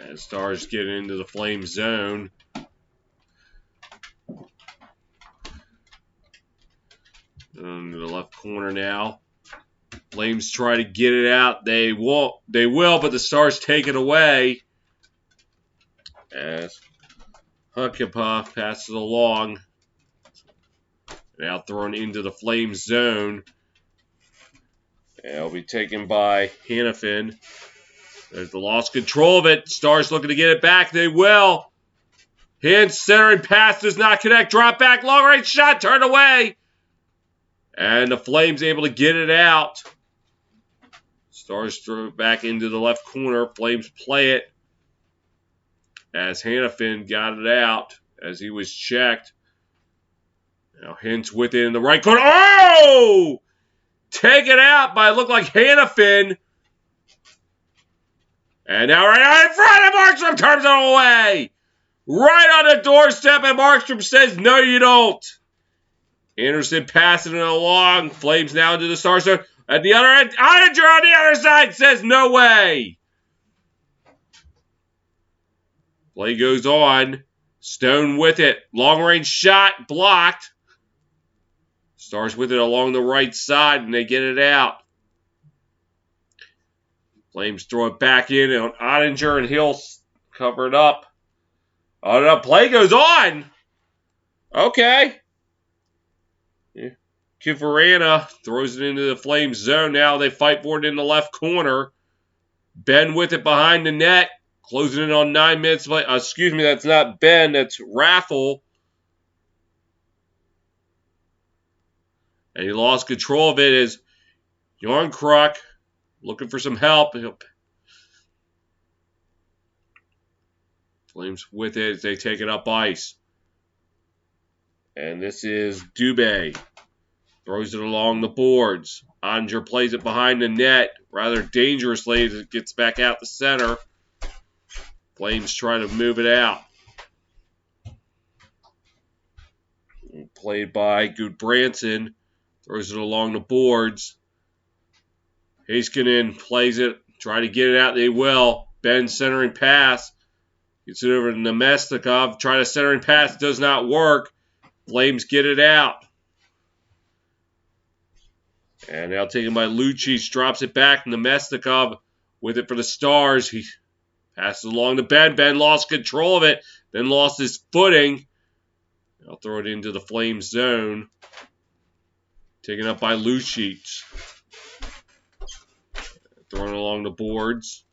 And Stars get into the Flame zone. In the left corner now. Flames try to get it out. They won't. They will, but the Stars take it away. As Huckapah passes along. Now thrown into the Flame zone. And it'll be taken by Hannafin. There's the lost control of it. Stars looking to get it back. They will. Hintz centering pass does not connect. Drop back. Long range shot turned away. And the Flames able to get it out. Stars throw it back into the left corner. Flames play it. As Hannafin got it out. As he was checked. Now Hintz with it in the right corner. Oh! Taken out by, look like Hannafin. And now right in front of Markstrom, turns it away. Right on the doorstep, and Markstrom says, no, you don't. Anderson passing it along. Flames now into the Stars zone. At the other end, Oettinger on the other side says, no way. Play goes on. Stone with it. Long range shot blocked. Stars with it along the right side, and they get it out. Flames throw it back in on Oettinger, and he'll cover it up. Oh, no, play goes on. Okay. Yeah. Kifarana throws it into the Flames zone. Now they fight for it in the left corner. Ben with it behind the net. Closing it on 9 minutes. Excuse me, that's not Ben. That's Raffle. And he lost control of it as Yarncrook looking for some help. Flames with it as they take it up ice. And this is Dubé. Throws it along the boards. Oettinger plays it behind the net rather dangerously as it gets back out the center. Flames try to move it out. Played by Goodbranson. Throws it along the boards. Heiskanen plays it. Try to get it out. They will. Ben centering pass. Gets it over to Nemestikov. Try to centering pass. Does not work. Flames get it out. And now taken by Lucic. Drops it back. Nemestikov with it for the Stars. He passes along to Ben. Ben lost control of it. Then lost his footing. I'll throw it into the Flames zone. Taken up by Lucic. Thrown along the boards.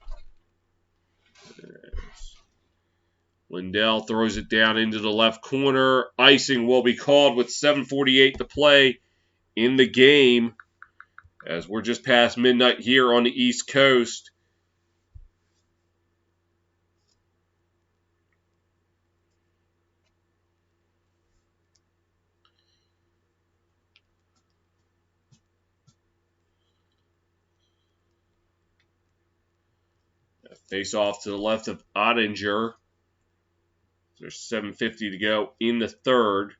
Lindell throws it down into the left corner. Icing will be called with 7:48 to play in the game. As we're just past midnight here on the East Coast. Face off to the left of Oettinger. There's 7:50 to go in the third.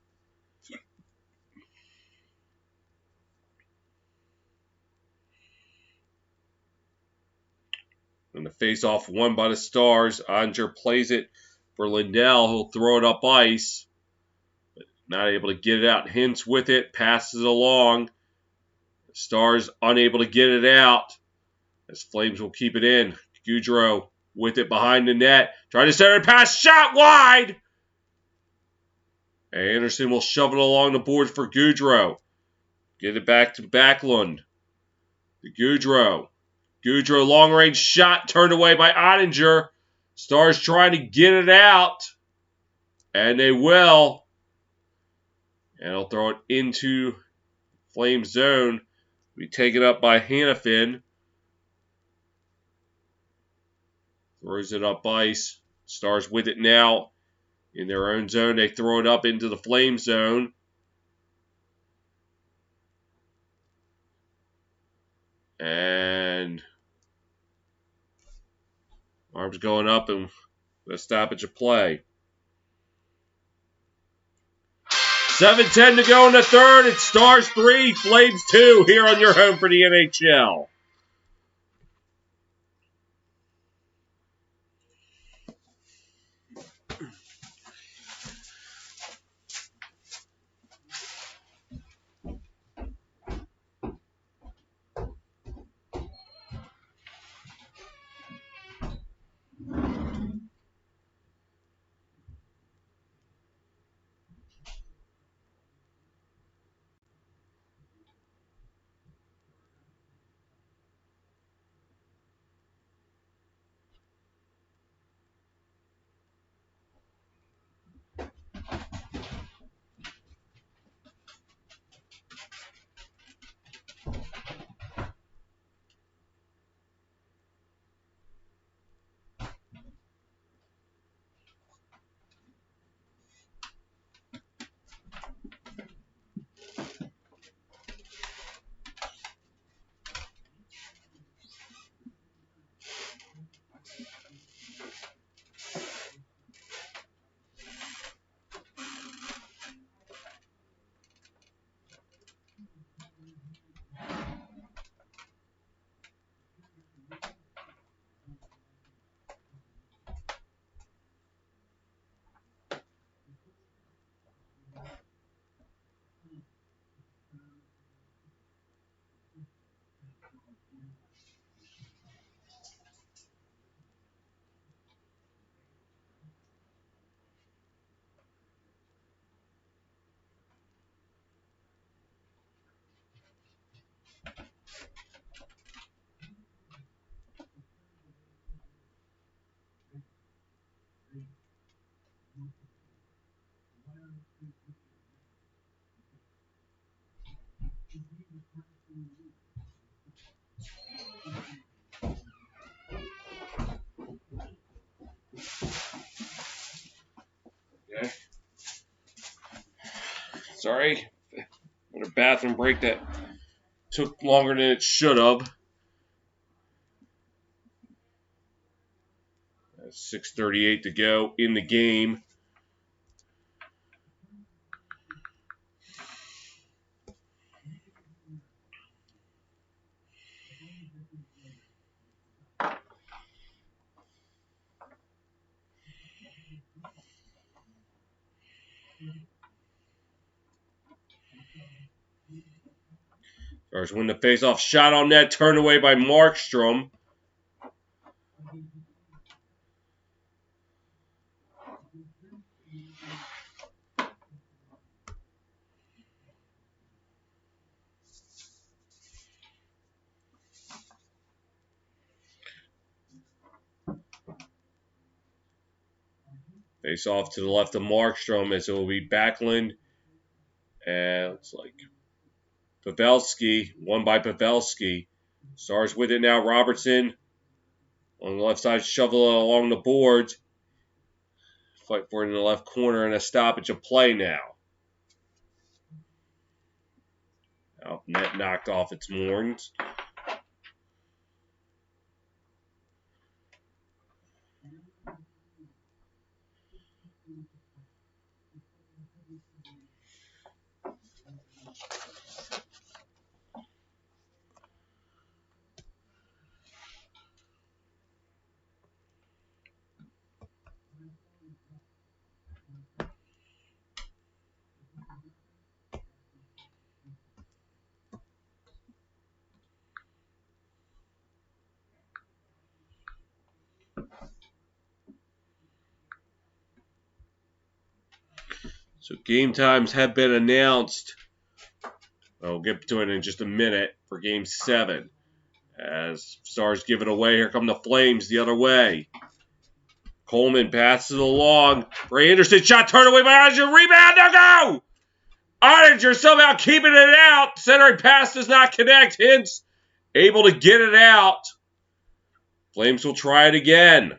And the face-off won by the Stars. Oettinger plays it for Lindell. He'll throw it up ice. But not able to get it out. Hintz with it. Passes along. The Stars unable to get it out. As Flames will keep it in. Goudreau with it behind the net. Trying to center pass. Shot wide. Anderson will shove it along the board for Goudreau. Get it back to Backlund. To Goudreau. Goudreau long range shot turned away by Oettinger. Stars trying to get it out. And they will. And he'll throw it into Flame zone. Be taken up by Hannafin. Throws it up ice. Stars with it now. In their own zone, they throw it up into the Flame zone. And arms going up and a stoppage of play. 7:10 to go in the third. It's Stars 3, Flames 2 here on your home for the NHL. Okay. Sorry. A bathroom break that took longer than it should have. 6:38 to go in the game. Stars win the faceoff. Shot on net, turned away by Markstrom. Face off to the left of Markstrom as it will be Backlund. And it's like Pavelski, won by Pavelski. Stars with it now. Robertson on the left side, shovel it along the boards. Fight for it in the left corner and a stoppage of play now. Now net knocked off its moorings. So game times have been announced. I'll get to it in just a minute for Game 7. As Stars give it away, here come the Flames the other way. Coleman passes it along. Ray Anderson shot turned away by Oettinger. Rebound, no go! Oettinger somehow keeping it out. Centering pass does not connect. Hintz able to get it out. Flames will try it again.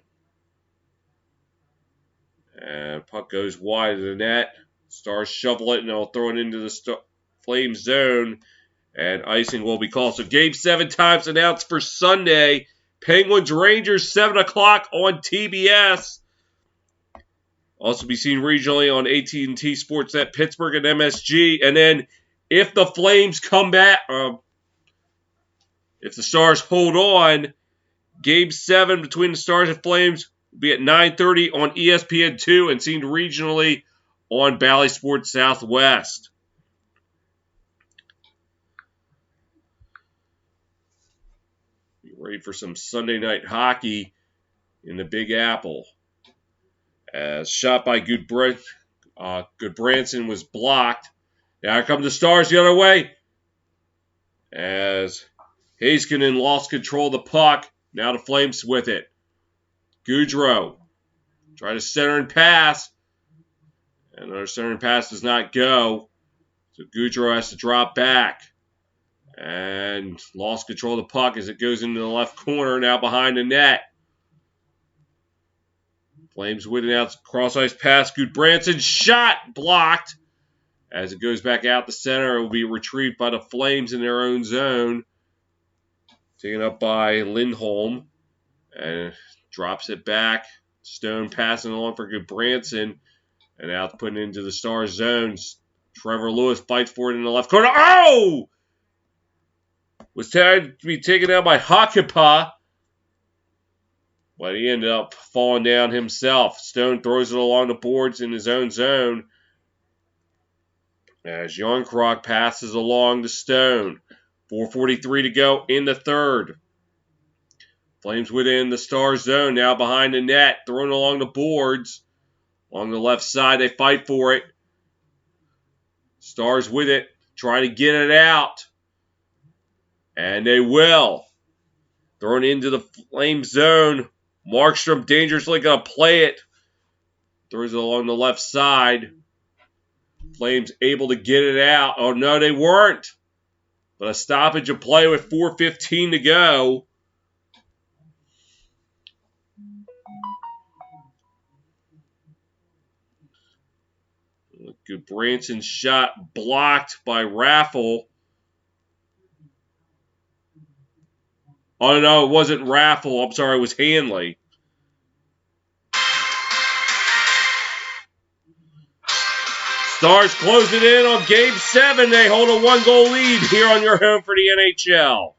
And puck goes wide of the net. Stars shovel it and they'll throw it into the Flames zone. And icing will be called. So Game 7 times announced for Sunday. Penguins Rangers 7 o'clock on TBS. Also be seen regionally on AT&T Sportsnet Pittsburgh and MSG. And then if the Flames come back, if the Stars hold on, Game 7 between the Stars and Flames will be at 9:30 on ESPN2 and seen regionally on Bally Sports Southwest. Be ready for some Sunday night hockey in the Big Apple. As shot by Goodbranson was blocked. Now here come the Stars the other way. As Heiskanen lost control of the puck. Now the Flames with it. Goudreau try to center and pass. And our center and pass does not go. So Goudreau has to drop back. And lost control of the puck as it goes into the left corner. Now behind the net. Flames with it out. Cross ice pass. Goodbranson shot blocked. As it goes back out the center, it will be retrieved by the Flames in their own zone. Taken up by Lindholm. And drops it back. Stone passing along for Goodbranson. And now it's put into the Stars zones. Trevor Lewis fights for it in the left corner. Oh! Was tried to be taken out by Hakanpää. But he ended up falling down himself. Stone throws it along the boards in his own zone. As Jarnkrok passes along to Stone. 4:43 to go in the third. Flames within the Stars zone. Now behind the net. Thrown along the boards. Along the left side, they fight for it. Stars with it. Trying to get it out. And they will. Thrown into the Flames zone. Markstrom dangerously going to play it Throws it along the left side. Flames able to get it out. Oh, no, they weren't. But a stoppage of play with 4:15 to go. Good Branson shot blocked by Raffle. Oh, no, it wasn't Raffle. I'm sorry, it was Hanley. Stars close it in on Game 7. They hold a 1-goal lead here on your home for the NHL.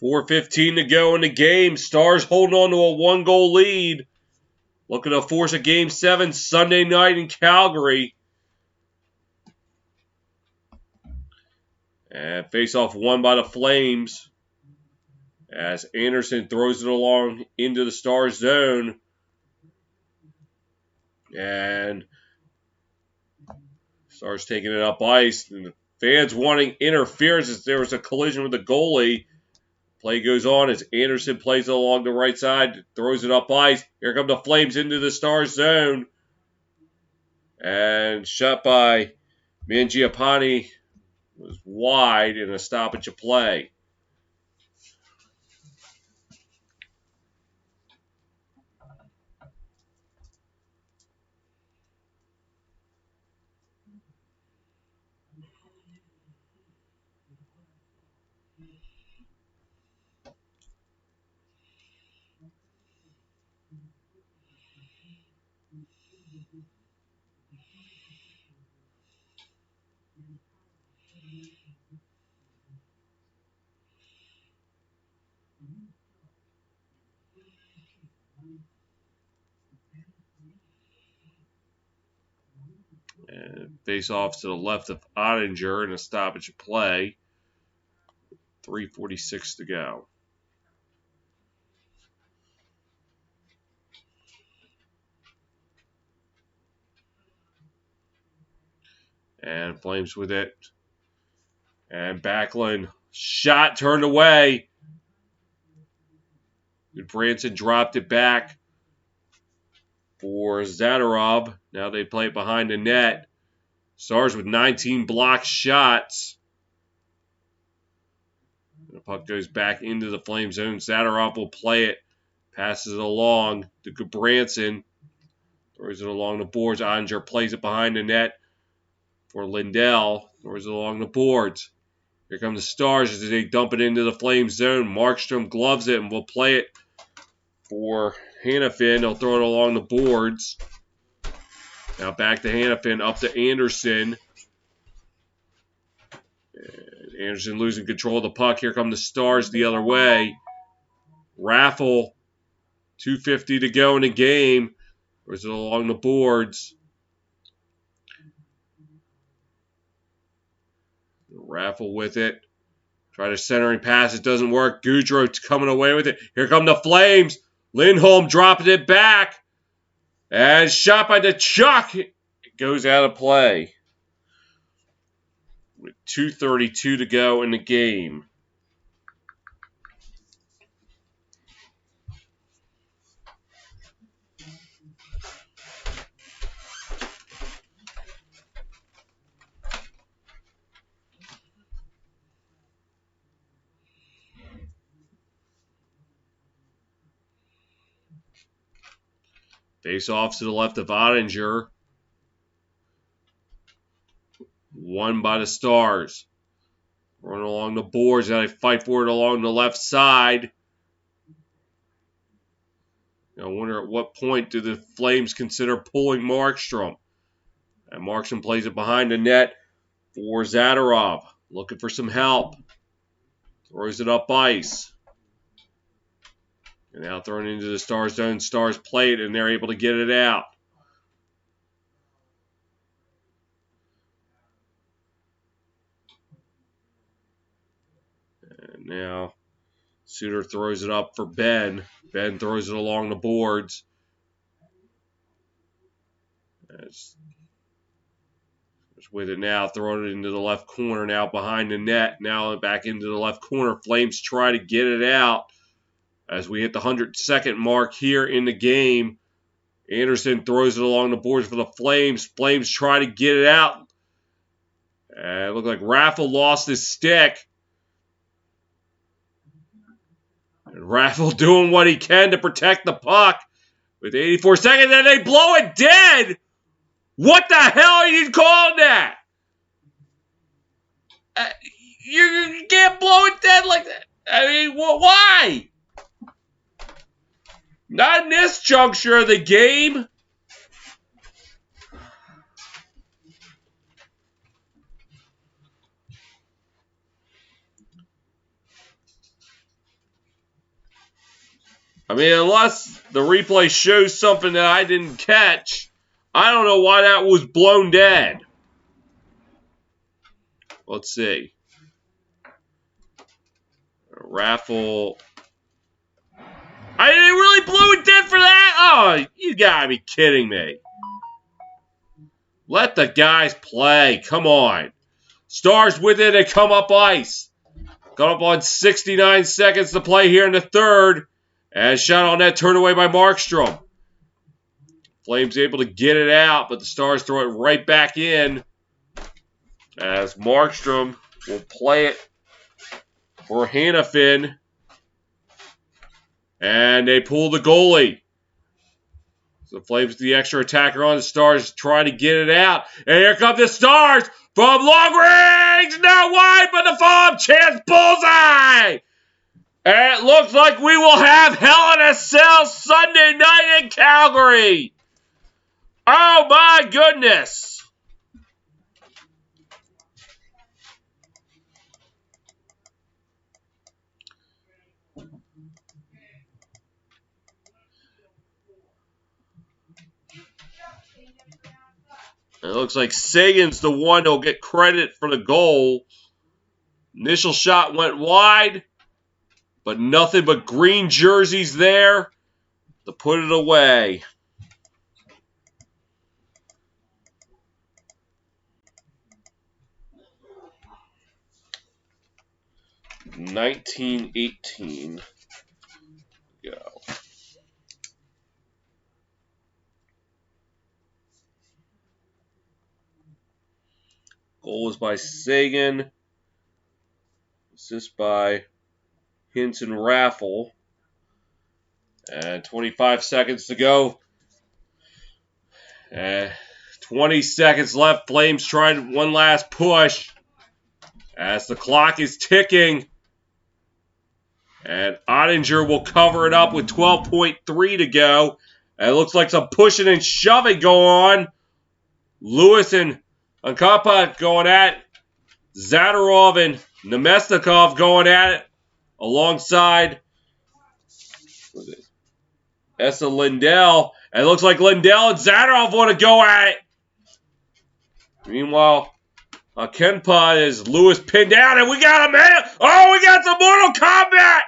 .4:15 to go in the game. Stars holding on to a 1-goal lead. Looking to force a Game 7 Sunday night in Calgary. And face-off won by the Flames. As Anderson throws it along into the Stars zone. And Stars taking it up ice. And the fans wanting interference as there was a collision with the goalie. Play goes on as Anderson plays it along the right side, throws it up ice. Here come the Flames into the Stars zone. And shot by Mangiapane was wide in a stoppage of play. And face off to the left of Ottinger in a stoppage of play. 3:46 to go. And Flames with it. And Backlund shot turned away. Branson dropped it back for Zadorov. Now they play it behind the net. Stars with 19 blocked shots. The puck goes back into the Flame zone. Zadorov will play it. Passes it along to Branson. Throws it along the boards. Ottinger plays it behind the net for Lindell. Throws it along the boards. Here come the Stars as they dump it into the Flame zone. Markstrom gloves it and will play it for Hannafin. They'll throw it along the boards. Now back to Hannafin, up to Anderson. And Anderson losing control of the puck. Here come the Stars the other way. Raffle, 2:50 to go in the game. Throws it along the boards. Raffle with it. Try to centering pass. It doesn't work. Goudreau coming away with it. Here come the Flames. Lindholm dropping it back. And shot by the Chuck. It goes out of play. with 2:32 to go in the game. Face off to the left of Ottinger. Won by the Stars. Running along the boards. Now they fight for it along the left side. I wonder at what point do the Flames consider pulling Markstrom. And Markstrom plays it behind the net for Zadorov. Looking for some help. Throws it up ice. And now thrown into the Stars zone. Stars play it, and they're able to get it out. And now Suter throws it up for Ben. Ben throws it along the boards. With it now, throwing it into the left corner, now behind the net, now back into the left corner. Flames try to get it out as we hit the 100-second mark here in the game. Anderson throws it along the boards for the Flames. Flames try to get it out. It looked like Raffle lost his stick. And Raffle doing what he can to protect the puck with 84 seconds, and they blow it dead. What the hell are you calling that? You can't blow it dead like that. I mean, why? Not in this juncture of the game. I mean, unless the replay shows something that I didn't catch, I don't know why that was blown dead. Let's see. Raffle. I didn't really blow it dead for that? Oh, you gotta be kidding me. Let the guys play. Come on. Stars with it and come up ice. Come up on 69 seconds to play here in the third. As shot on net, turned away by Markstrom. Flames able to get it out, but the Stars throw it right back in. As Markstrom will play it for Hannafin. And they pull the goalie. So Flames the extra attacker on. The Stars try to get it out. And here come the Stars from long range. Not wide, but the follow-up chance. Bullseye! And it looks like we will have Hell in a Cell Sunday night in Calgary. Oh my goodness. It looks like Sagan's the one that'll get credit for the goal. Initial shot went wide, but nothing but green jerseys there to put it away. $19-18. Go. Goal was by Sagan. Assist by Hintz and Raffle. And 25 seconds to go. 20 seconds left. Flames tried one last push. As the clock is ticking. And Ottinger will cover it up with 12.3 to go. And it looks like some pushing and shoving going on. Lewis and Ankapa going at it. Zadorov and Nemesnikov going at it. Alongside Essa Lindell. And it looks like Lindell and Zadorov want to go at it. Meanwhile, Kenpa is Lewis pinned down. And we got a man. Oh, we got some Mortal Kombat.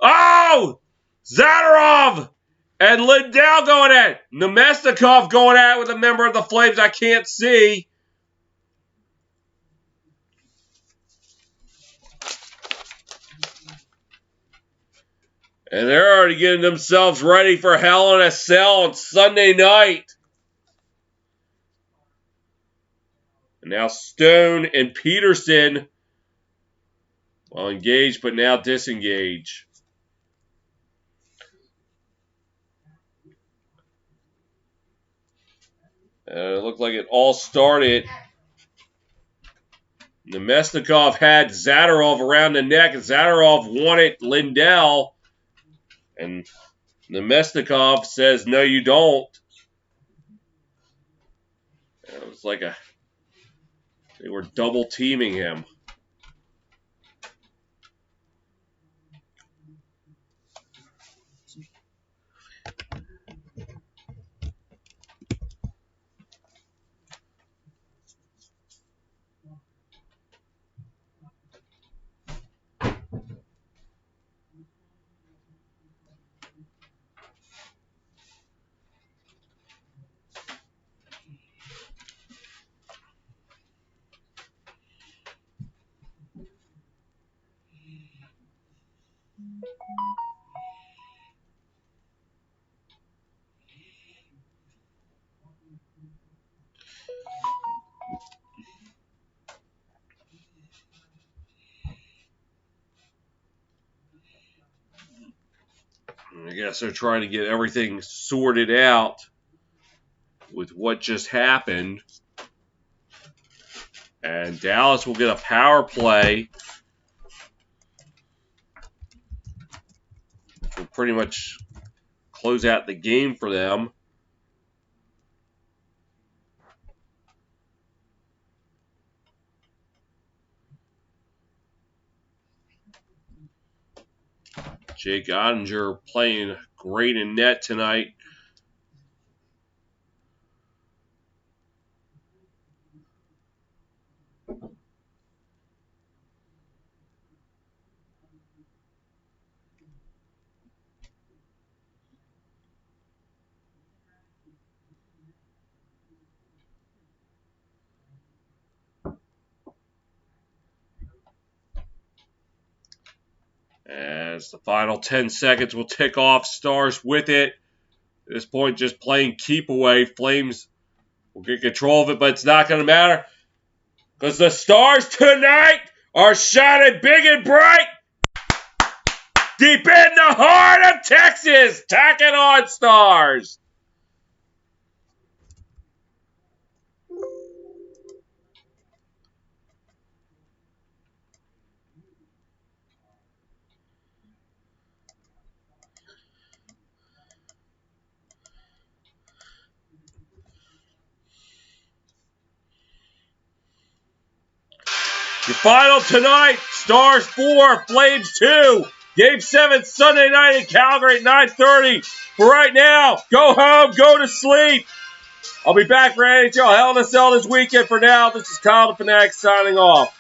Oh, Zadorov and Lindell going at it. Nemesnikov going at it with a member of the Flames I can't see. And they're already getting themselves ready for Hell in a Cell on Sunday night. And now Stone and Peterson, well, engaged, but now disengaged. It looked like it all started. Nemesnikov had Zadorov around the neck, and Zadorov wanted Lindell. And Nemesnikov says, no, you don't. It was like they were double teaming him. I guess they're trying to get everything sorted out with what just happened. And Dallas will get a power play. Will pretty much close out the game for them. Jake Ottinger playing great in net tonight. As the final 10 seconds will tick off, Stars with it. At this point, just playing keep away. Flames will get control of it, but it's not going to matter because the Stars tonight are shining big and bright deep in the heart of Texas. Tack it on, Stars. Your final tonight, Stars 4, Flames 2. Game 7 Sunday night in Calgary at 9:30. For right now, go home, go to sleep. I'll be back for NHL Hell in a Cell this weekend. For now, this is Kyle the Fanatic signing off.